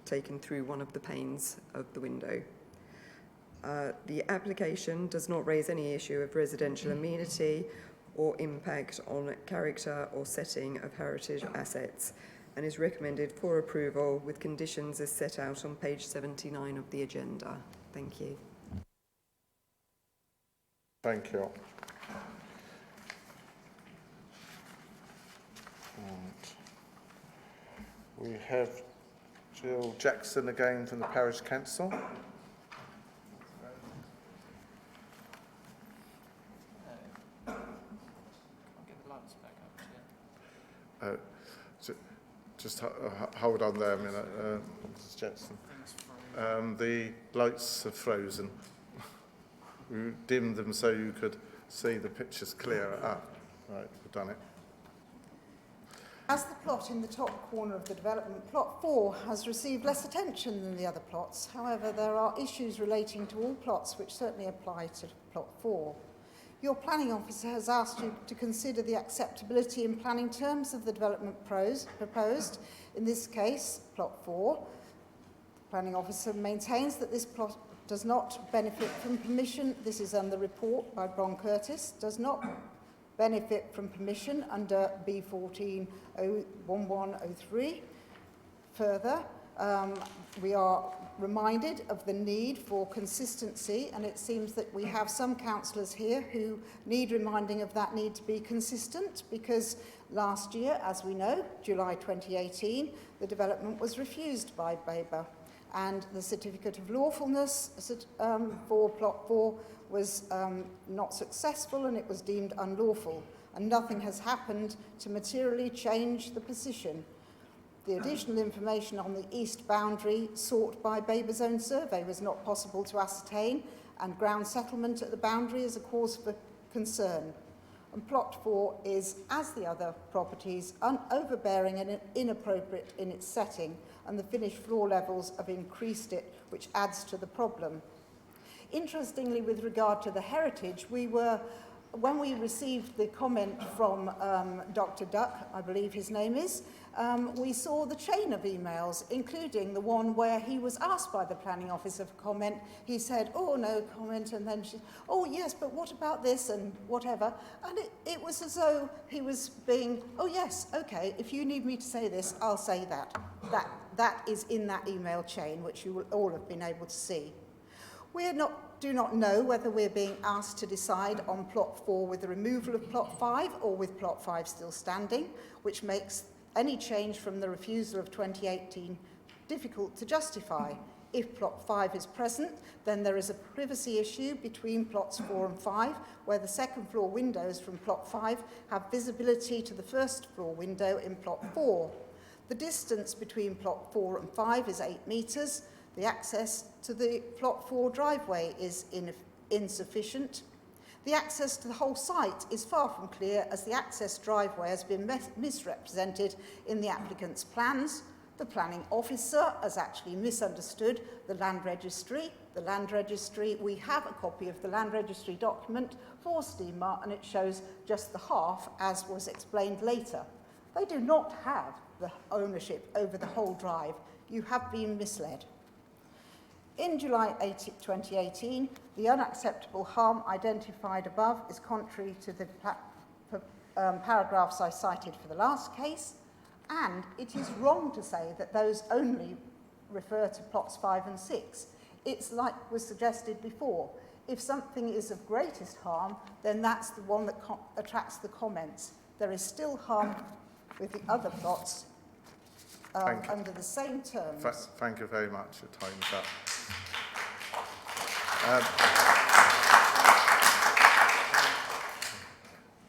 taken through one of the panes of the window. The application does not raise any issue of residential amenity or impact on character or setting of heritage assets, and is recommended for approval with conditions as set out on page 79 of the agenda. Thank you. Thank you. We have Jill Jackson again from the Parish Council. Just hold on there a minute, Mrs. Jackson. The lights are frozen. We dimmed them so you could see the pictures clearer up. Right, we've done it. As the plot in the top corner of the development, plot 4 has received less attention than the other plots. However, there are issues relating to all plots which certainly apply to plot 4. Your planning officer has asked you to consider the acceptability in planning terms of the development proposed. In this case, plot 4. The planning officer maintains that this plot does not benefit from permission. This is on the report by Bron Curtis. Does not benefit from permission under B14-1103. Further, we are reminded of the need for consistency, and it seems that we have some councillors here who need reminding of that need to be consistent, because last year, as we know, July 2018, the development was refused by Babergh, and the certificate of lawfulness for plot 4 was not successful, and it was deemed unlawful, and nothing has happened to materially change the position. The additional information on the east boundary sought by Babergh's own survey was not possible to ascertain, and ground settlement at the boundary is a cause for concern. And plot 4 is, as the other properties, overbearing and inappropriate in its setting, and the finished floor levels have increased it, which adds to the problem. Interestingly, with regard to the heritage, when we received the comment from Dr. Duck, I believe his name is, we saw the chain of emails, including the one where he was asked by the planning officer for comment. He said, oh, no comment, and then she, oh, yes, but what about this and whatever. And it was as though he was being, oh, yes, okay, if you need me to say this, I'll say that. That is in that email chain, which you will all have been able to see. We do not know whether we're being asked to decide on plot 4 with the removal of plot 5 or with plot 5 still standing, which makes any change from the refusal of 2018 difficult to justify. If plot 5 is present, then there is a privacy issue between plots 4 and 5, where the second floor windows from plot 5 have visibility to the first floor window in plot 4. The distance between plot 4 and 5 is 8 metres. The access to the plot 4 driveway is insufficient. The access to the whole site is far from clear, as the access driveway has been misrepresented in the applicant's plans. The planning officer has actually misunderstood the land registry. The land registry, we have a copy of the land registry document for Steamar, and it shows just the half, as was explained later. They do not have the ownership over the whole drive. You have been misled. In July 2018, the unacceptable harm identified above is contrary to the paragraphs I cited for the last case, and it is wrong to say that those only refer to plots 5 and 6. It's like was suggested before. If something is of greatest harm, then that's the one that attracts the comments. There is still harm with the other plots under the same terms. Thank you very much. Your time's up.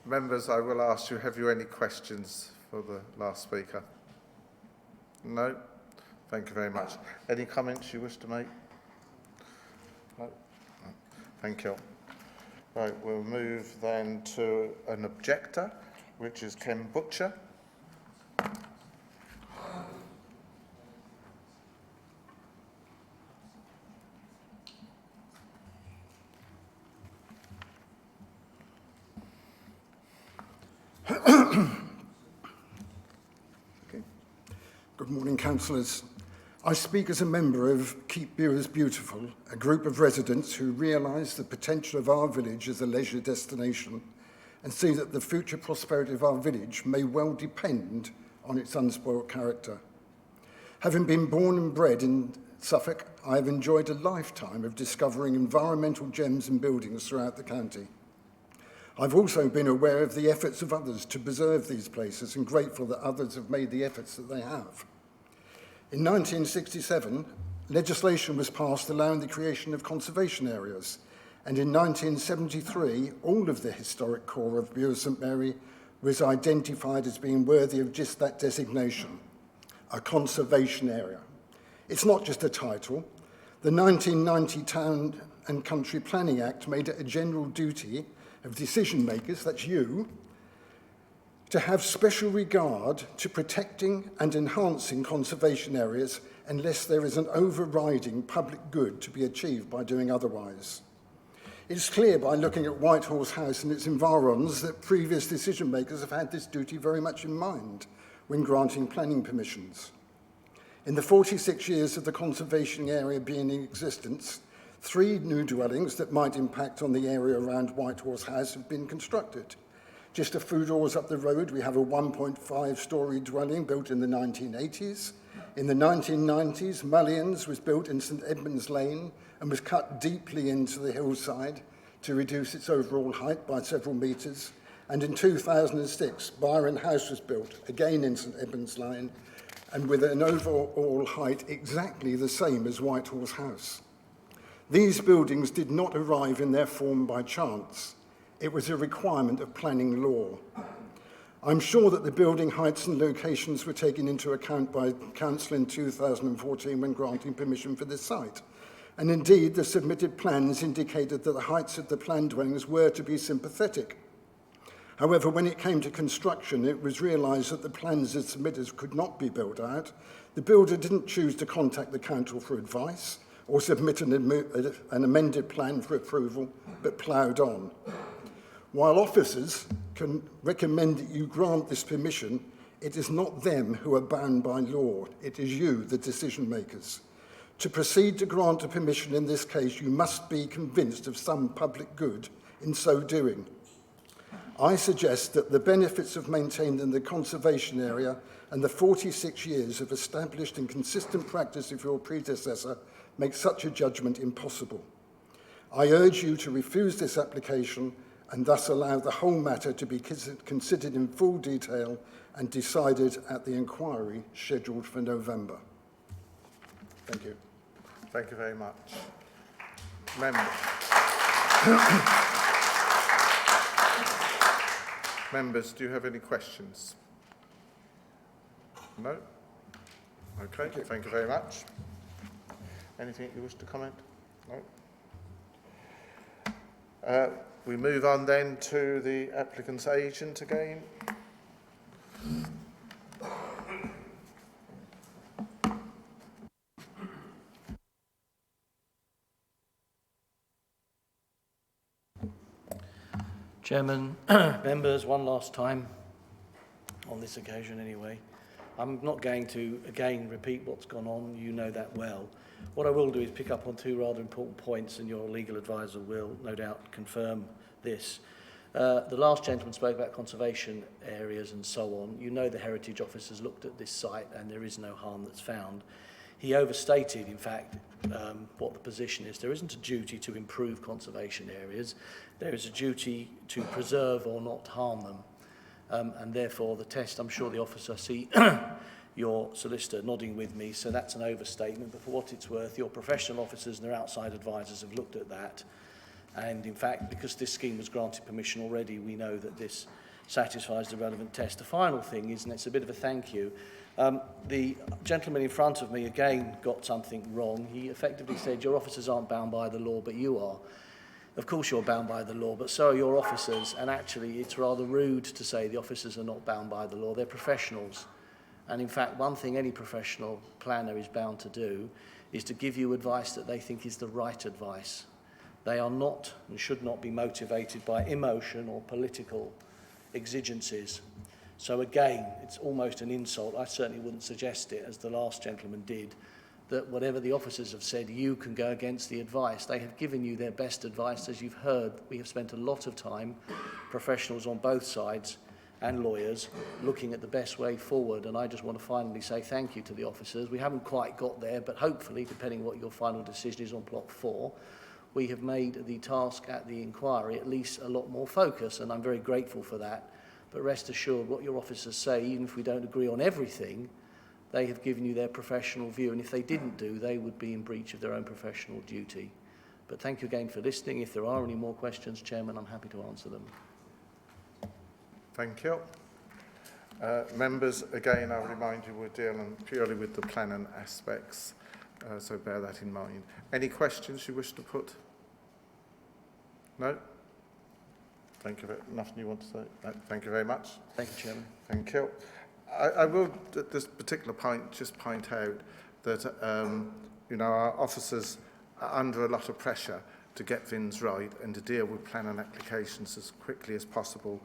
Members, I will ask you, have you any questions for the last speaker? No? Thank you very much. Any comments you wish to make? No? No. Thank you. Right, we'll move then to an objector, which is Ken Butcher. Good morning, councillors. I speak as a member of Keep Bures Beautiful, a group of residents who realise the potential of our village as a leisure destination and see that the future prosperity of our village may well depend on its unspoilt character. Having been born and bred in Suffolk, I have enjoyed a lifetime of discovering environmental gems and buildings throughout the county. I've also been aware of the efforts of others to preserve these places and grateful that others have made the efforts that they have. In 1967, legislation was passed allowing the creation of conservation areas, and in 1973, all of the historic core of Bures St Mary was identified as being worthy of just that designation, a conservation area. It's not just a title. The 1990 Town and Country Planning Act made it a general duty of decision makers, that's you, to have special regard to protecting and enhancing conservation areas unless there is an overriding public good to be achieved by doing otherwise. It's clear by looking at Whitehorse House and its environs that previous decision makers have had this duty very much in mind when granting planning permissions. In the 46 years of the conservation area being in existence, 3 new dwellings that might impact on the area around Whitehorse House have been constructed. Just a few doors up the road, we have a 1.5-storey dwelling built in the 1980s. In the 1990s, Mullions was built in St Edmunds Lane and was cut deeply into the hillside to reduce its overall height by several metres. And in 2006, Byron House was built, again in St Edmunds Lane, and with an overall height exactly the same as Whitehorse House. These buildings did not arrive in their form by chance. It was a requirement of planning law. I'm sure that the building heights and locations were taken into account by Council in 2014 when granting permission for this site. And indeed, the submitted plans indicated that the heights of the planned dwellings were to be sympathetic. However, when it came to construction, it was realised that the plans as submitted could not be built out. The builder didn't choose to contact the council for advice or submit an amended plan for approval, but ploughed on. While officers can recommend that you grant this permission, it is not them who are bound by law. It is you, the decision makers. To proceed to grant a permission in this case, you must be convinced of some public good in so doing. I suggest that the benefits of maintaining the conservation area and the 46 years of established and consistent practice of your predecessor make such a judgment impossible. I urge you to refuse this application and thus allow the whole matter to be considered in full detail and decided at the inquiry scheduled for November. Thank you. Thank you very much. Members. Members, do you have any questions? No? Okay, thank you very much. Anything you wish to comment? No? We move on then to the applicant's agent again. Chairman, members, one last time, on this occasion anyway. I'm not going to, again, repeat what's gone on. You know that well. What I will do is pick up on 2 rather important points, and your legal advisor will no doubt confirm this. The last gentleman spoke about conservation areas and so on. You know the Heritage Office has looked at this site and there is no harm that's found. He overstated, in fact, what the position is. There isn't a duty to improve conservation areas. There is a duty to preserve or not harm them. And therefore, the test, I'm sure the officer, see your solicitor nodding with me, so that's an overstatement. But for what it's worth, your professional officers and their outside advisors have looked at that. And in fact, because this scheme was granted permission already, we know that this satisfies the relevant test. The final thing is, and it's a bit of a thank you, The gentleman in front of me again got something wrong. He effectively said your officers aren't bound by the law, but you are. Of course you're bound by the law, but so are your officers, and actually it's rather rude to say the officers are not bound by the law. They're professionals. And in fact, one thing any professional planner is bound to do is to give you advice that they think is the right advice. They are not and should not be motivated by emotion or political exigencies. So again, it's almost an insult. I certainly wouldn't suggest it, as the last gentleman did, that whatever the officers have said, you can go against the advice. They have given you their best advice. As you've heard, we have spent a lot of time, professionals on both sides and lawyers, looking at the best way forward. And I just want to finally say thank you to the officers. We haven't quite got there, but hopefully, depending what your final decision is on plot 4, we have made the task at the inquiry at least a lot more focused, and I'm very grateful for that. But rest assured, what your officers say, even if we don't agree on everything, they have given you their professional view, and if they didn't do, they would be in breach of their own professional duty. But thank you again for listening. If there are any more questions, Chairman, I'm happy to answer them. Thank you. Members, again, I'll remind you we're dealing purely with the planning aspects, so bear that in mind. Any questions you wish to put? No? Thank you. Nothing you want to say? No, thank you very much. Thank you, Chairman. Thank you. I will, at this particular point, just point out that, our officers are under a lot of pressure to get things right and to deal with planning applications as quickly as possible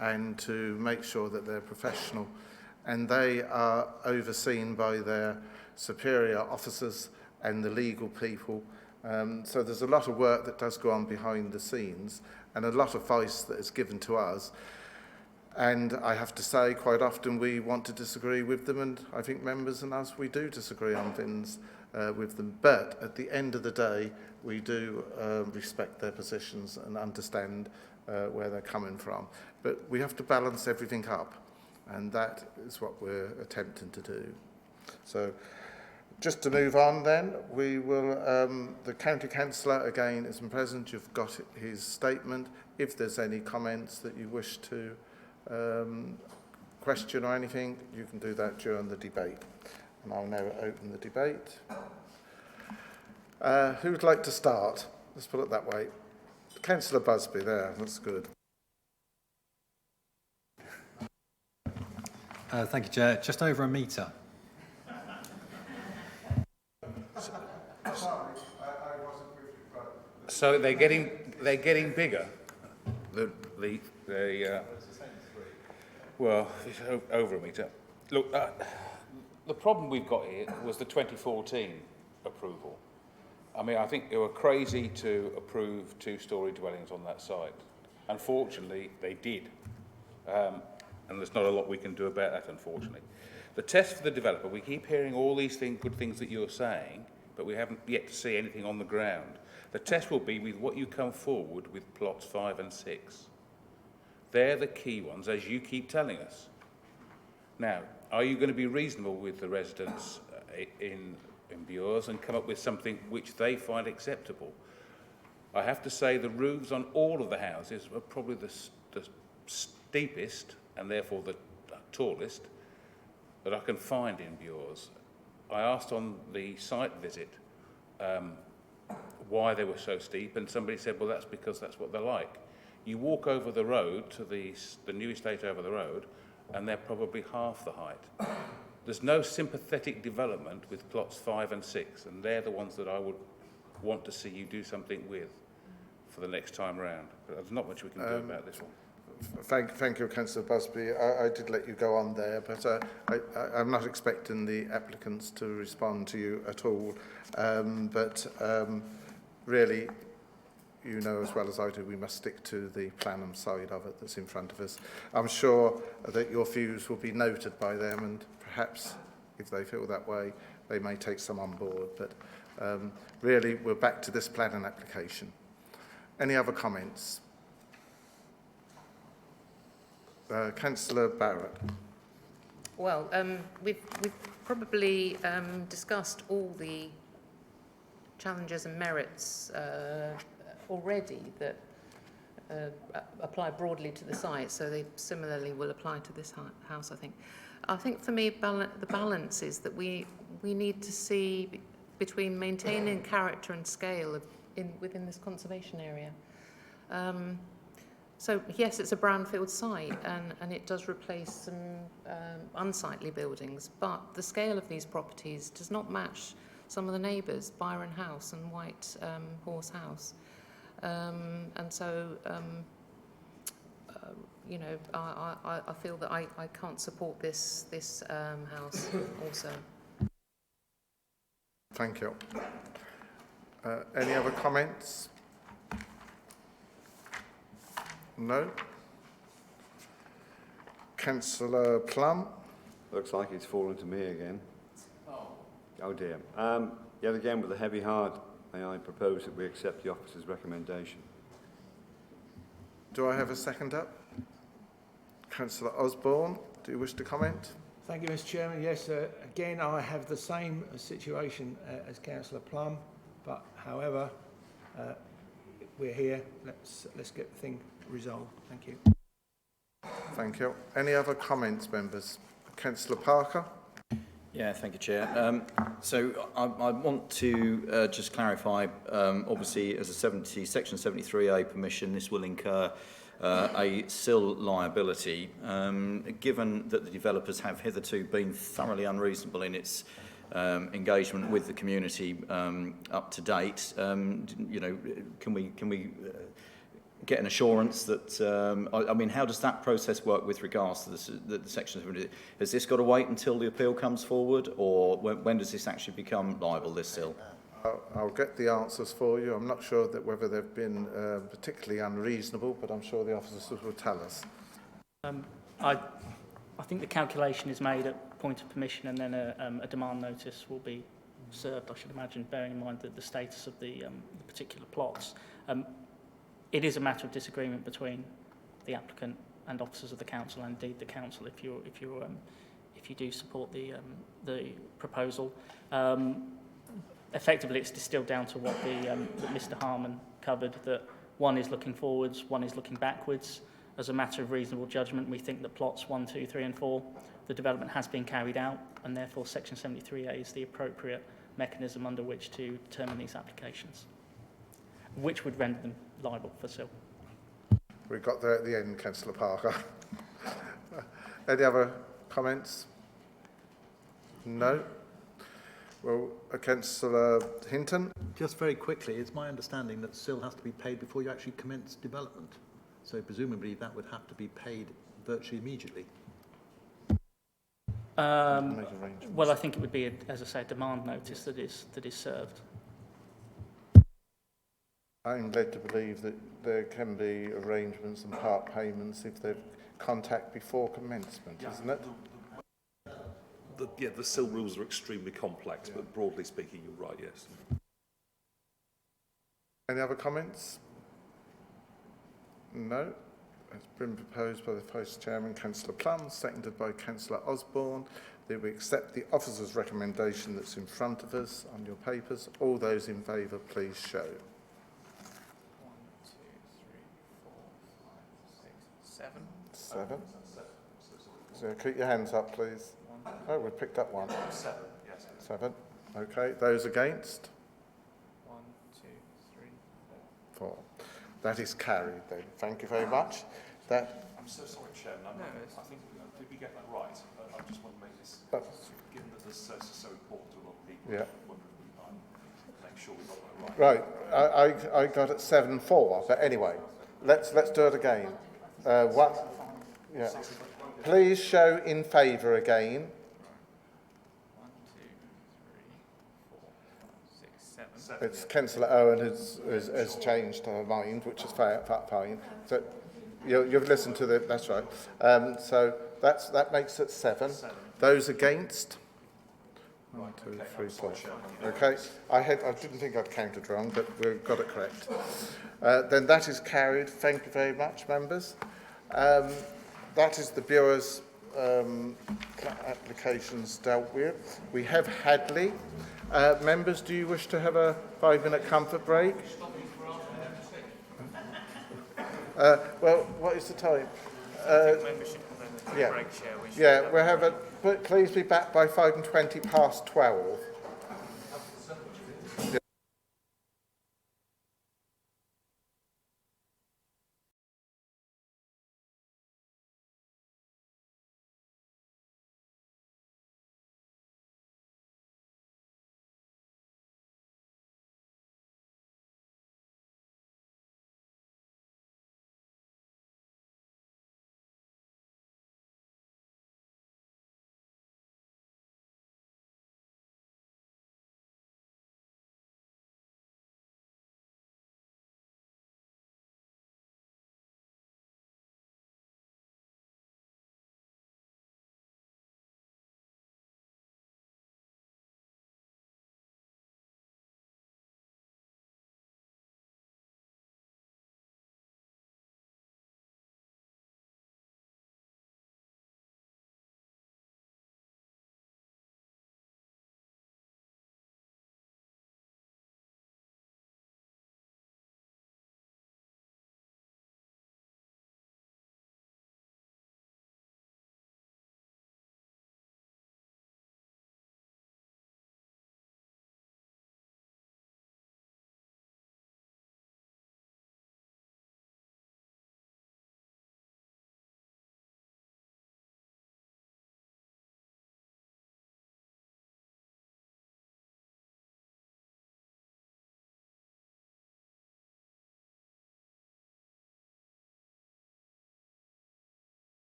and to make sure that they're professional. And they are overseen by their superior officers and the legal people. So there's a lot of work that does go on behind the scenes and a lot of advice that is given to us. And I have to say, quite often we want to disagree with them, and I think members and us, we do disagree on things with them. But at the end of the day, we do respect their positions and understand where they're coming from. But we have to balance everything up, and that is what we're attempting to do. So just to move on then, we will, the County Councillor again isn't present. You've got his statement. If there's any comments that you wish to question or anything, you can do that during the debate. And I'll now open the debate. Who would like to start? Let's put it that way. Councillor Busby, there, that's good. Thank you, Chair. Just over a metre. So they're getting bigger. Well, it's over a metre. Look, the problem we've got here was the 2014 approval. I mean, I think they were crazy to approve two-storey dwellings on that site. Unfortunately, they did. And there's not a lot we can do about that, unfortunately. The test for the developer, we keep hearing all these good things that you're saying, but we haven't yet to see anything on the ground. The test will be with what you come forward with plots 5 and 6. They're the key ones, as you keep telling us. Now, are you going to be reasonable with the residents in Bures and come up with something which they find acceptable? I have to say the roofs on all of the houses are probably the steepest and therefore the tallest that I can find in Bures. I asked on the site visit why they were so steep, and somebody said, well, that's because that's what they're like. You walk over the road to the new estate over the road, and they're probably half the height. There's no sympathetic development with plots 5 and 6, and they're the ones that I would want to see you do something with for the next time round. But there's not much we can do about this one. Thank you, Councillor Busby. I did let you go on there, but I'm not expecting the applicants to respond to you at all. Really, you know as well as I do, we must stick to the planning side of it that's in front of us. I'm sure that your views will be noted by them, and perhaps if they feel that way, they may take some on board. But really, we're back to this planning application. Any other comments? Councillor Barrett. Well, we've probably discussed all the challenges and merits already that apply broadly to the site, so they similarly will apply to this house, I think. I think for me, the balance is that we need to see between maintaining character and scale within this conservation area. So yes, it's a brownfield site and it does replace some unsightly buildings, but the scale of these properties does not match some of the neighbours, Byron House and White Horse House. And so, you know, I feel that I can't support this house also. Thank you. Any other comments? No. Councillor Plum. Looks like it's fallen to me again. Oh dear. Yet again, with a heavy heart, may I propose that we accept the officer's recommendation. Do I have a second up? Councillor Osborne, do you wish to comment? Thank you, Mr. Chairman. Yes, again, I have the same situation as Councillor Plum, but however, we're here. Let's get the thing resolved. Thank you. Thank you. Any other comments, members? Councillor Parker. Yeah, thank you, Chair. So I want to just clarify, obviously, as a Section 73A permission, this will incur a SIL liability. Given that the developers have hitherto been thoroughly unreasonable in its engagement with the community up to date, you know, can we get an assurance that, I mean, how does that process work with regards to the Section 70? Has this got to wait until the appeal comes forward, or when does this actually become liable, this SIL? I'll get the answers for you. I'm not sure that whether they've been particularly unreasonable, but I'm sure the officers will tell us. I think the calculation is made at point of permission, and then a demand notice will be served, I should imagine, bearing in mind the status of the particular plots. It is a matter of disagreement between the applicant and officers of the council, and indeed the council, if you do support the proposal. Effectively, it's distilled down to what that Mr. Harmon covered, that one is looking forwards, one is looking backwards. As a matter of reasonable judgment, we think that plots 1, 2, 3 and 4, the development has been carried out, and therefore Section 73A is the appropriate mechanism under which to determine these applications, which would render them liable for SIL. We got there at the end, Councillor Parker. Any other comments? No. Well, Councillor Hinton. Just very quickly, it's my understanding that SIL has to be paid before you actually commence development. So presumably that would have to be paid virtually immediately. Well, I think it would be, as I say, a demand notice that is served. I'm led to believe that there can be arrangements and part payments if they've contact before commencement, isn't it? The SIL rules are extremely complex, but broadly speaking, you're right, yes. Any other comments? No. It's been proposed by the Vice Chairman, Councillor Plum, seconded by Councillor Osborne, that we accept the officer's recommendation that's in front of us on your papers. All those in favour, please show. 1, 2, 3, 4, 5, 6, 7. 7. So keep your hands up, please. Oh, we've picked up one. 7, yes. 7. Okay. Those against? 1, 2, 3, 4. That is carried then. Thank you very much. I'm so sorry, Chairman. I think, did we get that right? I just want to make this, given that this is so important to a lot of people, yeah. I wonder if we might make sure we got that right. Right. I got it 7-4, but anyway, let's do it again. Yeah. Please show in favour again. 1, 2, 3, 4, 5, 6, 7. It's Councillor Owen has changed her mind, which is fine. So you've listened to the. That's right. So that makes it 7. Those against? 1, 2, 3, 4. Okay. I didn't think I'd counted wrong, but we've got it correct. Then that is carried. Thank you very much, members. That is the Bureau's applications dealt with. We have Hadleigh. Members, do you wish to have a 5-minute comfort break? Well, what is the time? Membership and then Yeah. break share. Yeah, we'll have a but please be back by 12.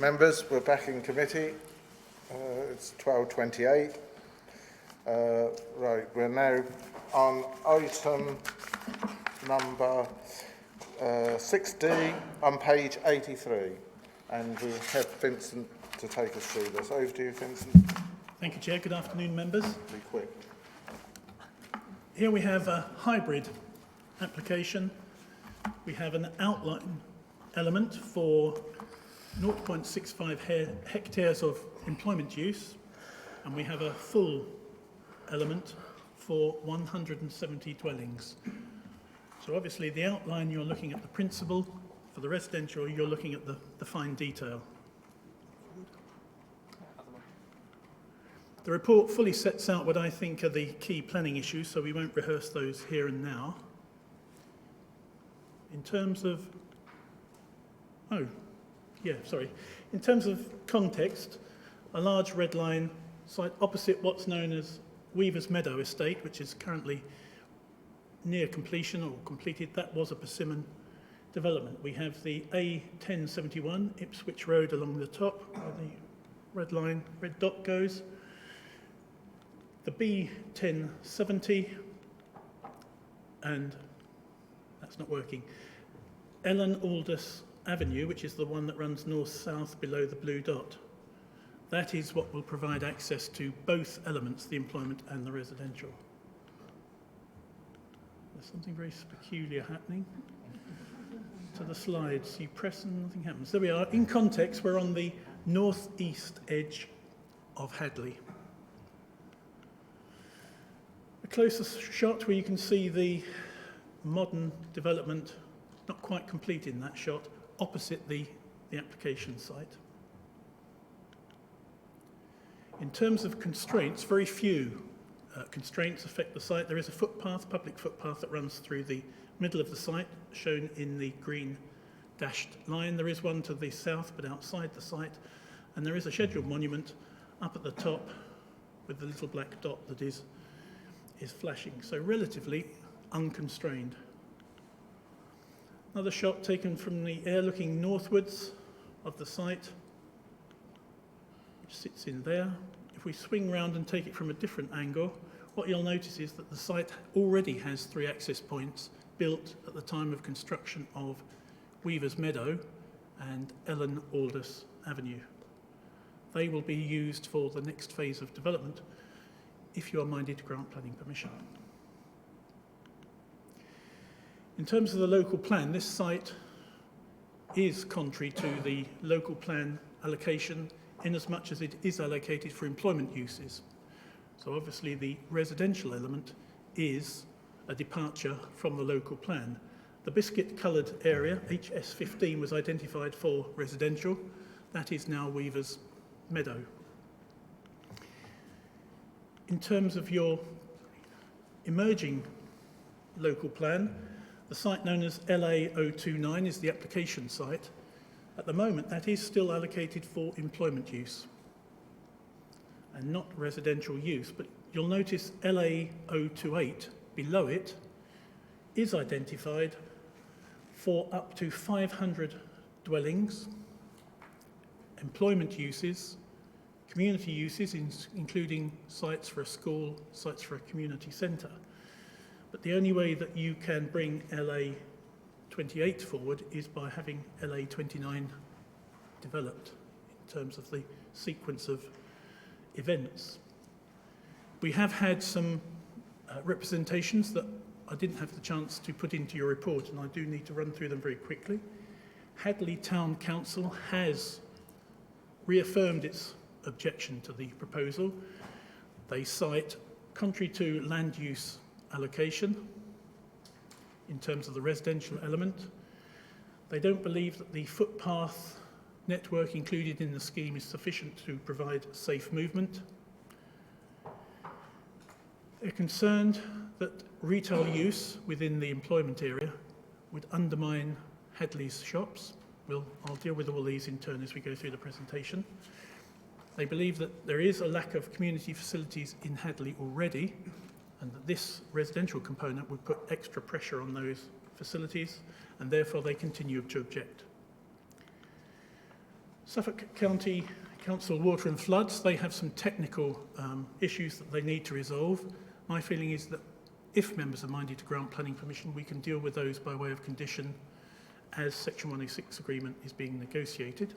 Members, we're back in committee. It's 12:28. Right, we're now on item number 6D on page 83, and we'll have Vincent to take us through this. Over to you, Vincent. Thank you, Chair. Good afternoon, members. Be quick. Here we have a hybrid application. We have an outline element for 0.65 hectares of employment use, and we have a full element for 170 dwellings. So obviously the outline, you're looking at the principle. For the residential, you're looking at the fine detail. The report fully sets out what I think are the key planning issues, so we won't rehearse those here and now. In terms of, in terms of context, a large red line site opposite what's known as Weaver's Meadow Estate, which is currently near completion or completed, that was a persimmon development. We have the A1071 Ipswich Road along the top, where the red dot goes. The B1070, and that's not working. Ellen Aldous Avenue, which is the one that runs north-south below the blue dot. That is what will provide access to both elements, the employment and the residential. There's something very peculiar happening to the slides. You press and nothing happens. There we are. In context, we're on the northeast edge of Hadleigh. A closer shot where you can see the modern development, not quite complete in that shot, opposite the application site. In terms of constraints, very few constraints affect the site. There is a footpath, public footpath, that runs through the middle of the site, shown in the green dashed line. There is one to the south, but outside the site. And there is a scheduled monument up at the top with the little black dot that is flashing. So relatively unconstrained. Another shot taken from the air looking northwards of the site, which sits in there. If we swing round and take it from a different angle, what you'll notice is that the site already has 3 access points built at the time of construction of Weaver's Meadow and Ellen Aldous Avenue. They will be used for the next phase of development if you are minded to grant planning permission. In terms of the local plan, this site is contrary to the local plan allocation in as much as it is allocated for employment uses. So obviously the residential element is a departure from the local plan. The biscuit-coloured area, HS15, was identified for residential. That is now Weaver's Meadow. In terms of your emerging local plan, the site known as LA029 is the application site. At the moment, that is still allocated for employment use and not residential use, but you'll notice LA028 below it is identified for up to 500 dwellings, employment uses, community uses, including sites for a school, sites for a community centre. But the only way that you can bring LA28 forward is by having LA29 developed in terms of the sequence of events. We have had some representations that I didn't have the chance to put into your report, and I do need to run through them very quickly. Hadleigh Town Council has reaffirmed its objection to the proposal. They cite, contrary to land use allocation in terms of the residential element, they don't believe that the footpath network included in the scheme is sufficient to provide safe movement. They're concerned that retail use within the employment area would undermine Hadleigh's shops. I'll deal with all these in turn as we go through the presentation. They believe that there is a lack of community facilities in Hadleigh already, and that this residential component would put extra pressure on those facilities, and therefore they continue to object. Suffolk County Council Water and Floods, they have some technical issues that they need to resolve. My feeling is that if members are minded to grant planning permission, we can deal with those by way of condition as Section 106 agreement is being negotiated.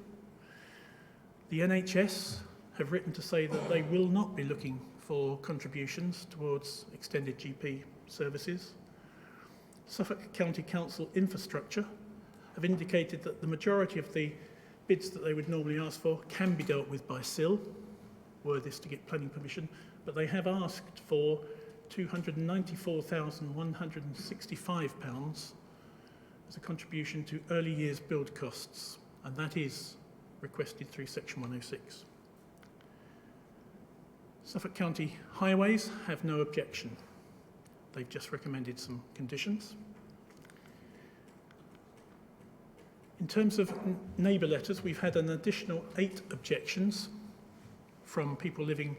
The NHS have written to say that they will not be looking for contributions towards extended GP services. Suffolk County Council Infrastructure have indicated that the majority of the bids that they would normally ask for can be dealt with by SIL, were this to get planning permission, but they have asked for £294,165 as a contribution to early years build costs, and that is requested through Section 106. Suffolk County Highways have no objection. They've just recommended some conditions. In terms of neighbour letters, we've had an additional 8 objections from people living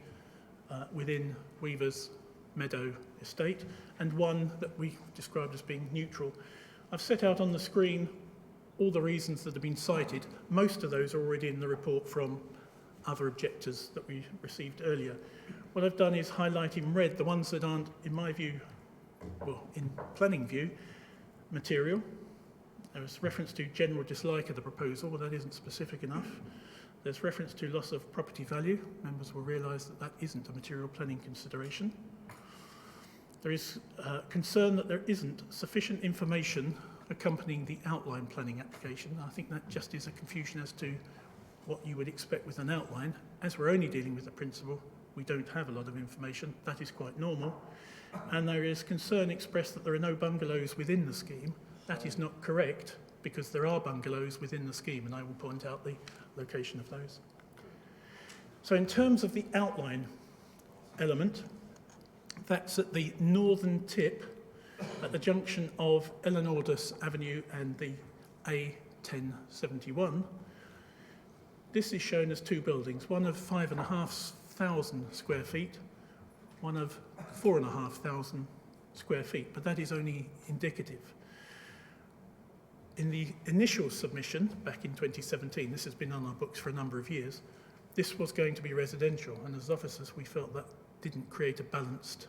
within Weaver's Meadow estate, and 1 that we described as being neutral. I've set out on the screen all the reasons that have been cited. Most of those are already in the report from other objectors that we received earlier. What I've done is highlight in red the ones that aren't, in my view, well, in planning view, material. There was reference to general dislike of the proposal, but that isn't specific enough. There's reference to loss of property value. Members will realise that that isn't a material planning consideration. There is concern that there isn't sufficient information accompanying the outline planning application. I think that just is a confusion as to what you would expect with an outline. As we're only dealing with the principle, we don't have a lot of information. That is quite normal. And there is concern expressed that there are no bungalows within the scheme. That is not correct, because there are bungalows within the scheme, and I will point out the location of those. So in terms of the outline element, that's at the northern tip at the junction of Ellenordus Avenue and the A1071. This is shown as 2 buildings, one of 5,500 square feet, one of 4,500 square feet, but that is only indicative. In the initial submission back in 2017, this has been on our books for a number of years, this was going to be residential, and as officers we felt that didn't create a balanced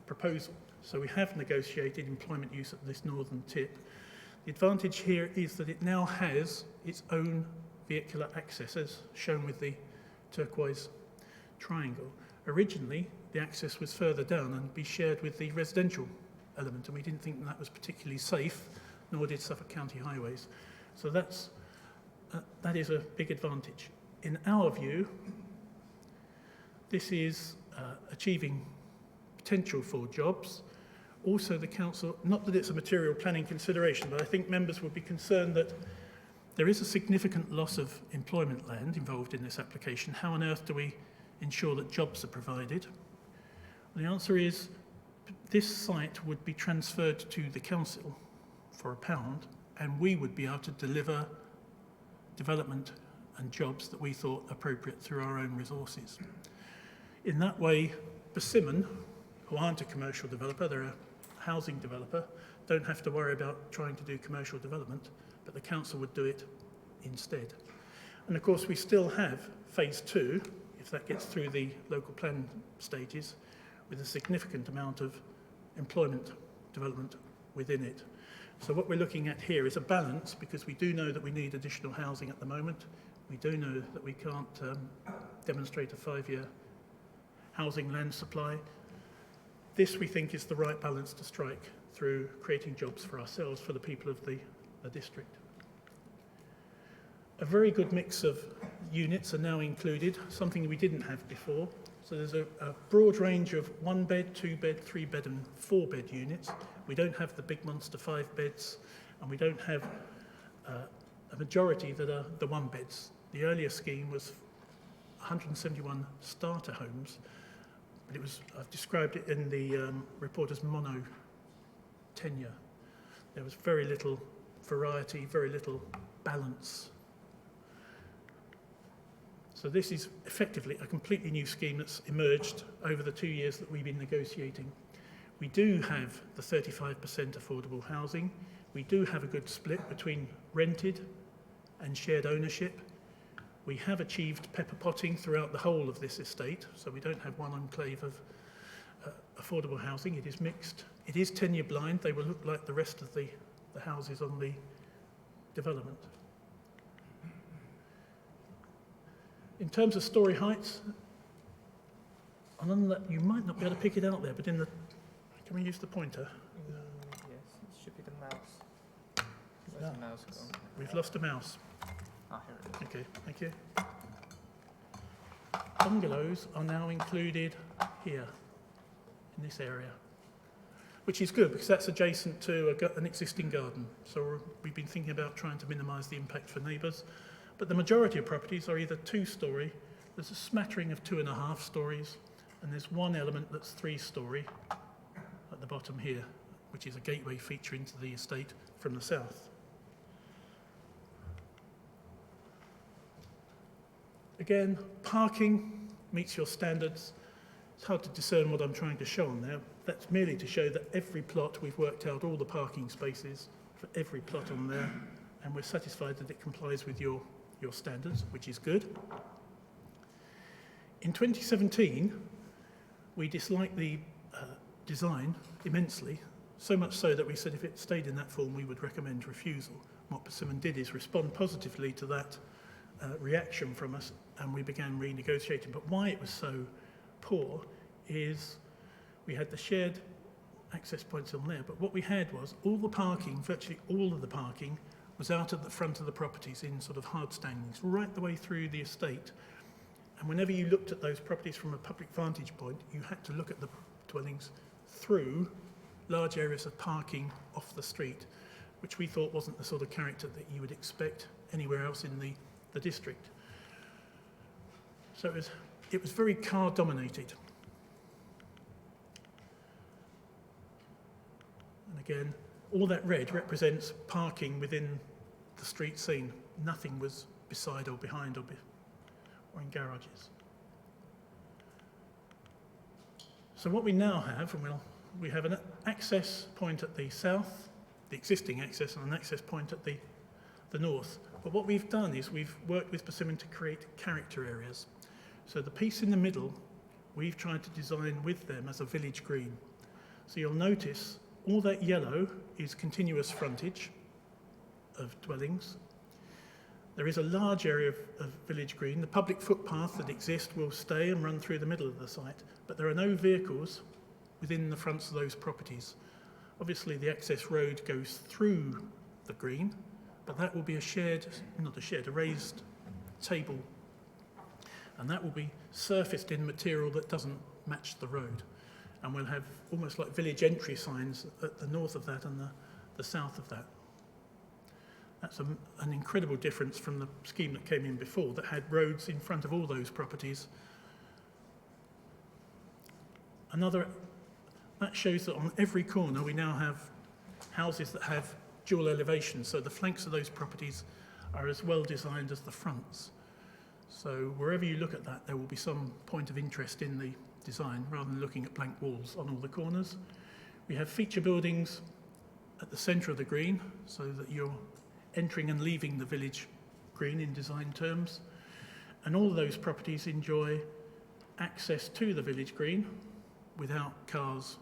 proposal. So we have negotiated employment use at this northern tip. The advantage here is that it now has its own vehicular access, as shown with the turquoise triangle. Originally, the access was further down and be shared with the residential element, and we didn't think that was particularly safe, nor did Suffolk County Highways. So that is a big advantage. In our view, this is achieving potential for jobs. Also, the council, not that it's a material planning consideration, but I think members would be concerned that there is a significant loss of employment land involved in this application. How on earth do we ensure that jobs are provided? The answer is this site would be transferred to the council for £1, and we would be able to deliver development and jobs that we thought appropriate through our own resources. In that way, Persimmon, who aren't a commercial developer, they're a housing developer, don't have to worry about trying to do commercial development, but the council would do it instead. And of course, we still have phase 2, if that gets through the local plan stages, with a significant amount of employment development within it. So what we're looking at here is a balance, because we do know that we need additional housing at the moment. We do know that we can't demonstrate a 5-year housing land supply. This, we think, is the right balance to strike through creating jobs for ourselves, for the people of the district. A very good mix of units are now included, something we didn't have before. So there's a broad range of 1-bed, 2-bed, 3-bed and 4-bed units. We don't have the big monster 5 beds, and we don't have a majority that are the 1-beds. The earlier scheme was 171 starter homes, but it was, I've described it in the report as mono tenure. There was very little variety, very little balance. So this is effectively a completely new scheme that's emerged over the 2 years that we've been negotiating. We do have the 35% affordable housing. We do have a good split between rented and shared ownership. We have achieved pepper potting throughout the whole of this estate, so we don't have one enclave of affordable housing. It is mixed. It is tenure blind. They will look like the rest of the houses on the development. In terms of storey heights, and that you might not be able to pick it out there, but in the, can we use the pointer? Yes, it should be the mouse. Where's the mouse gone? We've lost a mouse. Ah, here it is. Okay, thank you. Bungalows are now included here, in this area, which is good because that's adjacent to an existing garden. So we've been thinking about trying to minimise the impact for neighbours. But the majority of properties are either 2-storey, there's a smattering of 2.5 storeys, and there's one element that's 3-storey at the bottom here, which is a gateway feature into the estate from the south. Again, parking meets your standards. It's hard to discern what I'm trying to show on there. That's merely to show that every plot, we've worked out all the parking spaces for every plot on there, and we're satisfied that it complies with your standards, which is good. In 2017, we disliked the design immensely, so much so that we said if it stayed in that form, we would recommend refusal. What Persimmon did is respond positively to that reaction from us, and we began renegotiating. But why it was so poor is we had the shared access points on there, but what we had was all the parking, virtually all of the parking, was out at the front of the properties in sort of hard standings, right the way through the estate. And whenever you looked at those properties from a public vantage point, you had to look at the dwellings through large areas of parking off the street, which we thought wasn't the sort of character that you would expect anywhere else in the district. So it was very car dominated. And again, all that red represents parking within the street scene. Nothing was beside or behind or in garages. So what we now have, and we have an access point at the south, the existing access, and an access point at the north. But what we've done is we've worked with Persimmon to create character areas. So the piece in the middle, we've tried to design with them as a village green. So you'll notice all that yellow is continuous frontage of dwellings. There is a large area of village green. The public footpath that exists will stay and run through the middle of the site, but there are no vehicles within the fronts of those properties. Obviously, the access road goes through the green, but that will be a raised table, and that will be surfaced in material that doesn't match the road. And we'll have almost like village entry signs at the north of that and the south of that. That's an incredible difference from the scheme that came in before that had roads in front of all those properties. That shows that on every corner we now have houses that have dual elevations, so the flanks of those properties are as well designed as the fronts. So wherever you look at that, there will be some point of interest in the design rather than looking at blank walls on all the corners. We have feature buildings at the centre of the green so that you're entering and leaving the village green in design terms. And all of those properties enjoy access to the village green without cars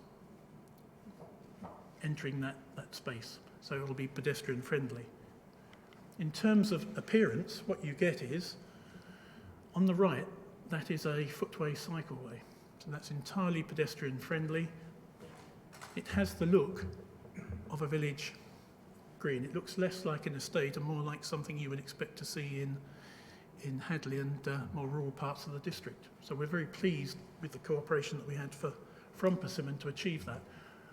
entering that space. So it will be pedestrian friendly. In terms of appearance, what you get is, on the right, that is a footway cycleway. So that's entirely pedestrian friendly. It has the look of a village green. It looks less like an estate and more like something you would expect to see in Hadleigh and more rural parts of the district. So we're very pleased with the cooperation that we had from Persimmon to achieve that.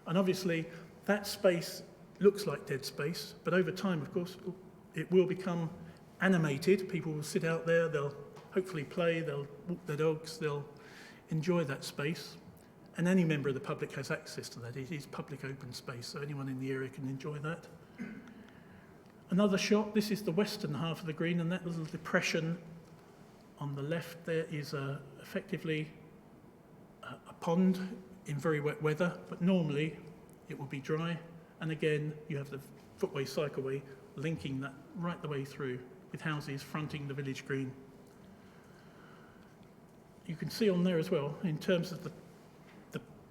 And obviously that space looks like dead space, but over time, of course, it will become animated. People will sit out there, they'll hopefully play, they'll walk their dogs, they'll enjoy that space. And any member of the public has access to that. It is public open space, so anyone in the area can enjoy that. Another shot, this is the western half of the green, and that little depression on the left there is effectively a pond in very wet weather, but normally it will be dry. And again, you have the footway cycleway linking that right the way through with houses fronting the village green you can see on there as well, in terms of the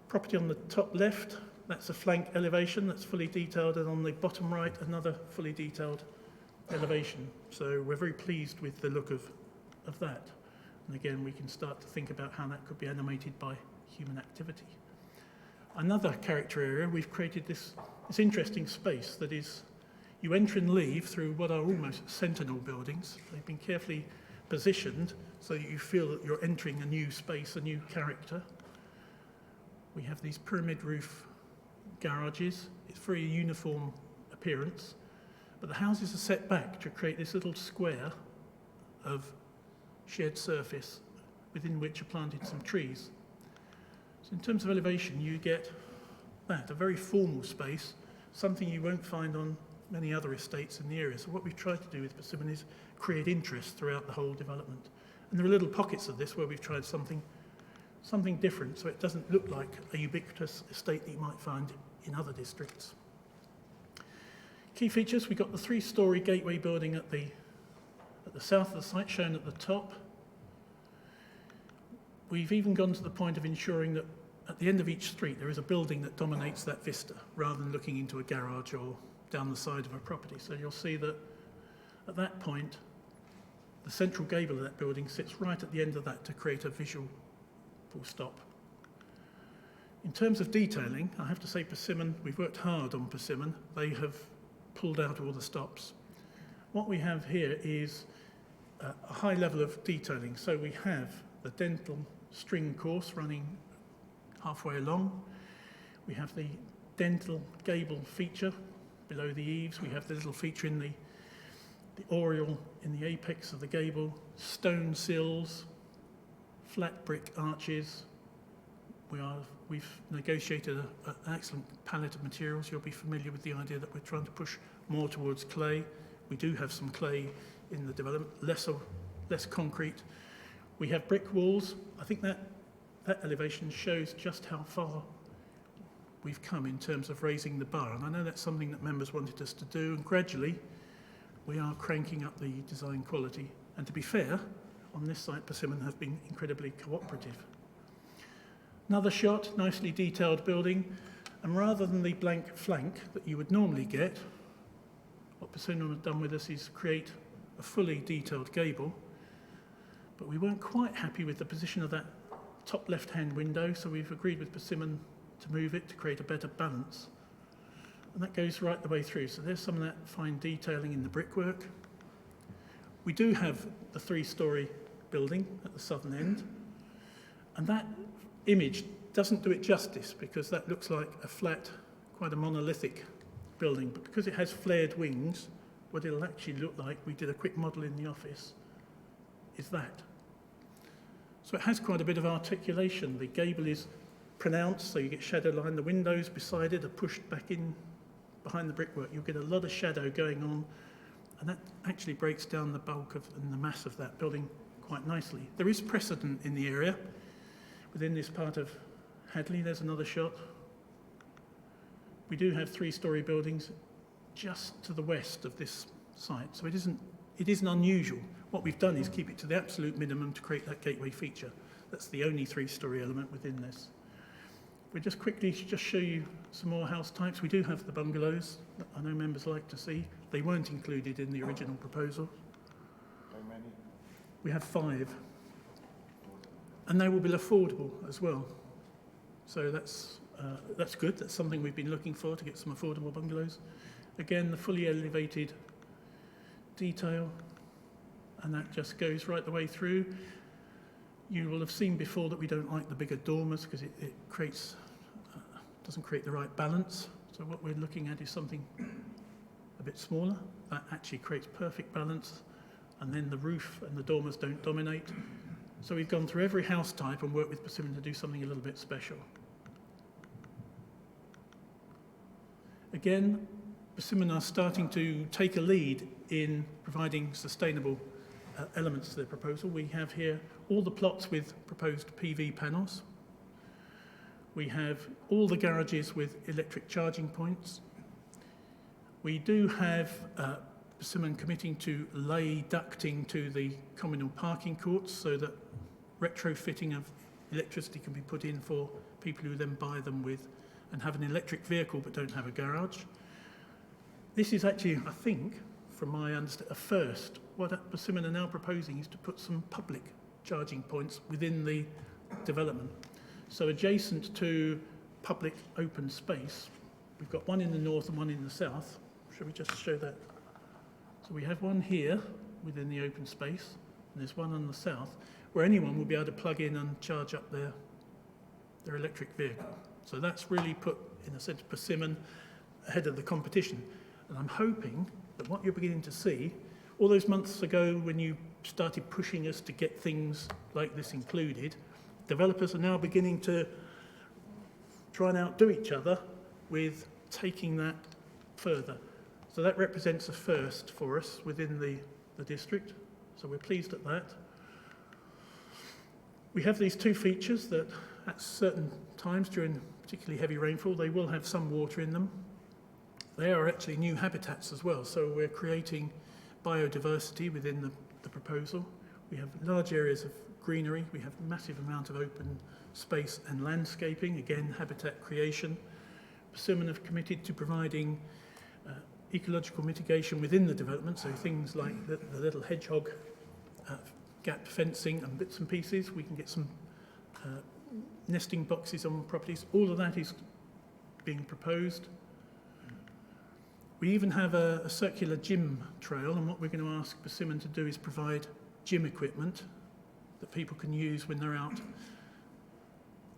property on the top left, that's a flank elevation that's fully detailed, and on the bottom right, another fully detailed elevation. So we're very pleased with the look of that. And again, we can start to think about how that could be animated by human activity. Another character area, we've created this interesting space that is, you enter and leave through what are almost sentinel buildings. They've been carefully positioned so that you feel that you're entering a new space, a new character. We have these pyramid roof garages. It's very uniform appearance, but the houses are set back to create this little square of shared surface within which are planted some trees. So in terms of elevation, you get that, a very formal space, something you won't find on many other estates in the area. So what we've tried to do with Persimmon is create interest throughout the whole development. And there are little pockets of this where we've tried something different, so it doesn't look like a ubiquitous estate that you might find in other districts. Key features, we've got the 3-storey gateway building at the south of the site, shown at the top. We've even gone to the point of ensuring that at the end of each street there is a building that dominates that vista, rather than looking into a garage or down the side of a property. So you'll see that at that point, the central gable of that building sits right at the end of that to create a visual full stop. In terms of detailing, I have to say Persimmon, we've worked hard on Persimmon. They have pulled out all the stops. What we have here is a high level of detailing. So we have the dental string course running halfway along. We have the dental gable feature below the eaves. We have the little feature in the oriel in the apex of the gable, stone sills, flat brick arches. We've negotiated an excellent palette of materials. You'll be familiar with the idea that we're trying to push more towards clay. We do have some clay in the development, less concrete. We have brick walls. I think that elevation shows just how far we've come in terms of raising the bar. And I know that's something that members wanted us to do, and gradually we are cranking up the design quality. And to be fair, on this site, Persimmon have been incredibly cooperative. Another shot, nicely detailed building, and rather than the blank flank that you would normally get, what Persimmon have done with us is create a fully detailed gable, but we weren't quite happy with the position of that top left-hand window, so we've agreed with Persimmon to move it to create a better balance. And that goes right the way through. So there's some of that fine detailing in the brickwork. We do have the 3-storey building at the southern end, and that image doesn't do it justice because that looks like a flat, quite a monolithic building, but because it has flared wings, what it'll actually look like, we did a quick model in the office, is that. So it has quite a bit of articulation. The gable is pronounced, so you get shadow line. The windows beside it are pushed back in behind the brickwork. You'll get a lot of shadow going on, and that actually breaks down the bulk of and the mass of that building quite nicely. There is precedent in the area. Within this part of Hadleigh, there's another shot. We do have 3-storey buildings just to the west of this site, so it isn't unusual. What we've done is keep it to the absolute minimum to create that gateway feature. That's the only 3-storey element within this. We'll just quickly show you some more house types. We do have the bungalows that I know members like to see. They weren't included in the original proposal. How many? We have 5. And they will be affordable as well. So that's good. That's something we've been looking for, to get some affordable bungalows. Again, the fully elevated detail, and that just goes right the way through. You will have seen before that we don't like the bigger dormers because it doesn't create the right balance. So what we're looking at is something a bit smaller. That actually creates perfect balance, and then the roof and the dormers don't dominate. So we've gone through every house type and worked with Persimmon to do something a little bit special. Again, Persimmon are starting to take a lead in providing sustainable elements to their proposal. We have here all the plots with proposed PV panels. We have all the garages with electric charging points. We do have Persimmon committing to lay ducting to the communal parking courts so that retrofitting of electricity can be put in for people who then buy them with and have an electric vehicle but don't have a garage. This is actually, I think, from my understanding, a first. What Persimmon are now proposing is to put some public charging points within the development. So adjacent to public open space, we've got one in the north and one in the south. Shall we just show that? So we have one here within the open space, and there's one on the south, where anyone will be able to plug in and charge up their electric vehicle. So that's really put, in a sense, Persimmon ahead of the competition. And I'm hoping that what you're beginning to see, all those months ago when you started pushing us to get things like this included, developers are now beginning to try and outdo each other with taking that further. So that represents a first for us within the district. So we're pleased at that. We have these two features that at certain times during particularly heavy rainfall, they will have some water in them. They are actually new habitats as well. So we're creating biodiversity within the proposal. We have large areas of greenery. We have a massive amount of open space and landscaping, again, habitat creation. Persimmon have committed to providing ecological mitigation within the development, so things like the little hedgehog gap fencing and bits and pieces. We can get some nesting boxes on properties. All of that is being proposed. We even have a circular gym trail, and what we're going to ask Persimmon to do is provide gym equipment that people can use when they're out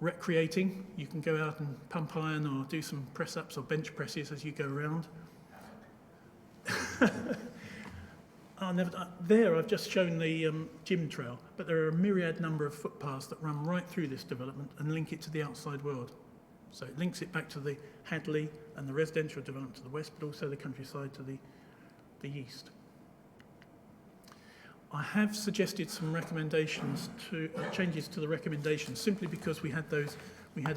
recreating. You can go out and pump iron or do some press-ups or bench presses as you go around. There I've just shown the gym trail, but there are a myriad number of footpaths that run right through this development and link it to the outside world. So it links it back to the Hadleigh and the residential development to the west, but also the countryside to the east. I have suggested some recommendations to changes to the recommendations simply because we had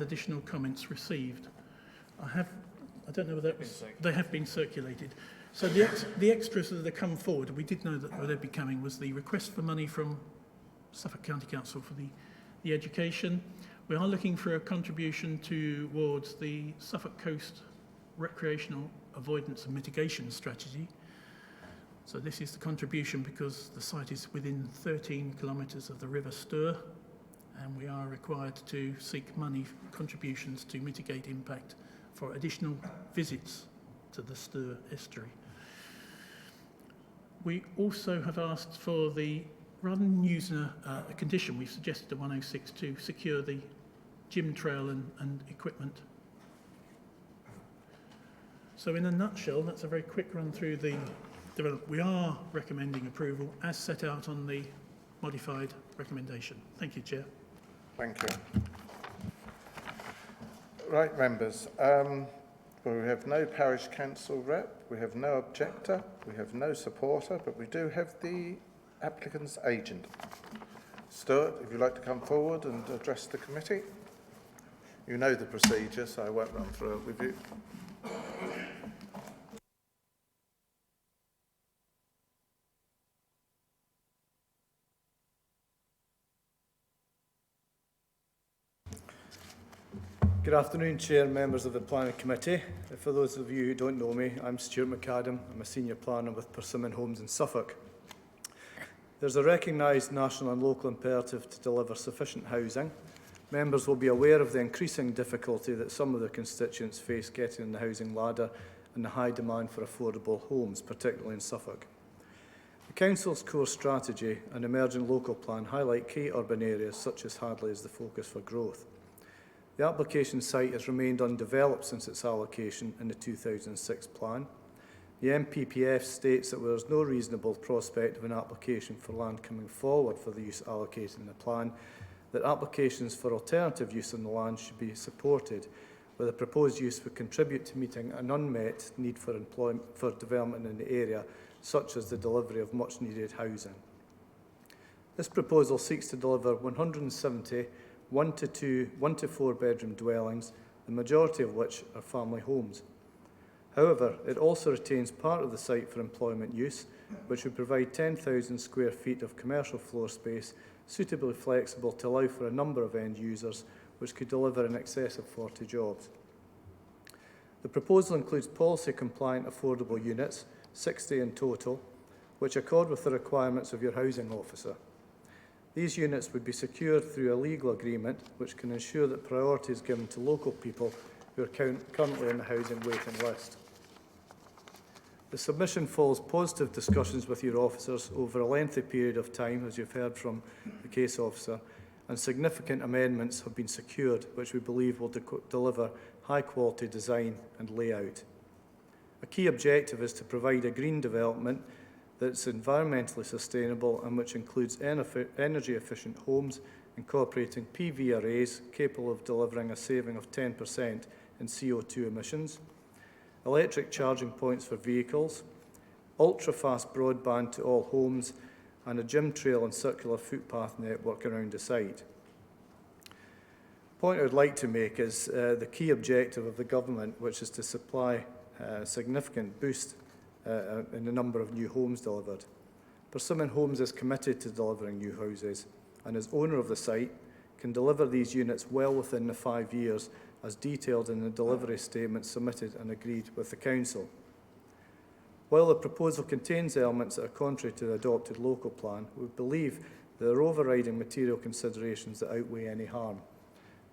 additional comments received. I don't know whether they have been circulated. So the extras that have come forward, we did know that they'd be coming, was the request for money from Suffolk County Council for the education. We are looking for a contribution towards the Suffolk Coast Recreational Avoidance and Mitigation Strategy. So this is the contribution because the site is within 13 kilometres of the River Stour, and we are required to seek money contributions to mitigate impact for additional visits to the Stour estuary. We also have asked for rather than using a condition, we've suggested a 106 to secure the gym trail and equipment. So in a nutshell, that's a very quick run through the development. We are recommending approval as set out on the modified recommendation. Thank you, Chair. Thank you. Right, members. Well, we have no parish council rep, we have no objector, we have no supporter, but we do have the applicant's agent. Stuart, if you'd like to come forward and address the committee. You know the procedure, so I won't run through it with you. Good afternoon, Chair and members of the Planning Committee. For those of you who don't know me, I'm Stuart McAdam. I'm a senior planner with Persimmon Homes in Suffolk. There's a recognised national and local imperative to deliver sufficient housing. Members will be aware of the increasing difficulty that some of their constituents face getting on the housing ladder and the high demand for affordable homes, particularly in Suffolk. The Council's core strategy and emerging local plan highlight key urban areas such as Hadleigh as the focus for growth. The application site has remained undeveloped since its allocation in the 2006 plan. The MPPF states that there is no reasonable prospect of an application for land coming forward for the use allocated in the plan, that applications for alternative use on the land should be supported, where the proposed use would contribute to meeting an unmet need for development in the area, such as the delivery of much needed housing. This proposal seeks to deliver 170 1 to 4 bedroom dwellings, the majority of which are family homes. However, it also retains part of the site for employment use, which would provide 10,000 square feet of commercial floor space suitably flexible to allow for a number of end users, which could deliver in excess of 40 jobs. The proposal includes policy-compliant affordable units, 60 in total, which accord with the requirements of your housing officer. These units would be secured through a legal agreement which can ensure that priority is given to local people who are currently on the housing waiting list. The submission follows positive discussions with your officers over a lengthy period of time, as you've heard from the case officer, and significant amendments have been secured which we believe will deliver high-quality design and layout. A key objective is to provide a green development that's environmentally sustainable and which includes energy-efficient homes incorporating PV arrays capable of delivering a saving of 10% in CO2 emissions, electric charging points for vehicles, ultra-fast broadband to all homes, and a gym trail and circular footpath network around the site. The point I would like to make is the key objective of the government, which is to supply a significant boost in the number of new homes delivered. Persimmon Homes is committed to delivering new houses, and as owner of the site, can deliver these units well within the 5 years, as detailed in the delivery statement submitted and agreed with the Council. While the proposal contains elements that are contrary to the adopted local plan, we believe there are overriding material considerations that outweigh any harm.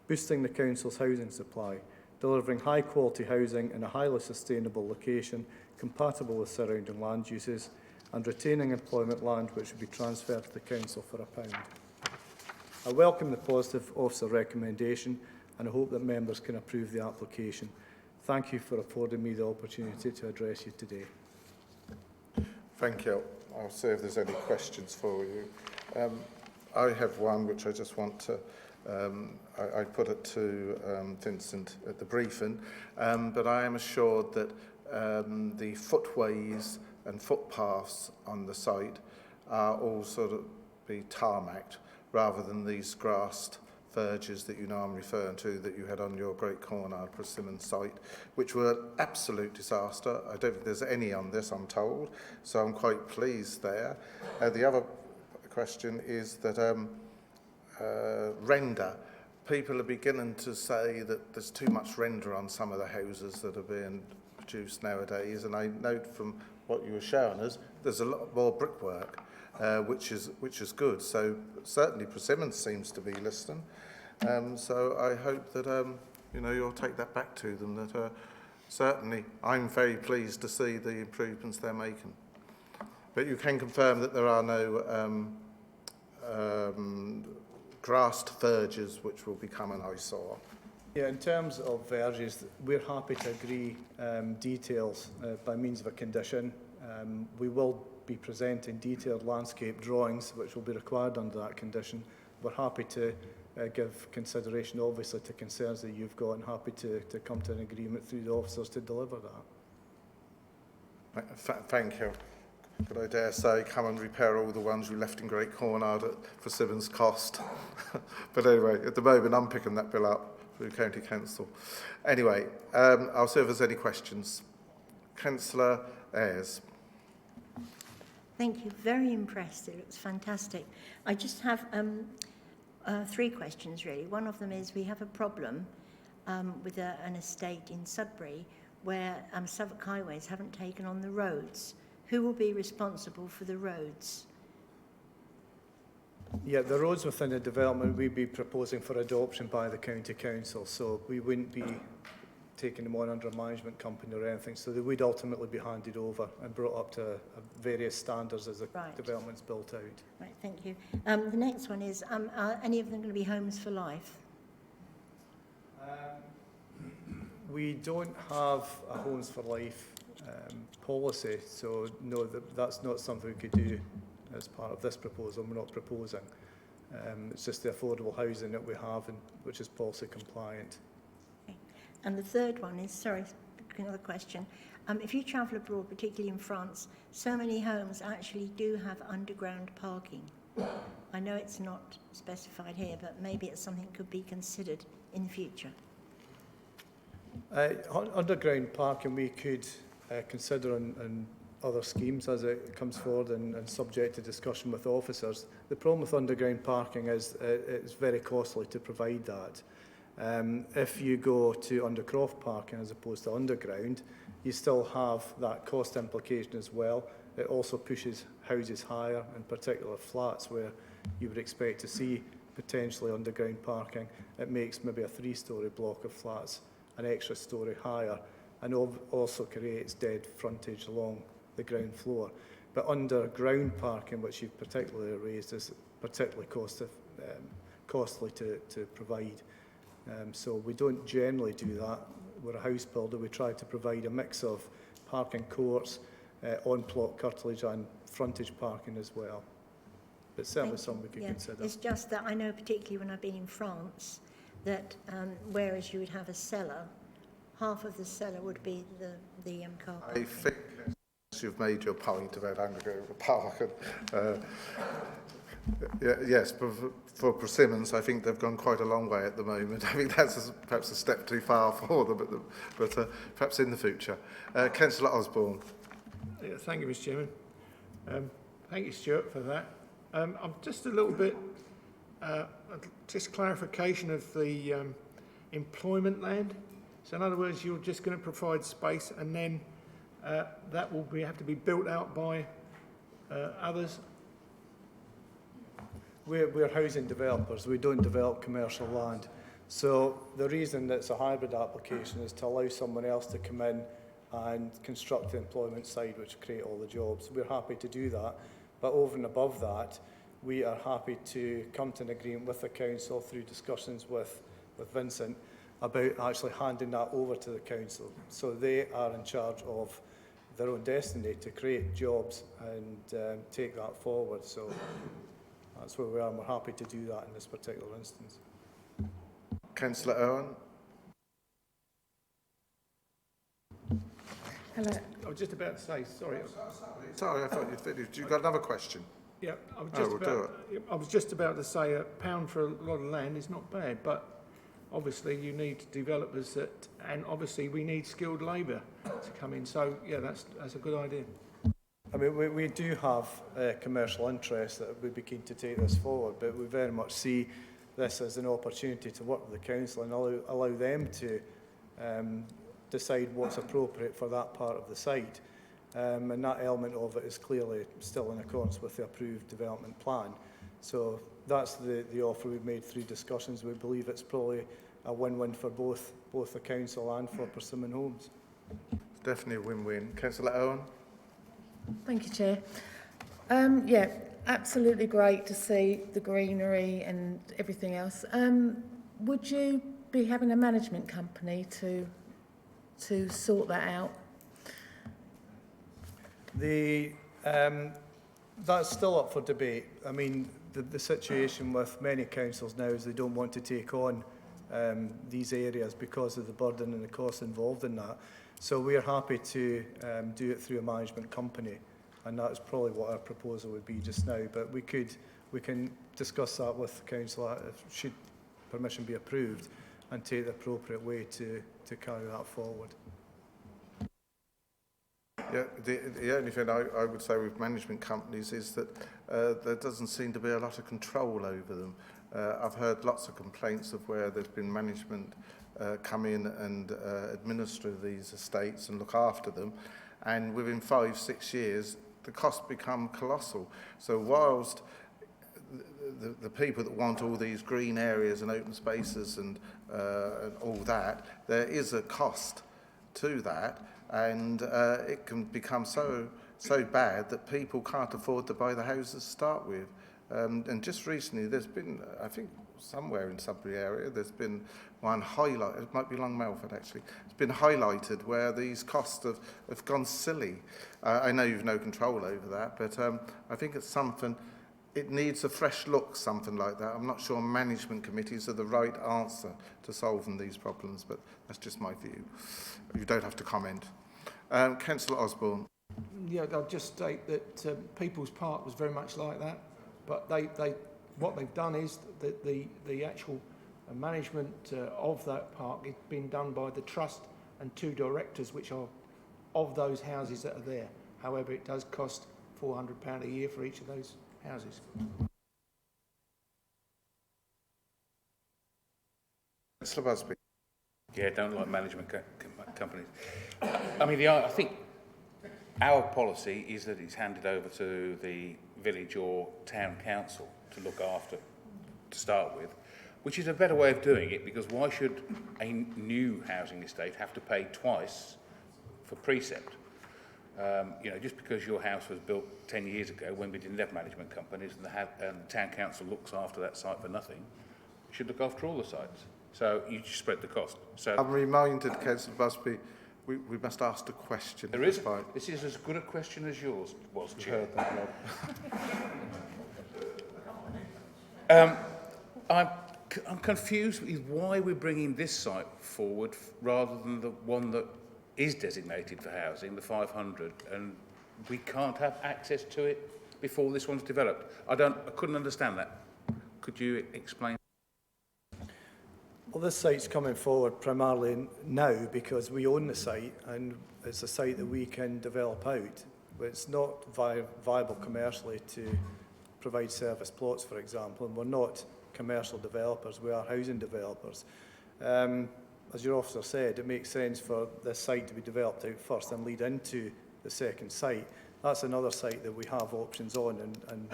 Boosting the Council's housing supply, delivering high-quality housing in a highly sustainable location compatible with surrounding land uses, and retaining employment land which would be transferred to the Council for £1. I welcome the positive officer recommendation and I hope that members can approve the application. Thank you for affording me the opportunity to address you today. Thank you. I'll see if there's any questions for you. I have one which I just want to, I put it to Vincent at the briefing, but I am assured that the footways and footpaths on the site are all sort of be tarmacked rather than these grassed verges that you know I'm referring to that you had on your Great Cornard Persimmon site, which were an absolute disaster. I don't think there's any on this, I'm told, so I'm quite pleased there. The other question is that render. People are beginning to say that there's too much render on some of the houses that are being produced nowadays, and I note from what you were showing us, there's a lot more brickwork, which is good. So certainly Persimmon seems to be listening. So I hope that you know, you'll take that back to them. That certainly I'm very pleased to see the improvements they're making. But you can confirm that there are no grassed verges which will become an eyesore. Yeah, in terms of verges, we're happy to agree details by means of a condition. We will be presenting detailed landscape drawings which will be required under that condition. We're happy to give consideration obviously to concerns that you've got and happy to come to an agreement through the officers to deliver that. Thank you. Could I dare say, come and repair all the ones you left in Great Cornard for Simmons' cost. But anyway, at the moment I'm picking that bill up through County Council. Anyway, I'll see if there's any questions. Councillor Ayres. Thank you. Very impressed. It looks fantastic. I just have 3 questions, really. One of them is we have a problem with an estate in Sudbury where Suffolk Highways haven't taken on the roads. Who will be responsible for the roads? Yeah, the roads within the development we'd be proposing for adoption by the County Council, so we wouldn't be taking them on under a management company or anything, so they would ultimately be handed over and brought up to various standards as the development's built out. Right, thank you. The next one is, are any of them going to be homes for life? We don't have a homes for life policy, so no, that's not something we could do as part of this proposal. We're not proposing. It's just the affordable housing that we have, and which is policy compliant. Okay. And the third one is, sorry, another question. If you travel abroad, particularly in France, so many homes actually do have underground parking. I know it's not specified here, but maybe it's something that could be considered in the future. Underground parking we could consider and other schemes as it comes forward and subject to discussion with officers. The problem with underground parking is it's very costly to provide that. If you go to undercroft parking as opposed to underground, you still have that cost implication as well. It also pushes houses higher, in particular flats where you would expect to see potentially underground parking. It makes maybe a 3-storey block of flats an extra storey higher, and also creates dead frontage along the ground floor. But underground parking, which you've particularly raised, is particularly costly to provide. So we don't generally do that. We're a house builder. We try to provide a mix of parking courts, on-plot curtilage and frontage parking as well. But certainly something we could consider. It's just that I know, particularly when I've been in France, that whereas you would have a cellar, half of the cellar would be the car parking. I think you've made your point about underground parking. Yes, but for Persimmons, I think they've gone quite a long way at the moment. I think that's perhaps a step too far for them, but perhaps in the future. Councillor Osborne. Yeah, thank you, Mr. Chairman. Thank you, Stuart, for that. I'm just a little bit, just clarification of the employment land. So in other words, you're just going to provide space and then that will have to be built out by others? We're housing developers. We don't develop commercial land. So the reason that it's a hybrid application is to allow someone else to come in and construct the employment side, which create all the jobs. We're happy to do that. But over and above that, we are happy to come to an agreement with the council through discussions with Vincent about actually handing that over to the council. So they are in charge of their own destiny to create jobs and take that forward. So that's where we are, and we're happy to do that in this particular instance. Councillor Owen. Hello. I was just about to say, sorry. Sorry, I thought you'd finished. You've got another question? Yeah, I was just about to say £1 for a lot of land is not bad, but obviously you need developers and obviously we need skilled labour to come in. So yeah, that's a good idea. I mean, we do have commercial interest that would be keen to take this forward, but we very much see this as an opportunity to work with the council and allow them to decide what's appropriate for that part of the site. And that element of it is clearly still in accordance with the approved development plan. So that's the offer we've made through discussions. We believe it's probably a win-win for both the council and for Persimmon Homes. It's definitely a win-win. Councillor Owen. Thank you, Chair. Yeah, absolutely great to see the greenery and everything else. Would you be having a management company to sort that out? That's still up for debate. I mean, the situation with many councils now is they don't want to take on these areas because of the burden and the costs involved in that. So we are happy to do it through a management company, and that is probably what our proposal would be just now. But we can discuss that with the council should permission be approved, and take the appropriate way to carry that forward. Yeah, the only thing I would say with management companies is that there doesn't seem to be a lot of control over them. I've heard lots of complaints of where there's been management come in and administer these estates and look after them, and within 5-6 years the costs become colossal. So whilst the people that want all these green areas and open spaces and all that, there is a cost to that, and it can become so bad that people can't afford to buy the houses to start with. And just recently there's been, I think somewhere in Sudbury area, there's been one highlight, it might be Long Melford actually, it's been highlighted where these costs have gone silly. I know you've no control over that, but I think it's something, it needs a fresh look, something like that. I'm not sure management committees are the right answer to solving these problems, but that's just my view. You don't have to comment. Councillor Osborne. Yeah, I'll just state that People's Park was very much like that, but what they've done is that the actual management of that park has been done by the trust and 2 directors, which are of those houses that are there. However, it does cost £400 a year for each of those houses. Councillor Busby. Yeah, don't like management companies. I mean, I think our policy is that it's handed over to the village or town council to look after, to start with, which is a better way of doing it, because why should a new housing estate have to pay twice for precept? You know, just because your house was built 10 years ago when we didn't have management companies and the town council looks after that site for nothing, it should look after all the sites. So you just spread the cost. So I'm reminded, Councillor Busby, we must ask the question. there is. This is as good a question as yours was, Chair. I'm confused with why we're bringing this site forward rather than the one that is designated for housing, the 500, and we can't have access to it before this one's developed. I couldn't understand that. Could you explain? Well, this site's coming forward primarily now because we own the site and it's a site that we can develop out. But it's not viable commercially to provide service plots, for example, and we're not commercial developers, we are housing developers. As your officer said, it makes sense for this site to be developed out first and lead into the second site. That's another site that we have options on, and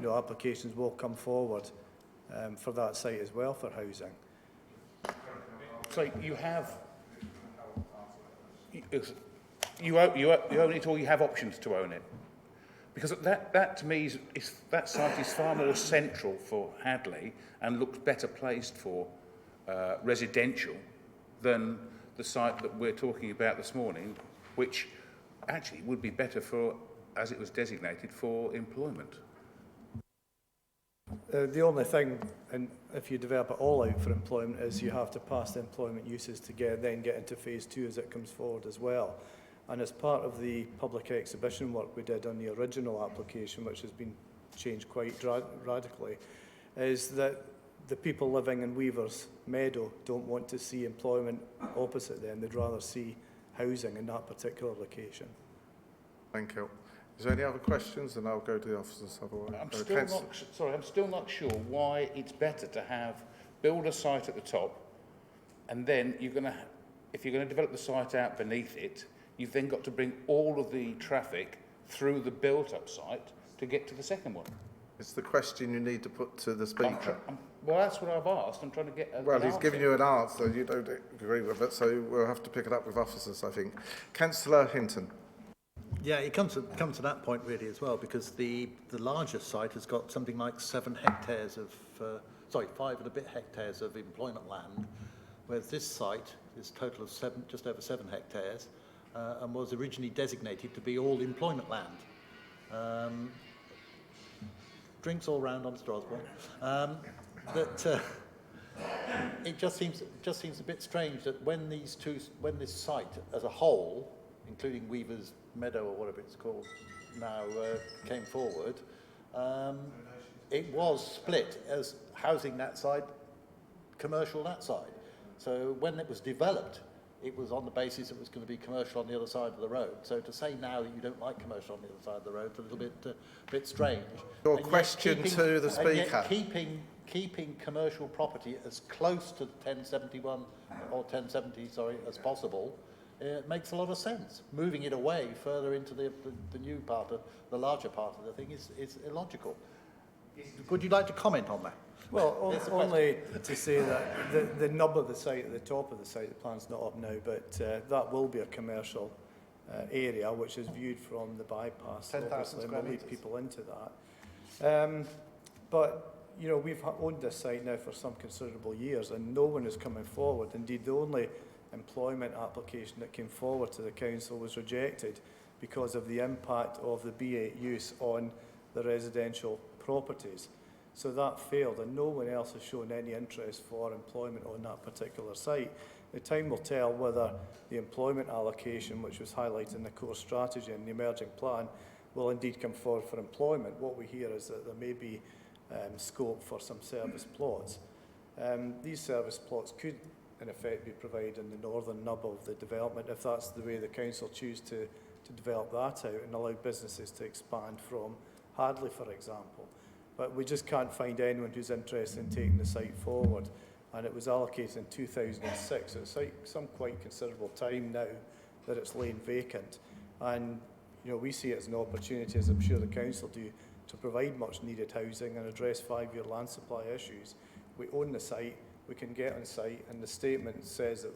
you know, applications will come forward for that site as well for housing. So you have, you own it, or you have options to own it? Because that to me that site is far more central for Hadleigh and looks better placed for residential than the site that we're talking about this morning, which actually would be better for, as it was designated, for employment. The only thing, and if you develop it all out for employment, is you have to pass the employment uses to then get into phase 2 as it comes forward as well. And as part of the public exhibition work we did on the original application, which has been changed quite radically, is that the people living in Weaver's Meadow don't want to see employment opposite them. They'd rather see housing in that particular location. Thank you. Is there any other questions? And I'll go to the officers otherwise. I'm still not sure why it's better to build a site at the top, and then if you're going to develop the site out beneath it, you've then got to bring all of the traffic through the built-up site to get to the second one. It's the question you need to put to the speaker. Well, that's what I've asked. I'm trying to get Well, he's given you an answer. You don't agree with it, so we'll have to pick it up with officers, I think. Councillor Hinton. Yeah, it comes to that point really as well, because the larger site has got something like 7 hectares of, 5 and a bit hectares of employment land, whereas this site is a total of just over 7 hectares, and was originally designated to be all employment land. Drinks all round on Strasbourg. It just seems a bit strange that when this site as a whole, including Weaver's Meadow or whatever it's called now, came forward, it was split as housing that side, commercial that side. So when it was developed, it was on the basis it was going to be commercial on the other side of the road. So to say now that you don't like commercial on the other side of the road is a little bit strange. Your question to the speaker. Keeping commercial property as close to 1071 or 1070, as possible, makes a lot of sense. Moving it away further into the new part, the larger part of the thing is illogical. Would you like to comment on that? Well, only to say that the nub of the site at the top of the site, the plan's not up now, but that will be a commercial area which is viewed from the bypass. 10,000 square we'll lead metres. people into that. But you know, we've owned this site now for some considerable years, and no one is coming forward. Indeed, the only employment application that came forward to the council was rejected because of the impact of the B8 use on the residential properties. So that failed, and no one else has shown any interest for employment on that particular site. The time will tell whether the employment allocation, which was highlighted in the core strategy and the emerging plan, will indeed come forward for employment. What we hear is that there may be scope for some service plots. These service plots could, in effect, be provided in the northern nub of the development if that's the way the council choose to to develop that out and allow businesses to expand from Hadleigh, for example. But we just can't find anyone who's interested in taking the site forward. And it was allocated in 2006, so it's like some quite considerable time now that it's lain vacant. And you know, we see it as an opportunity, as I'm sure the council do, to provide much needed housing and address 5-year land supply issues. We own the site, we can get on site, and the statement says that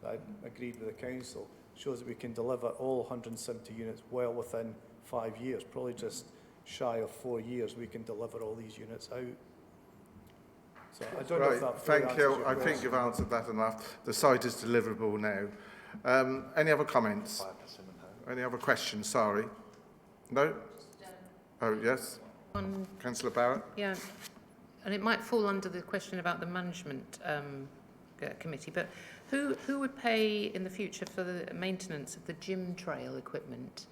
I agreed with the council, shows that we can deliver all 170 units well within 5 years, probably just shy of 4 years we can deliver all these units out. So I don't know if that fully thank answers you. your I think question. you've answered that enough. The site is deliverable now. Any other comments? Any other questions? Sorry. No? Oh, yes. Councillor Barrett? Yeah, and it might fall under the question about the management committee, but who would pay in the future for the maintenance of the gym trail equipment?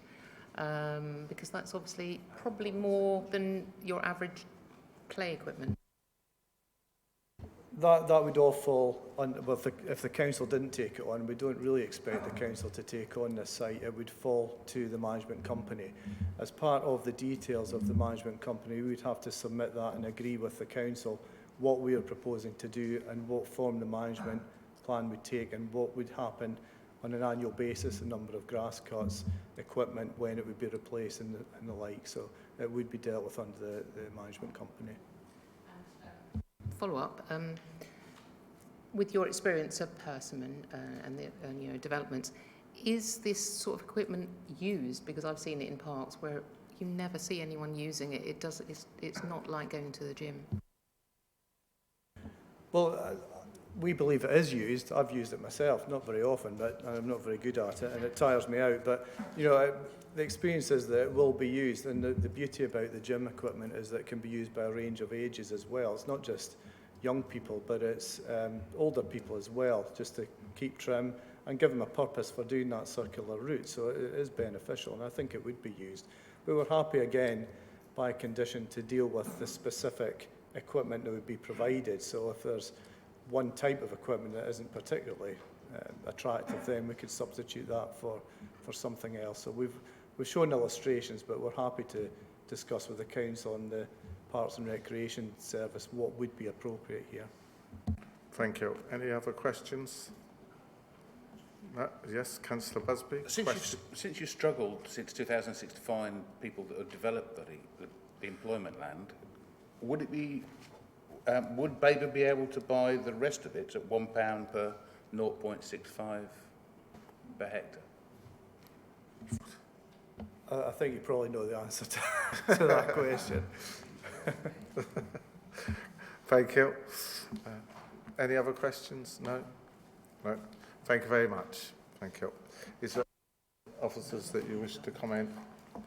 Because that's obviously probably more than your average play equipment. That would all fall under, well, if the council didn't take it on, we don't really expect the council to take on this site, it would fall to the management company. As part of the details of the management company, we would have to submit that and agree with the council what we are proposing to do and what form the management plan would take and what would happen on an annual basis, the number of grass cuts, equipment, when it would be replaced and the like. So it would be dealt with under the management company. Follow-up, with your experience of Persimmon and the developments, is this sort of equipment used? Because I've seen it in parks where you never see anyone using it. It's not like going to the gym. Well, we believe it is used. I've used it myself, not very often, but I'm not very good at it, and it tires me out. But you know, the experience is that it will be used, and the beauty about the gym equipment is that it can be used by a range of ages as well. It's not just young people, but it's older people as well, just to keep trim and give them a purpose for doing that circular route. So it is beneficial, and I think it would be used. But we're happy again, by condition, to deal with the specific equipment that would be provided. So if there's one type of equipment that isn't particularly attractive, then we could substitute that for something else. So we've shown illustrations, but we're happy to discuss with the council and the Parks and Recreation Service what would be appropriate here. Thank you. Any other questions? No? Yes, Councillor Busby. Since you struggled since 2006 to find people that have developed the employment land, would it be would Babergh be able to buy the rest of it at £1 per 0.65 per hectare? I think you probably know the answer to that question. Thank you. Any other questions? No? No. Thank you very much. Thank you. Is there officers that you wish to comment?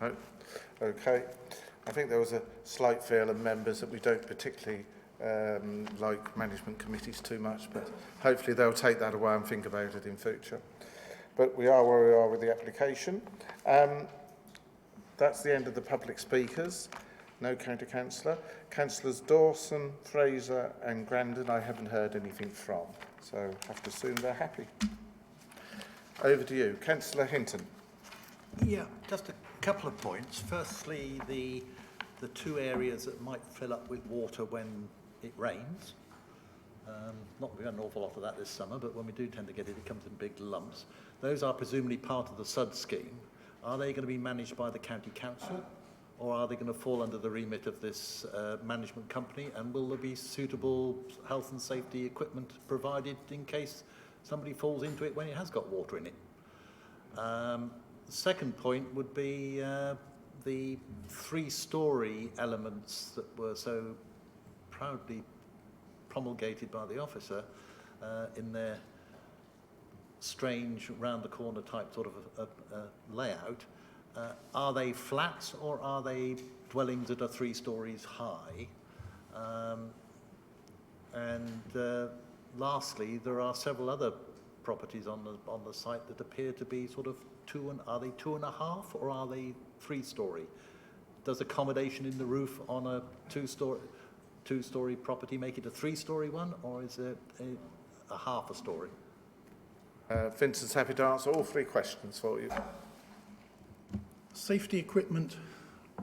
No? Okay. I think there was a slight feel of members that we don't particularly like management committees too much, but hopefully they'll take that away and think about it in future. But we are where we are with the application. That's the end of the public speakers. No county councillor. Councillors Dawson, Fraser and Grandon, I haven't heard anything from, so I have to assume they're happy. Over to you. Councillor Hinton. Yeah, just a couple of points. Firstly, the two areas that might fill up with water when it rains. Not we got an awful lot of that this summer, but when we do tend to get it, it comes in big lumps. Those are presumably part of the SUD scheme. Are they going to be managed by the county council, or are they going to fall under the remit of this management company? And will there be suitable health and safety equipment provided in case somebody falls into it when it has got water in it? The second point would be the three-storey elements that were so proudly promulgated by the officer in their strange round-the-corner type sort of layout. Are they flats or are they dwellings that are 3 stories high? Lastly, there are several other properties on the site that appear to be sort of are they 2.5 or are they 3-story? Does accommodation in the roof on a two-story property make it a 3-story one, or is it a half a story? Vincent's happy to answer all 3 questions for you. Safety equipment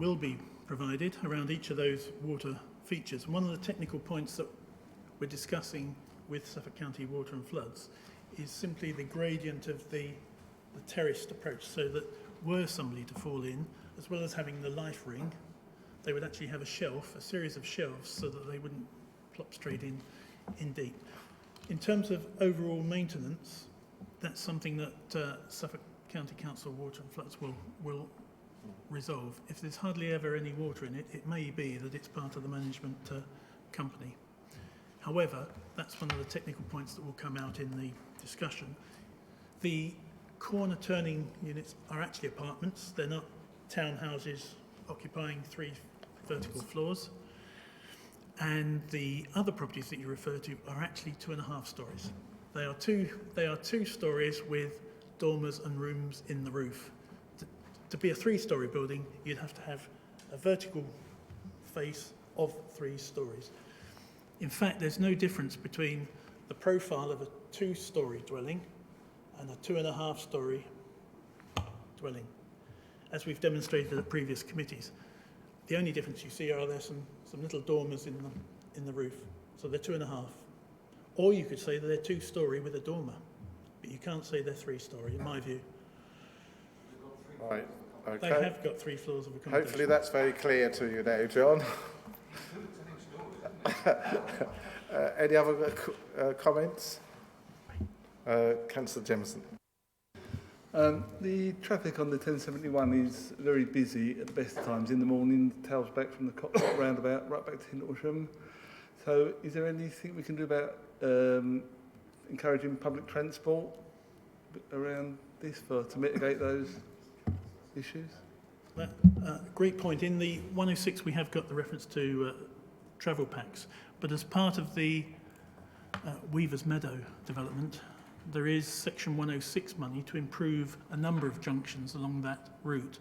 will be provided around each of those water features. And one of the technical points that we're discussing with Suffolk County Water and Floods is simply the gradient of the terraced approach, so that were somebody to fall in, as well as having the life ring, they would actually have a shelf, a series of shelves, so that they wouldn't plop straight in deep. In terms of overall maintenance, that's something that Suffolk County Council Water and Floods will resolve. If there's hardly ever any water in it, it may be that it's part of the management company. However, that's one of the technical points that will come out in the discussion. The corner turning units are actually apartments. They're not townhouses occupying 3 vertical floors. And the other properties that you refer to are actually 2.5 stories. They are 2 stories with dormers and rooms in the roof. To be a 3-story building, you'd have to have a vertical face of 3 stories. In fact, there's no difference between the profile of a 2-story dwelling and a 2.5-story dwelling, as we've demonstrated at previous committees. The only difference you see are there some little dormers in the roof, so they're 2.5. Or you could say that they're 2-story with a dormer, but you can't say they're 3-story, in my view. Right, okay. They have got 3 floors of accommodation. Hopefully that's very clear to you now, John. Any other comments? Councillor Jemison. The traffic on the 1071 is very busy at the best times in the morning, tails back from the Cotswold roundabout right back to Hindlesham. So is there anything we can do about encouraging public transport around this to mitigate those issues? Great point. In the 106 we have got the reference to travel packs, but as part of the Weaver's Meadow development, there is section 106 money to improve a number of junctions along that route,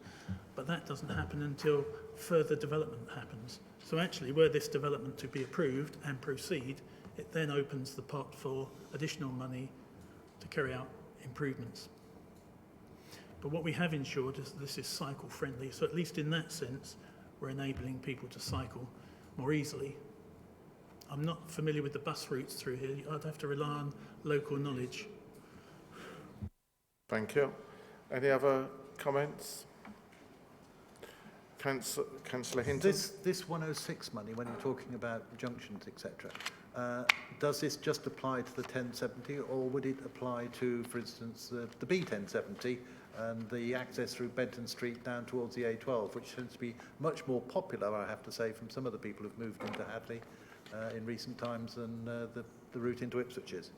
but that doesn't happen until further development happens. So actually, were this development to be approved and proceed, it then opens the pot for additional money to carry out improvements. But what we have ensured is that this is cycle friendly, so at least in that sense, we're enabling people to cycle more easily. I'm not familiar with the bus routes through here. I'd have to rely on local knowledge. Thank you. Any other comments? Councillor Hinton. This 106 money, when you're talking about junctions, etc., does this just apply to the 1070, or would it apply to, for instance, the B1070 and the access through Benton Street down towards the A12, which tends to be much more popular, I have to say, from some of the people who've moved into Hadleigh in recent times than the route into Ipswich is?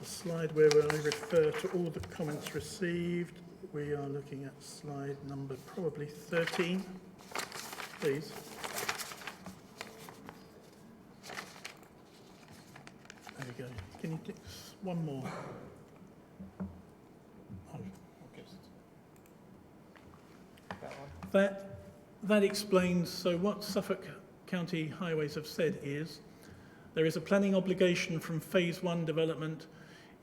The slide where I refer to all the comments received, we are looking at slide number probably 13, please. There we go. Can you click one more? Oh, okay. That explains, so what Suffolk County Highways have said is there is a planning obligation from phase 1 development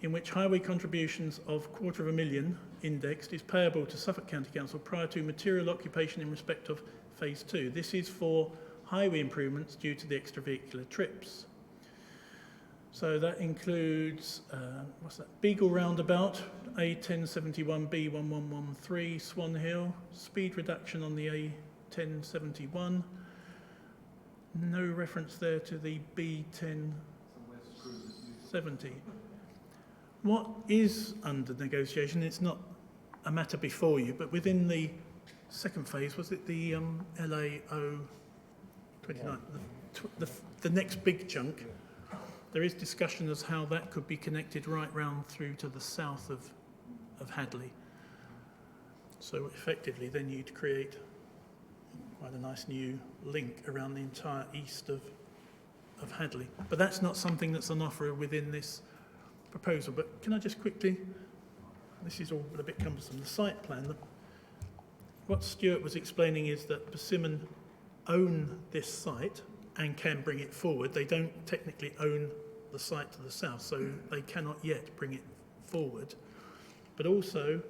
in which highway contributions of £250,000 indexed is payable to Suffolk County Council prior to material occupation in respect of phase 2. This is for highway improvements due to the extravehicular trips. So that includes, Beagle Roundabout, A1071B1113, Swan Hill, speed reduction on the A1071, no reference there to the B1070. What is under negotiation, it's not a matter before you, but within the second phase, was it the LAO 29, the next big chunk? There is discussion as how that could be connected right round through to the south of Hadleigh. So effectively then you'd create quite a nice new link around the entire east of Hadleigh. But that's not something that's on offer within this proposal. But can I just quickly, this is all a bit cumbersome, the site plan, what Stuart was explaining is that Persimmon own this site and can bring it forward. They don't technically own the site to the south, so they cannot yet bring it forward. But also,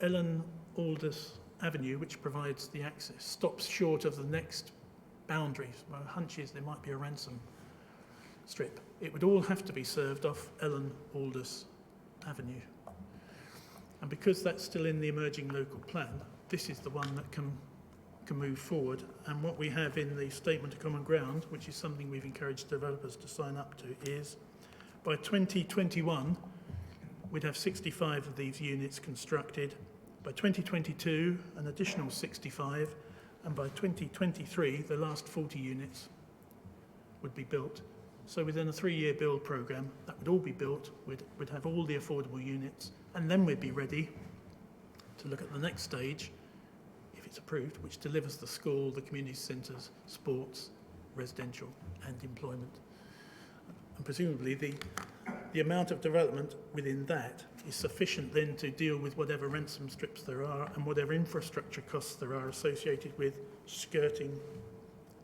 Ellen Aldous Avenue, which provides the access, stops short of the next boundaries. My hunch is there might be a ransom strip. It would all have to be served off Ellen Aldous Avenue. And because that's still in the emerging local plan, this is the one that can move forward. And what we have in the Statement of Common Ground, which is something we've encouraged developers to sign up to, is by 2021, we'd have 65 of these units constructed. By 2022, an additional 65. And by 2023, the last 40 units would be built. So within a 3-year build programme, that would all be built. We'd have all the affordable units. And then we'd be ready to look at the next stage, if it's approved, which delivers the school, the community centres, sports, residential and employment. And presumably the amount of development within that is sufficient then to deal with whatever ransom strips there are and whatever infrastructure costs there are associated with skirting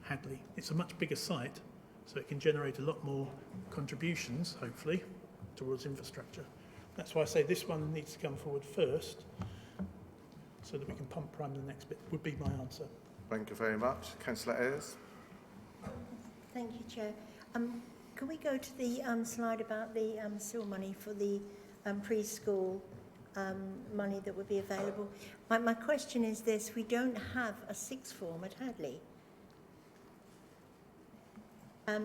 Hadleigh. It's a much bigger site, so it can generate a lot more contributions, hopefully, towards infrastructure. That's why I say this one needs to come forward first, so that we can pump prime the next bit, would be my answer. Thank you very much. Councillor Ayres. Thank you, Chair. Can we go to the slide about the SIL money for the preschool money that would be available? My question is this: we don't have a sixth form at Hadleigh.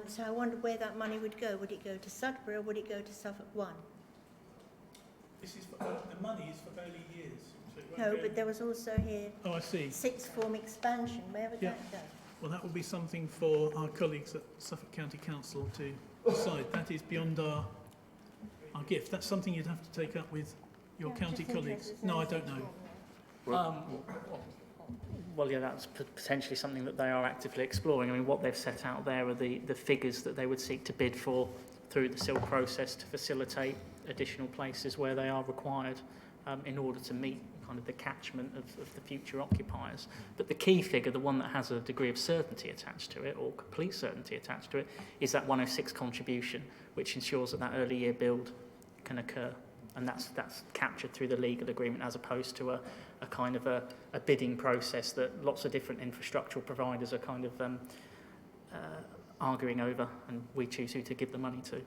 So I wondered where that money would go. Would it go to Sudbury or would it go to Suffolk 1? This is for, the money is for early years. So it won't No, go- but there was also here Oh, I see. sixth form expansion. Where would Yeah. that go? Well, that will be something for our colleagues at Suffolk County Council to decide. That is beyond our gift. That's something you'd have to take up with your county colleagues. No, I don't know. Well, yeah, that's potentially something that they are actively exploring. I mean, what they've set out there are the figures that they would seek to bid for through the SIL process to facilitate additional places where they are required in order to meet kind of the catchment of the future occupiers. But the key figure, the one that has a degree of certainty attached to it, or complete certainty attached to it, is that 106 contribution, which ensures that early year build can occur. And that's captured through the legal agreement, as opposed to a kind of a bidding process that lots of different infrastructural providers are kind of arguing over, and we choose who to give the money to.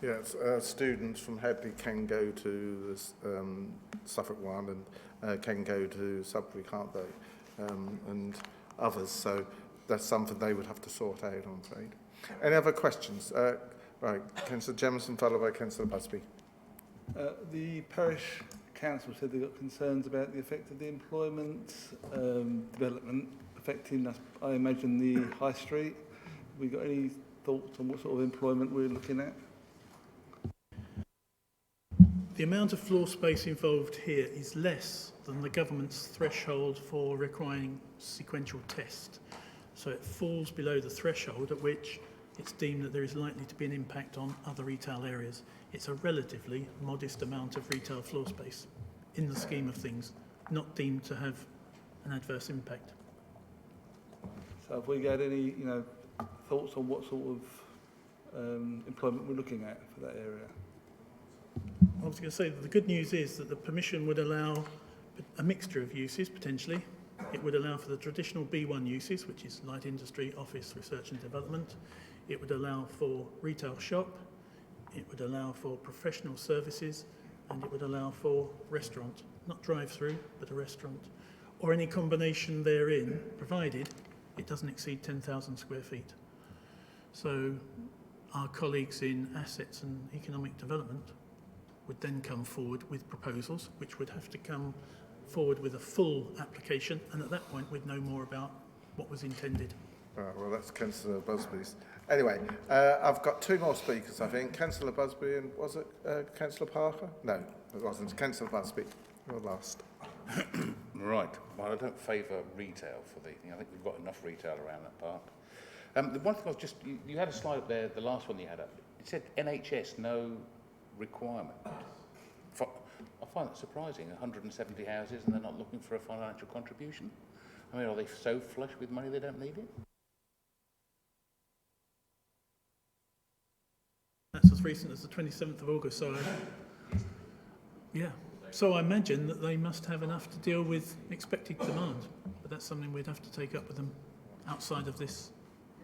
Yes, students from Headley can go to the Suffolk one and can go to Sudbury, can't they? And others, so that's something they would have to sort out, I'm afraid. Any other questions? Right, Councillor Jemison, followed by Councillor Busby. The parish council said they got concerns about the effect of the employment development affecting us, I imagine, the high street. Have we got any thoughts on what sort of employment we're looking at? The amount of floor space involved here is less than the government's threshold for requiring sequential test. So it falls below the threshold at which it's deemed that there is likely to be an impact on other retail areas. It's a relatively modest amount of retail floor space in the scheme of things, not deemed to have an adverse impact. So have we got any, thoughts on what sort of employment we're looking at for that area? I was going to say that the good news is that the permission would allow a mixture of uses, potentially. It would allow for the traditional B1 uses, which is light industry, office, research and development. It would allow for retail shop. It would allow for professional services, and it would allow for restaurant, not drive-through, but a restaurant, or any combination therein, provided it doesn't exceed 10,000 square feet. So our colleagues in assets and economic development would then come forward with proposals, which would have to come forward with a full application, and at that point we'd know more about what was intended. Well, that's Councillor Busby's. Anyway, I've got two more speakers, I think. Councillor Busby and, was it Councillor Parker? No, it wasn't. Councillor Busby, you're last. Right. Well, I don't favour retail for the thing. I think we've got enough retail around that park. The one thing I was just, you had a slide up there, the last one you had up. It said NHS, no requirement. I find that surprising. 170 houses and they're not looking for a financial contribution. I mean, are they so flush with money they don't need it? as recent as the 27th of August, so so I imagine that they must have enough to deal with expected demand, but that's something we'd have to take up with them outside of this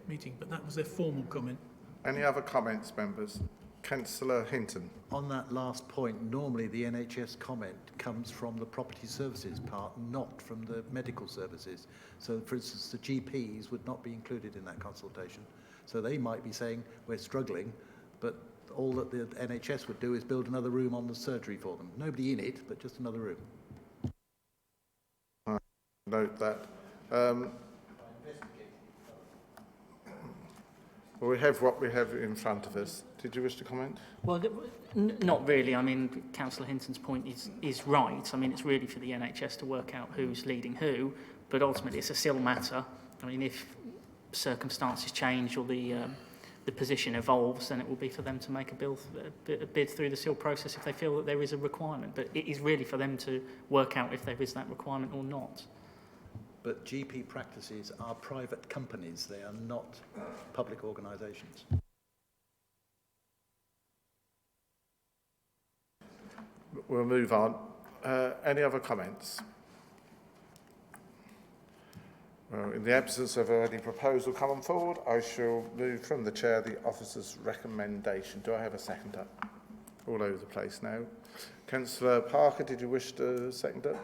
meeting, but that was their formal comment. Any other comments, members? Councillor Hinton. On that last point, normally the NHS comment comes from the property services part, not from the medical services. So, for instance, the GPs would not be included in that consultation. So they might be saying, we're struggling, but all that the NHS would do is build another room on the surgery for them. Nobody in it, but just another room. Note that. Well, we have what we have in front of us. Did you wish to comment? Well, not really. I mean, Councillor Hinton's point is right. I mean, it's really for the NHS to work out who's leading who, but ultimately it's a SIL matter. I mean, if circumstances change or the position evolves, then it will be for them to make a bid through the SIL process if they feel that there is a requirement. But it is really for them to work out if there is that requirement or not. But GP practices are private companies. They are not public organisations. We'll move on. Any other comments? Well, in the absence of any proposal coming forward, I shall move from the chair the officer's recommendation. Do I have a seconder? All over the place now. Councillor Parker, did you wish to second it?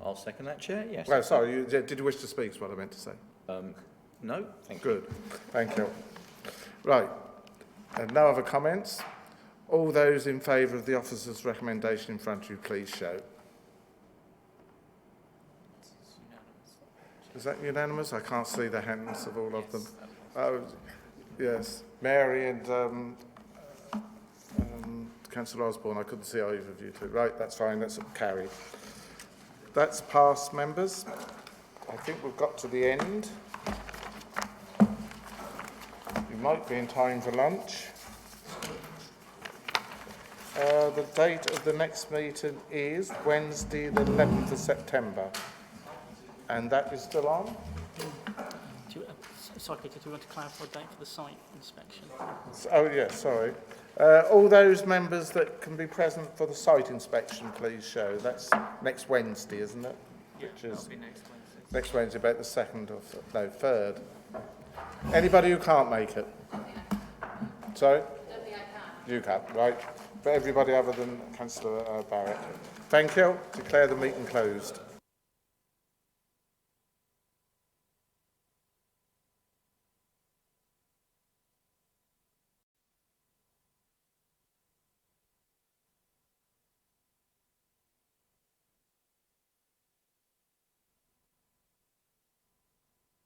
I'll second that, Chair, yes. Well, sorry, did you wish to speak is what I meant to say? No, thank you. Good, thank you. Right, no other comments. All those in favour of the officer's recommendation in front of you, please show. Is that unanimous? I can't see the hands of all of them. Oh, yes. Mary and Councillor Osborne, I couldn't see either of you two. Right, that's fine, that's carried. That's passed, members. I think we've got to the end. You might be in time for lunch. The date of the next meeting is Wednesday, the 11th of September. And that is still on? Sorry, Peter, do you want to clarify a date for the site inspection? Oh, yes, sorry. All those members that can be present for the site inspection, please show. That's next Wednesday, isn't it? Yeah, which is that'll be next Wednesday. Next Wednesday, about the 2nd of, no, 3rd. Anybody who can't make it? Sorry? You can't, right. But everybody other than Councillor Barrett. Thank you. Declare the meeting closed.